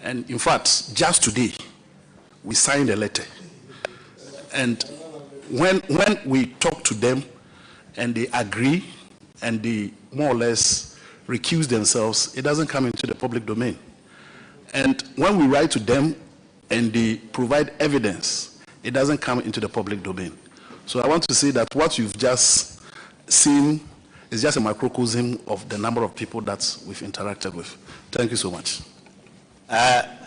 And in fact, just today, we signed a letter. And when we talk to them and they agree and they more or less recuse themselves, it doesn't come into the public domain. And when we write to them and they provide evidence, it doesn't come into the public domain. So I want to say that what you've just seen is just a microcosm of the number of people that we've interacted with. Thank you so much.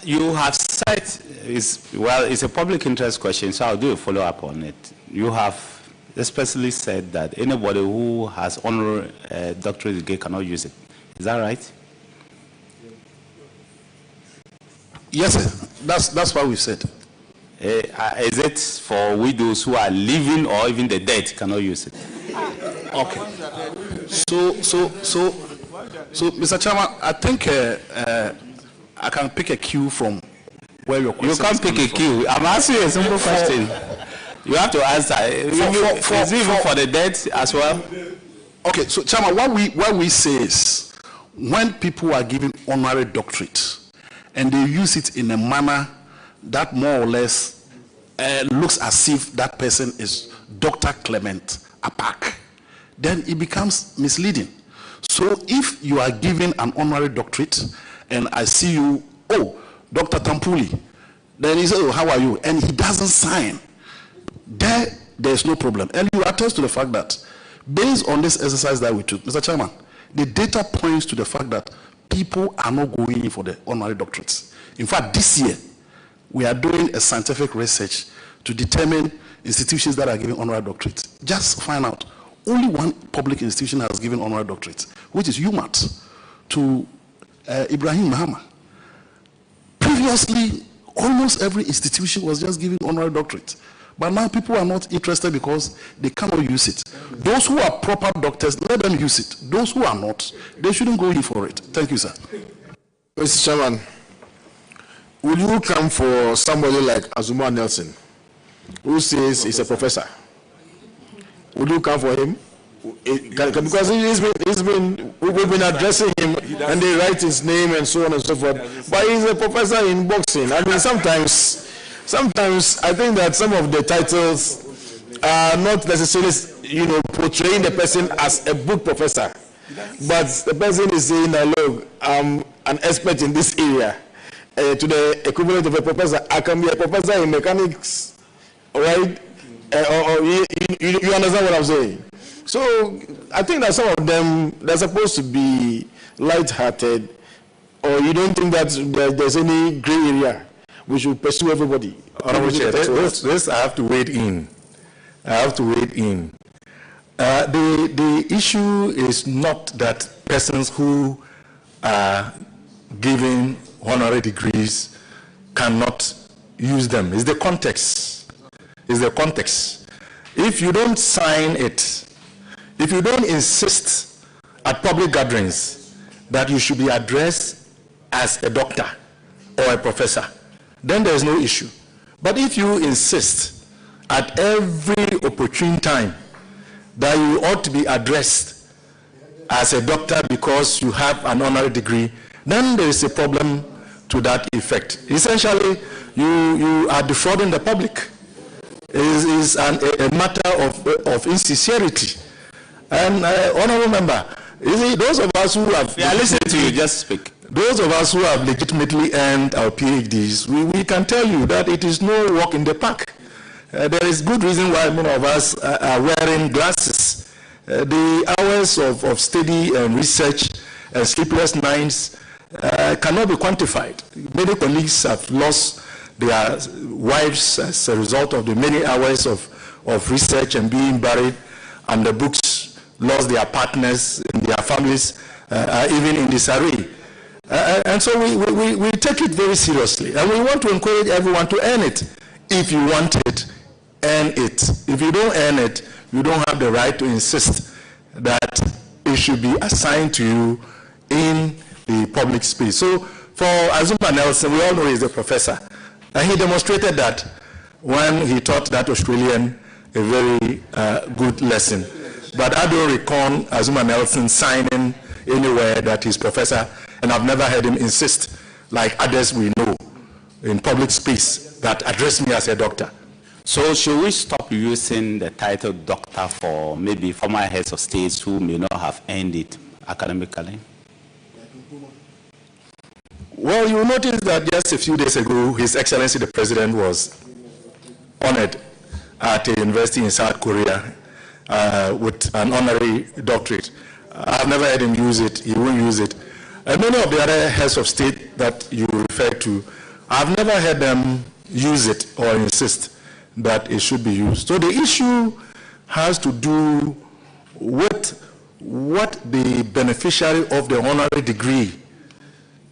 You have said, it's a public interest question, so I'll do a follow-up on it. You have especially said that anybody who has honorary doctorate degree cannot use it. Is that right? Yes, sir. That's what we've said. Is it for widows who are living or even the dead cannot use it? Okay. So, Mr. Chairman, I think I can pick a cue from where your question is. You can't pick a cue. I'm asking you a simple question. You have to answer. Is it even for the dead as well? Okay, so Chairman, what we say is, when people are given honorary doctorate and they use it in a manner that more or less looks as if that person is Dr. Clement Apak, then it becomes misleading. So if you are given an honorary doctorate and I see you, oh, Dr. Tampuli, then he says, oh, how are you? And he doesn't sign. There's no problem. And you attest to the fact that based on this exercise that we took, Mr. Chairman, the data points to the fact that people are not going in for the honorary doctorates. In fact, this year, we are doing a scientific research to determine institutions that are giving honorary doctorates. Just find out, only one public institution has given honorary doctorates, which is UMAT, to Ibrahim Mahama. Previously, almost every institution was just giving honorary doctorate. But now people are not interested because they cannot use it. Those who are proper doctors, let them use it. Those who are not, they shouldn't go in for it. Thank you, sir. Mr. Chairman, will you come for somebody like Azuma Nelson, who says he's a professor? Would you come for him? Because we've been addressing him and they write his name and so on and so forth. But he's a professor in boxing. I mean, sometimes I think that some of the titles are not necessarily, portraying the person as a book professor. But the person is saying that, look, I'm an expert in this area. To the equivalent of a professor, I can be a professor in mechanics, all right? You understand what I'm saying? So I think that some of them, they're supposed to be light-hearted, or you don't think that there's any gray area? We should pursue everybody. This I have to wade in. The issue is not that persons who are given honorary degrees cannot use them. It's the context. If you don't sign it, if you don't insist at public gatherings that you should be addressed as a doctor or a professor, then there is no issue. But if you insist at every opportune time that you ought to be addressed as a doctor because you have an honorary degree, then there is a problem to that effect. Essentially, you are defrauding the public. It is a matter of insincerity. And honorable member, you see, those of us who have... Yeah, listen to you, just speak. Those of us who have legitimately earned our PhDs, we can tell you that it is no walk in the park. There is good reason why many of us are wearing glasses. The hours of study and research and sleepless nights cannot be quantified. Many colleagues have lost their wives as a result of the many hours of research and being buried, and the books lost their partners and their families are even in disarray. And so we take it very seriously, and we want to encourage everyone to earn it. If you want it, earn it. If you don't earn it, you don't have the right to insist that it should be assigned to you in the public space. So for Azuma Nelson, we all know he's a professor, and he demonstrated that when he taught that Australian a very good lesson. But I don't recall Azuma Nelson signing anywhere that he's professor, and I've never heard him insist, like others we know in public space, that address me as a doctor. So should we stop using the title doctor for maybe former heads of states who may not have earned it academically? Well, you notice that just a few days ago, His Excellency the President was honored at a university in South Korea with an honorary doctorate. I've never heard him use it. He won't use it. And many of the other heads of state that you refer to, I've never heard them use it or insist that it should be used. So the issue has to do with what the beneficiary of the honorary degree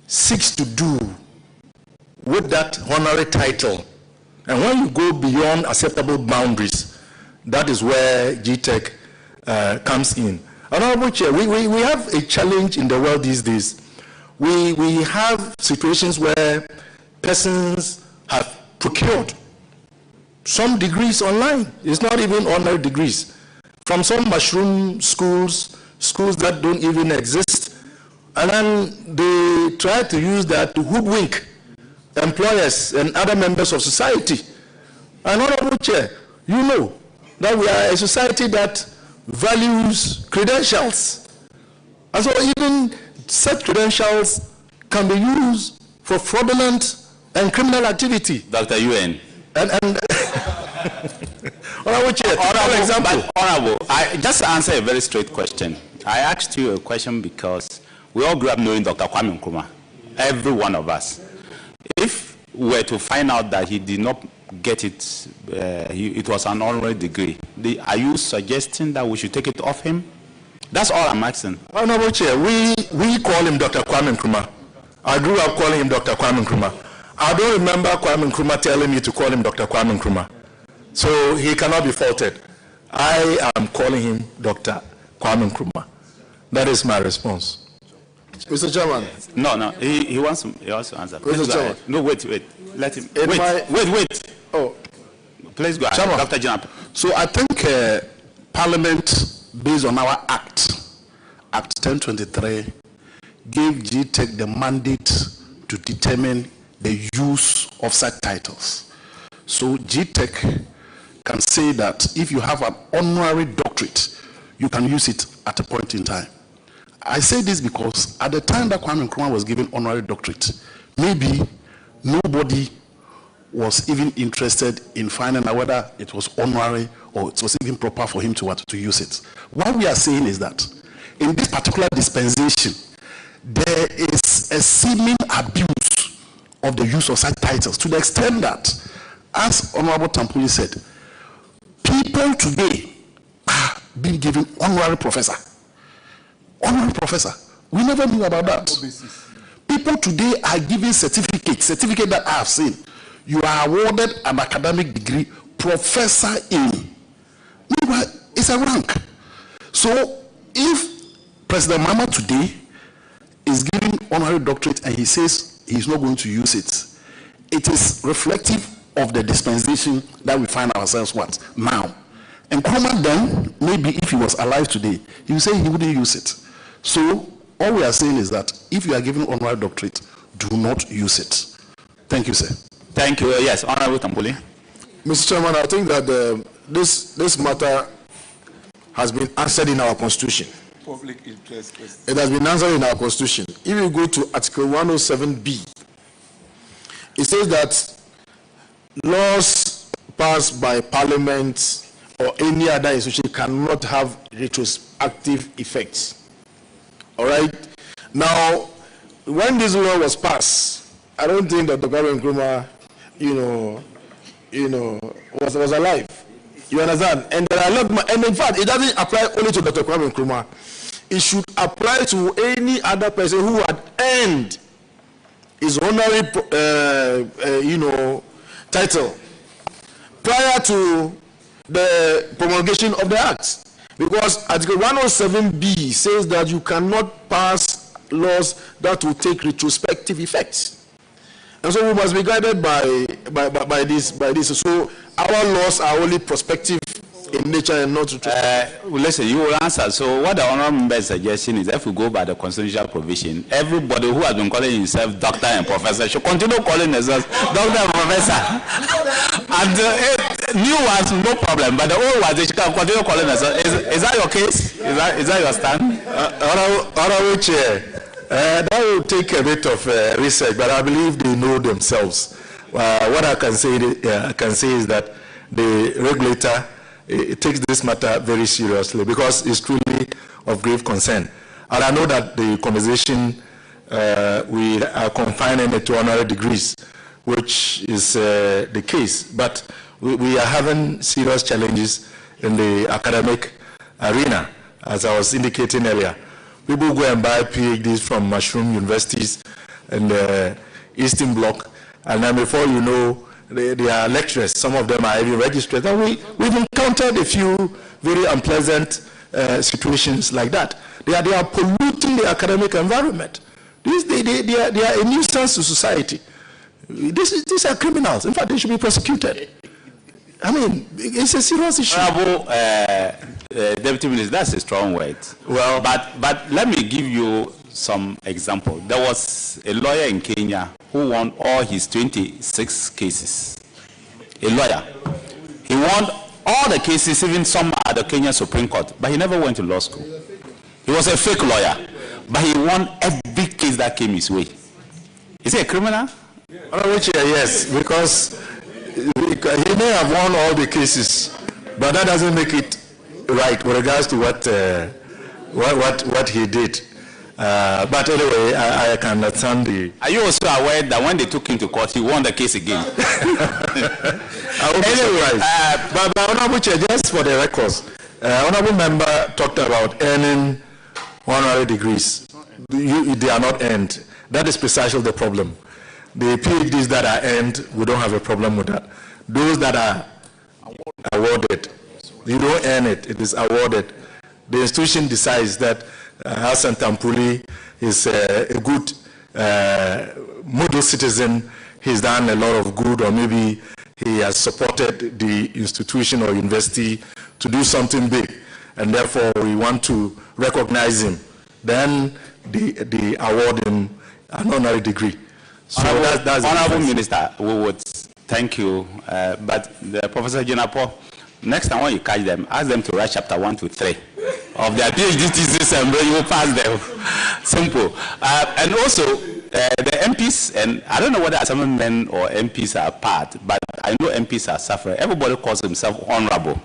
seeks to do with that honorary title. And when you go beyond acceptable boundaries, that is where GTech comes in. Honorable Chair, we have a challenge in the world these days. We have situations where persons have procured some degrees online. It's not even honorary degrees. From some mushroom schools that don't even exist. And then they try to use that to hoodwink employers and other members of society. And Honorable Chair, you know that we are a society that values credentials. And so even such credentials can be used for fraudulent and criminal activity. Dr. UN. And Honorable Chair, for example. Honorable, I just answer a very straight question. I asked you a question because we all grew up knowing Dr. Kwame Nkrumah, every one of us. If we were to find out that he did not get it, it was an honorary degree, are you suggesting that we should take it off him? That's all I'm asking. Honorable Chair, we call him Dr. Kwame Nkrumah. I grew up calling him Dr. Kwame Nkrumah. I don't remember Kwame Nkrumah telling me to call him Dr. Kwame Nkrumah. So he cannot be faulted. I am calling him Dr. Kwame Nkrumah. That is my response. Mr. Chairman. No, he wants to answer. Mr. Chairman. No, wait. Let him. Wait. Oh. Please go ahead, Chairman. Dr. Janap. So I think Parliament, based on our Act 1023, gave GTEC the mandate to determine the use of such titles. So GTEC can say that if you have an honorary doctorate, you can use it at a point in time. I say this because at the time that Kwame Nkrumah was given honorary doctorate, maybe nobody was even interested in finding out whether it was honorary or it was even proper for him to use it. What we are saying is that in this particular dispensation, there is a seeming abuse of the use of such titles to the extent that, as Honorable Tampuli said, people today are being given honorary professor. Honorary professor. We never knew about that. People today are given certificate that I have seen. You are awarded an academic degree, professor in. It's a rank. So if President Mahama today is giving honorary doctorate and he says he's not going to use it, it is reflective of the dispensation that we find ourselves now. And Nkrumah then, maybe if he was alive today, he would say he wouldn't use it. So all we are saying is that if you are given honorary doctorate, do not use it. Thank you, sir. Thank you. Yes, Honorable Tampuli. Mr. Chairman, I think that this matter has been answered in our Constitution. Public interest. It has been answered in our Constitution. If you go to Article 107B, it says that laws passed by Parliament or any other institution cannot have retrospective effects. All right? Now, when this law was passed, I don't think that Dr. Nkrumah, was alive. You understand? And there are a lot, and in fact, it doesn't apply only to Dr. Kwame Nkrumah. It should apply to any other person who had earned his honorary, title prior to the promulgation of the Act. Because Article 107B says that you cannot pass laws that will take retrospective effects. And so we must be guided by this. So our laws are only prospective in nature and not retrospective. Listen, you will answer. So what the honorable member is suggesting is if we go by the constitutional provision, everybody who has been calling himself doctor and professor should continue calling themselves doctor and professor. And new ones, no problem, but the old ones, they should continue calling themselves. Is that your case? Is that your stand? Honorable Chair, that will take a bit of research, but I believe they know themselves. What I can say is that the regulator takes this matter very seriously because it's truly of grave concern. And I know that the conversation we are confining it to honorary degrees, which is the case, but we are having serious challenges in the academic arena, as I was indicating earlier. People go and buy PhDs from mushroom universities in the Eastern Bloc, and then before you know, they are lecturers. Some of them are even registered. And we've encountered a few very unpleasant situations like that. They are polluting the academic environment. They are a nuisance to society. These are criminals. In fact, they should be prosecuted. I mean, it's a serious issue. Honorable Deputy Minister, that's a strong word. Well, but let me give you some example. There was a lawyer in Kenya who won all his 26 cases. A lawyer. He won all the cases, even some at the Kenya Supreme Court, but he never went to law school. He was a fake lawyer, but he won every case that came his way. Is he a criminal? Yes, because he may have won all the cases, but that doesn't make it right with regards to what he did. But anyway, I can understand the... Are you also aware that when they took him to court, he won the case again? Anyway, but Honorable Chair, just for the records, Honorable Member talked about earning honorary degrees. They are not earned. That is precisely the problem. The PhDs that are earned, we don't have a problem with that. Those that are awarded, you don't earn it, it is awarded. The institution decides that Hassan Tampuli is a good model citizen, he's done a lot of good, or maybe he has supported the institution or university to do something big, and therefore we want to recognize him. Then the award him an honorary degree. So that's Honorable Minister, we would thank you, but Professor Jinapo, next time when you catch them, ask them to write chapter 1 to 3 of their PhD thesis, and you will pass them. Simple. And also, the MPs, and I don't know whether assemblymen or MPs are part, but I know MPs are suffering. Everybody calls himself honorable.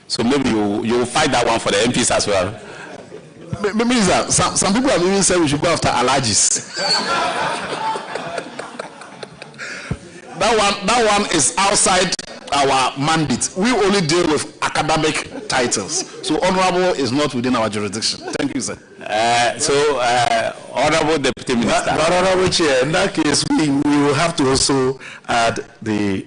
So maybe you will fight that one for the MPs as well. Minister, some people have even said we should go after allergies. That one is outside our mandate. We only deal with academic titles. So honorable is not within our jurisdiction. Thank you, sir. Honorable Deputy Minister. Honorable Chair, in that case, we will have to also add the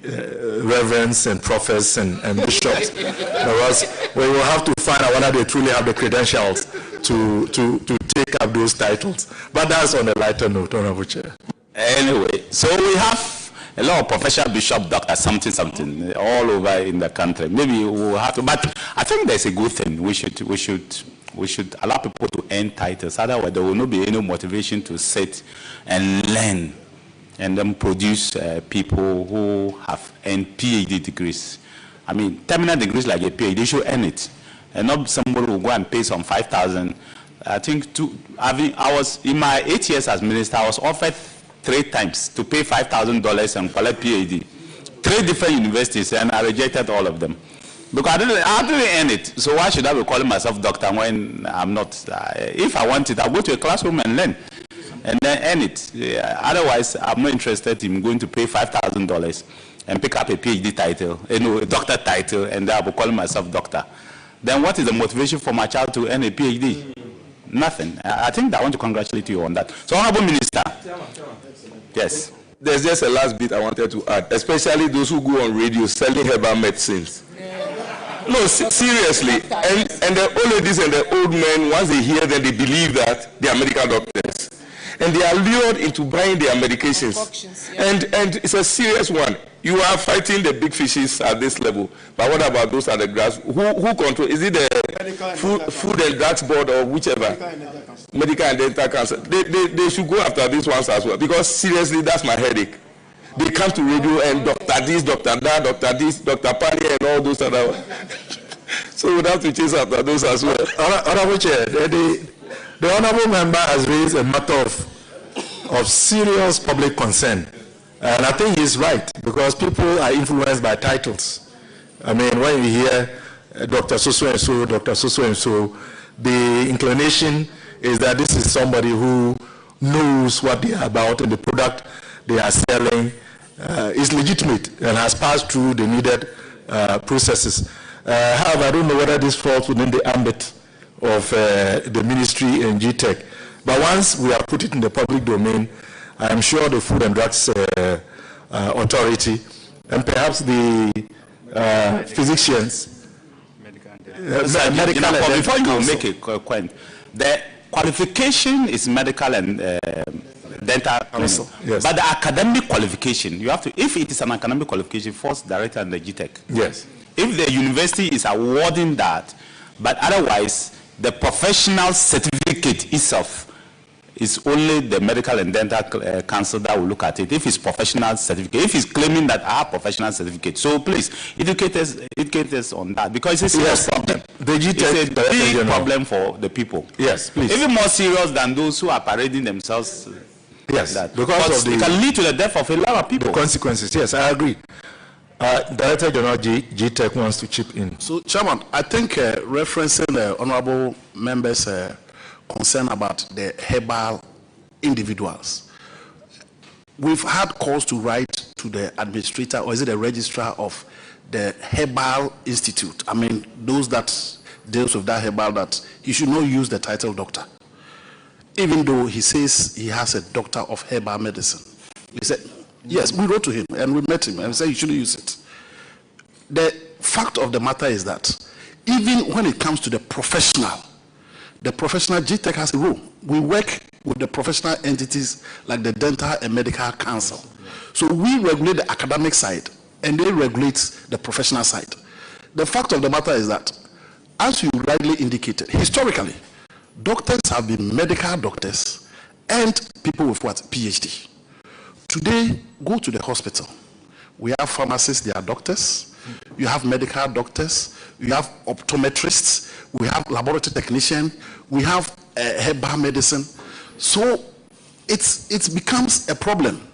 reverends and prophets and bishops. Because we will have to find out whether they truly have the credentials to take up those titles. But that's on a lighter note, Honorable Chair. Anyway, so we have a lot of professional bishop, doctor, something, all over in the country. Maybe we'll have to, but I think there's a good thing. We should allow people to earn titles. Otherwise, there will not be any motivation to sit and learn and then produce people who have earned PhD degrees. I mean, terminal degrees like a PhD, they should earn it. And not somebody will go and pay some 5,000. I think I was, in my 8 years as minister, I was offered 3 times to pay $5,000 and collect PhD. 3 different universities, and I rejected all of them. Because I didn't earn it. So why should I be calling myself doctor when I'm not? If I want it, I'll go to a classroom and learn. And then earn it. Otherwise, I'm not interested in going to pay $5,000 and pick up a PhD title, a doctor title, and then I'll be calling myself doctor. Then what is the motivation for my child to earn a PhD? Nothing. I think I want to congratulate you on that. So, Honorable Minister. Yes. There's just a last bit I wanted to add, especially those who go on radio selling herbal medicines. No, seriously. And the old ladies and the old men, once they hear them, they believe that they are medical doctors. And they are lured into buying their medications. And it's a serious one. You are fighting the big fishes at this level. But what about those at the grass? Who control? Is it the Food and Drugs Board or whichever? Medical and Dental Council. They should go after these ones as well. Because seriously, that's my headache. They come to radio and doctor this, doctor that, doctor this, Dr. Pani and all those other ones. So we have to chase after those as well. Honorable Chair, the Honorable Member has raised a matter of serious public concern. And I think he's right, because people are influenced by titles. I mean, when you hear Dr. So-so-and-so, Dr. So-so-and-so, the inclination is that this is somebody who knows what they are about, and the product they are selling is legitimate and has passed through the needed processes. However, I don't know whether this falls within the ambit of the ministry and GTech. But once we have put it in the public domain, I'm sure the Food and Drugs Authority and perhaps the physicians, before you make a point, the qualification is medical and dental council. Yes. But the academic qualification, you have to, if it is an academic qualification, force director and the GTech. Yes. If the university is awarding that, but otherwise, the professional certificate itself is only the medical and dental council that will look at it. If it's professional certificate, if it's claiming that I have professional certificate, so please educate us on that, because it's a serious problem. It's a big problem for the people. Yes, please. Even more serious than those who are parading themselves. Yes, that. because it can lead to the death of a lot of people. The consequences. Yes, I agree. Director General GTech wants to chip in. So, Chairman, I think referencing the honorable members' concern about the herbal individuals, we've had calls to write to the administrator, or is it the registrar of the Herbal Institute? I mean, those that deals with that herbal, that you should not use the title doctor. even though he says he has a doctor of herbal medicine. He said, yes, we wrote to him and we met him and we said you shouldn't use it. The fact of the matter is that even when it comes to the professional GTEC has a role. We work with the professional entities like the Dental and Medical Council. So we regulate the academic side and they regulate the professional side. The fact of the matter is that, as you rightly indicated, historically, doctors have been medical doctors and people with what? PhD. Today, go to the hospital. We have pharmacists, they are doctors. You have medical doctors. You have optometrists. We have laboratory technicians. We have herbal medicine. So it becomes a problem.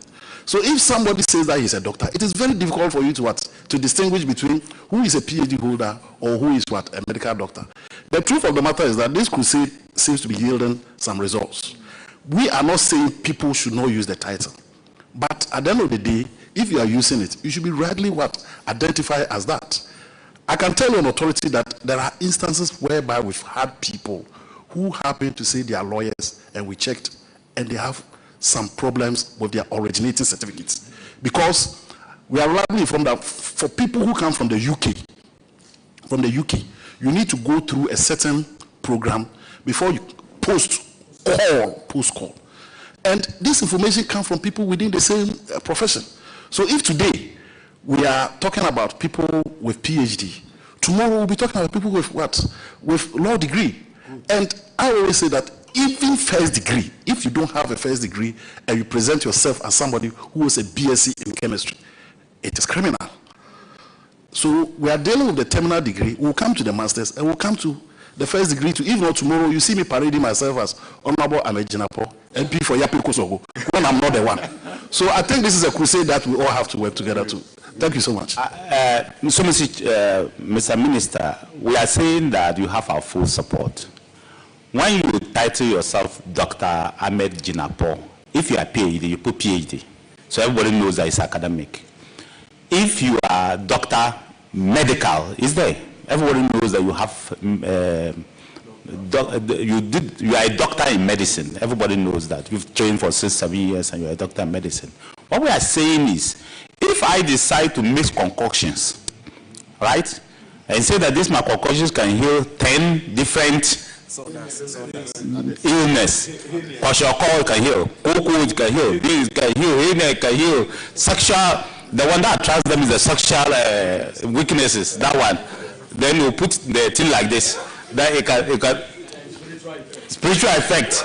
So if somebody says that he's a doctor, it is very difficult for you to distinguish between who is a PhD holder or who is what? A medical doctor. The truth of the matter is that this crusade seems to be yielding some results. We are not saying people should not use the title. But at the end of the day, if you are using it, you should be rightly identified as that. I can tell you on authority that there are instances whereby we've had people who happen to say they are lawyers and we checked and they have some problems with their originating certificates. Because we are rightly informed that for people who come from the UK, you need to go through a certain program before you post call. And this information comes from people within the same profession. So if today we are talking about people with PhD, tomorrow we'll be talking about people with what? With law degree. And I always say that even first degree, if you don't have a first degree and you present yourself as somebody who has a BSc in chemistry, it is criminal. So we are dealing with the terminal degree. We'll come to the masters and we'll come to the first degree to, if not tomorrow, you see me parading myself as Honorable Amejinapo, MP for Yapi Kosogo, when I'm not the one. So I think this is a crusade that we all have to work together to. Thank you so much. Mr. Minister, we are saying that you have our full support. When you title yourself Dr. Ahmed Jinapo, if you are PhD, you put PhD. So everybody knows that it's academic. If you are Dr. Medical, is there? Everybody knows that you have, you are a doctor in medicine. Everybody knows that. You've trained for 6-7 years and you're a doctor in medicine. What we are saying is, if I decide to mix concoctions, right, and say that these my concoctions can heal 10 different illness, kwashiorkor can heal, cold can heal, this can heal, hernia can heal, sexual, the one that attracts them is the sexual weaknesses, that one. Then you put the thing like this, then it can spiritual effect,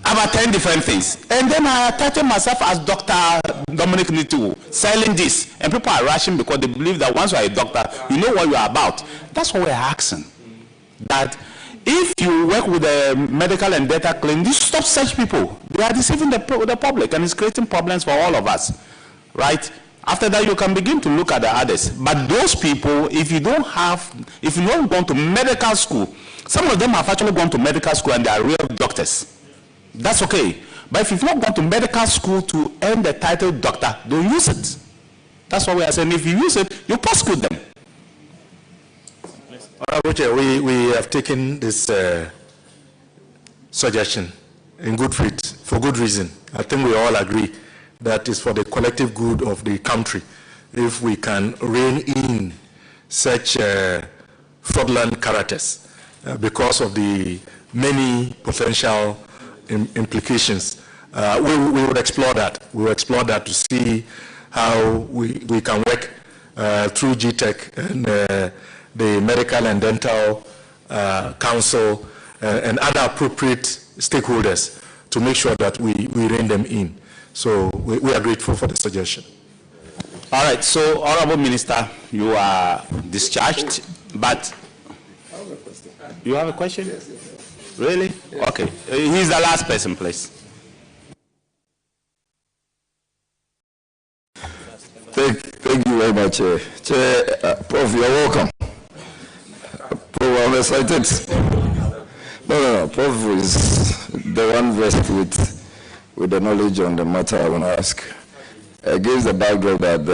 about 10 different things. And then I titled myself as Dr. Dominic Nitu, selling this. And people are rushing because they believe that once you are a doctor, you know what you are about. That's what we're asking. That if you work with the medical and data claim, you stop such people. They are deceiving the public and it's creating problems for all of us, right? After that, you can begin to look at the others. But those people, if you don't gone to medical school, some of them have actually gone to medical school and they are real doctors. That's okay. But if you've not gone to medical school to earn the title doctor, don't use it. That's what we are saying. If you use it, you prosecute them. We have taken this suggestion in good faith, for good reason. I think we all agree that is for the collective good of the country. If we can rein in such fraudulent characters because of the many potential implications, we would explore that. We will explore that to see how we can work through GTEC and the Medical and Dental Council and other appropriate stakeholders to make sure that we rein them in. So we are grateful for the suggestion. All right, so Honorable Minister, you are discharged, but you have a question? Really? Okay, he's the last person, please. Thank you very much. Prof, you're welcome. Prof, I'm excited. No. Prof is the one versed with the knowledge on the matter I want to ask. Against the backdrop that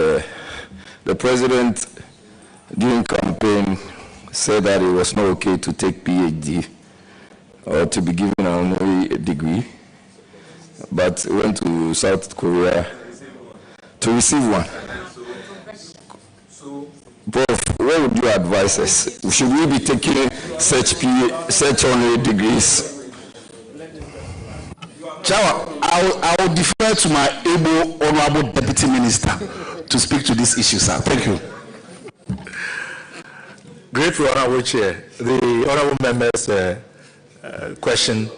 the president during campaign said that it was not okay to take PhD or to be given honorary degree, but went to South Korea to receive one. Prof, what would you advise us? Should we be taking such honorary degrees? Chawa, I will defer to my able honorable deputy minister to speak to this issue, sir. Thank you. Grateful, Honorable Chair. The Honorable Member's question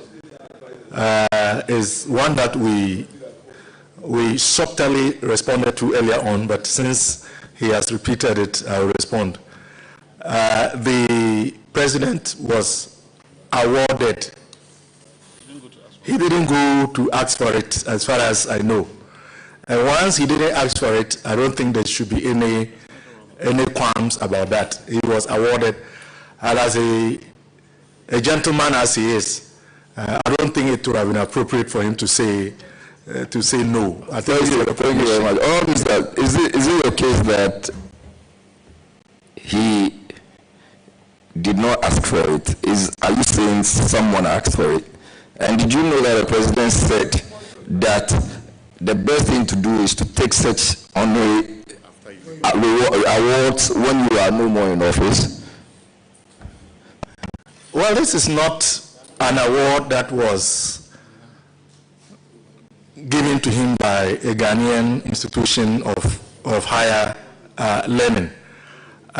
is one that we subtly responded to earlier on, but since he has repeated it, I will respond. The President was awarded. He didn't go to ask for it, as far as I know. And once he didn't ask for it, I don't think there should be any qualms about that. He was awarded, and as a gentleman as he is, I don't think it would have been appropriate for him to say no. I think thank you very much. Is it your case that he did not ask for it? Are you saying someone asked for it? And did you know that the President said that the best thing to do is to take such honorary awards when you are no more in office? Well, this is not an award that was given to him by a Ghanaian institution of higher learning.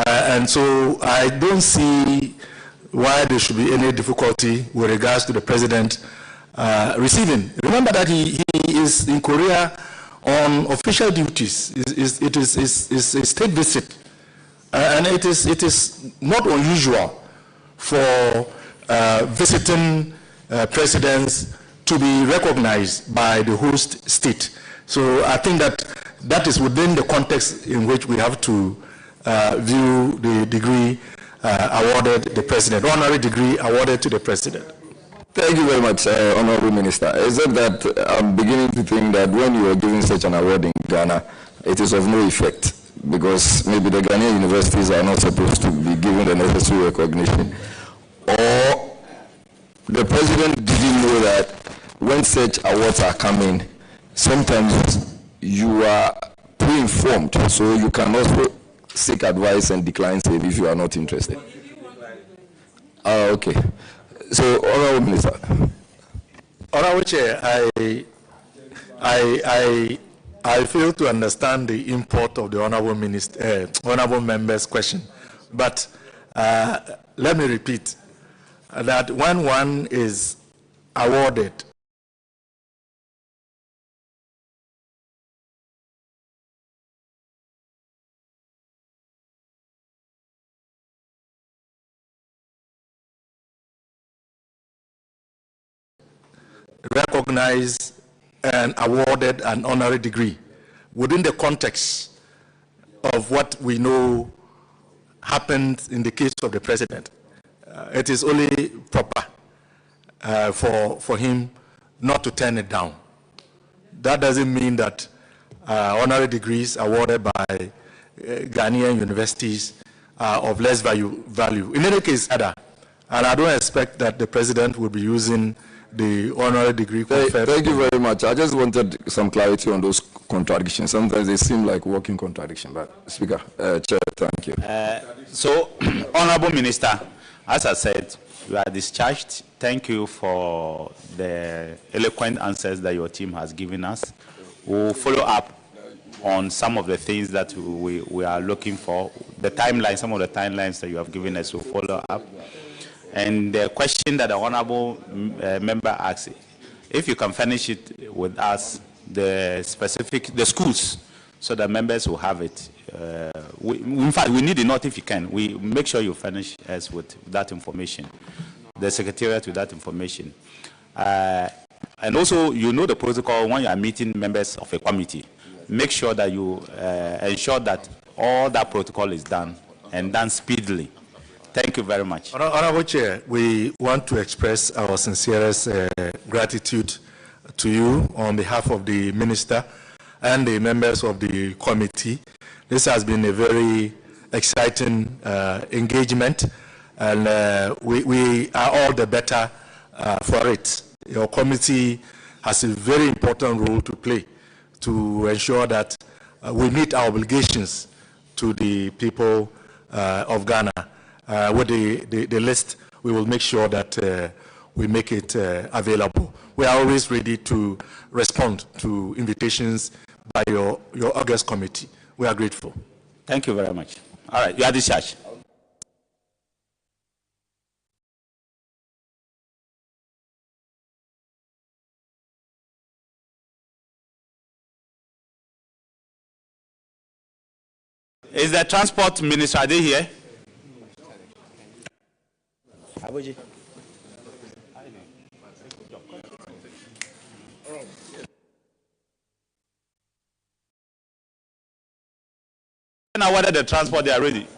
And so I don't see why there should be any difficulty with regards to the President receiving. Remember that he is in Korea on official duties. It is a state visit. And it is not unusual for visiting presidents to be recognized by the host state. So I think that is within the context in which we have to view the degree awarded the President, honorary degree awarded to the President. Thank you very much, Honorable Minister. Is it that I'm beginning to think that when you are giving such an award in Ghana, it is of no effect, because maybe the Ghanaian universities are not supposed to be given the necessary recognition, or the President didn't know that when such awards are coming, sometimes you are pre-informed, so you can also seek advice and decline save if you are not interested. Okay. So, Honorable Minister. Honorable Chair, I fail to understand the import of the Honorable Member's question. But let me repeat that when one is awarded recognized and awarded an honorary degree within the context of what we know happened in the case of the President, it is only proper for him not to turn it down. That doesn't mean that honorary degrees awarded by Ghanaian universities are of less value. In any case, and I don't expect that the President will be using the honorary degree conferred. Thank you very much. I just wanted some clarity on those contradictions. Sometimes they seem like walking contradiction, but Speaker, Chair, thank you. So, Honorable Minister, as I said, you are discharged. Thank you for the eloquent answers that your team has given us. We'll follow up on some of the things that we are looking for. The timeline, some of the timelines that you have given us, will follow up. And the question that the Honorable Member asked, if you can furnish it with us, the schools, so that members will have it. In fact, we need it not if you can. We make sure you furnish us with that information, the Secretariat with that information. And also, you know the protocol when you are meeting members of a committee. Make sure that you ensure that all that protocol is done and done speedily. Thank you very much. Honorable Chair, we want to express our sincerest gratitude to you on behalf of the Minister and the members of the committee. This has been a very exciting engagement, and we are all the better for it. Your committee has a very important role to play to ensure that we meet our obligations to the people of Ghana. With the list, we will make sure that we make it available. We are always ready to respond to invitations by your August committee. We are grateful. Thank you very much. All right, you are discharged. Is the transport minister, are they here? Now whether the transport they are ready.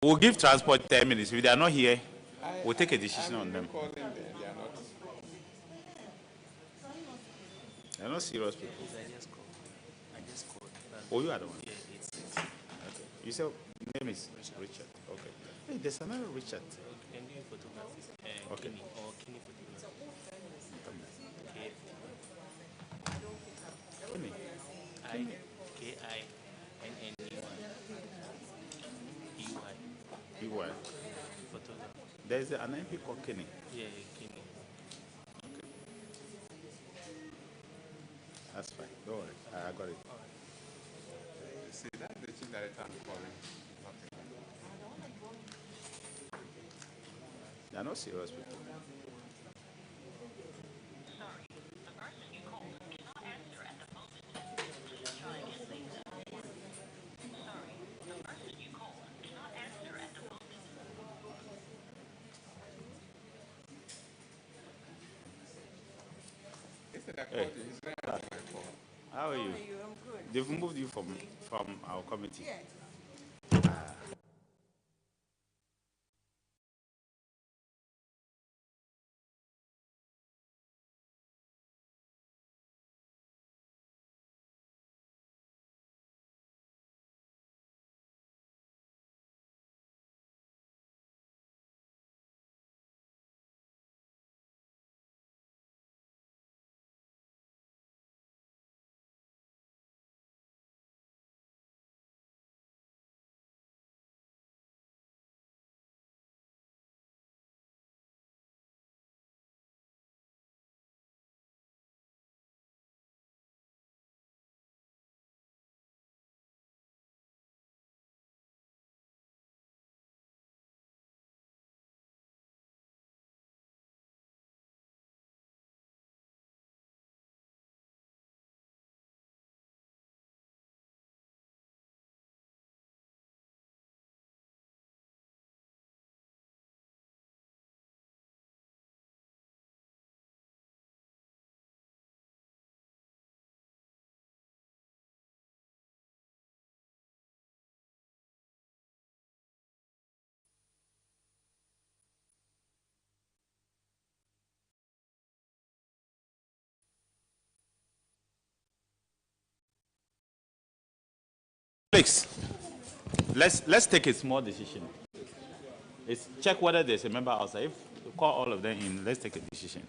We'll give transport 10 minutes. If they are not here, we'll take a decision on them. They're not serious people. Oh, you are the one? Yeah, it's okay. You said name is Richard. Okay. Hey, there's another Richard. Can do photography. Okay. Kini or Kini photography. Kini. K-I-N-N-E-Y. EY. Photography. There's an MP called Kini. Yeah, Kini. Okay. That's fine. Don't worry. I got it. See, that's the chief director I'm calling. They are not serious people. Hey. How are you? I'm good. They've moved you from our committee. Yes. Please, let's take a small decision. It's check whether there's a member outside. If you call all of them in, let's take a decision.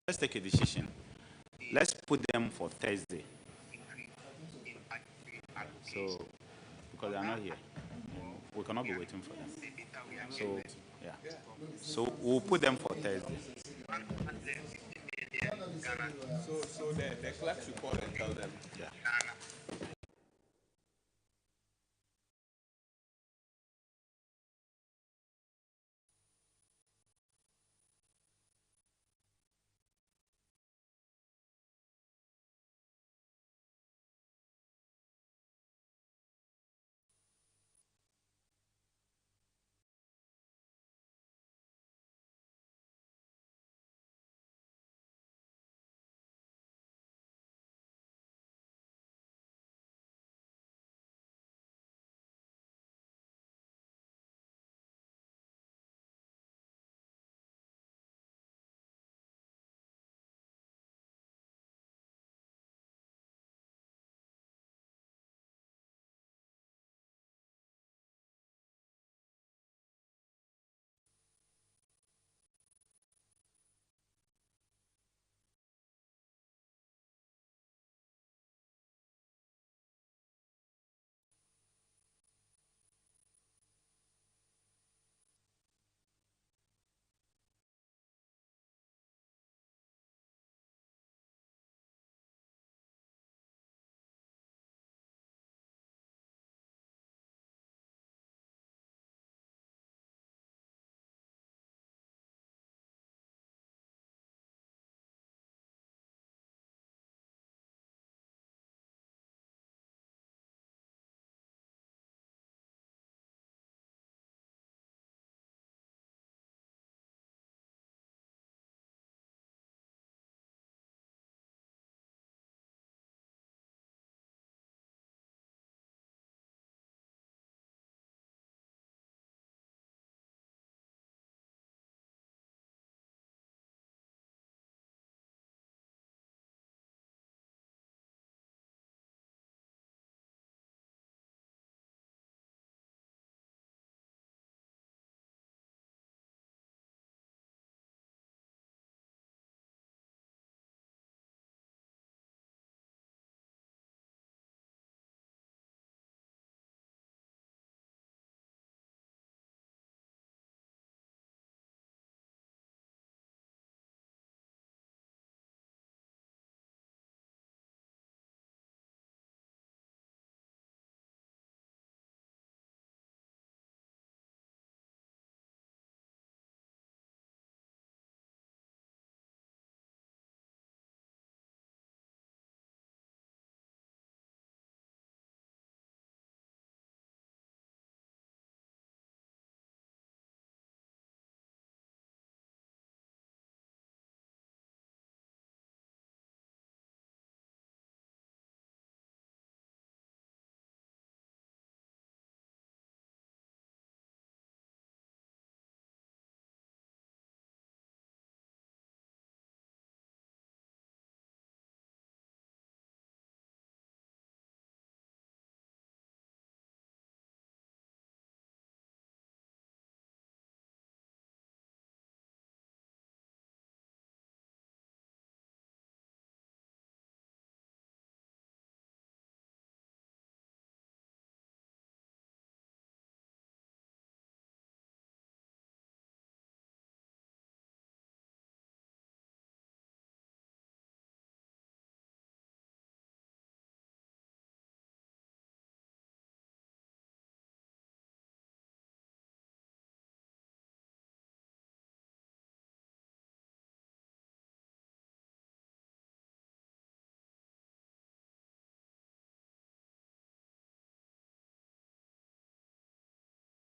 let's take a decision. Let's put them for Thursday. So, because they are not here, we cannot be waiting for them. So, yeah. So we'll put them for Thursday. So the clerk should call and tell them. Yeah.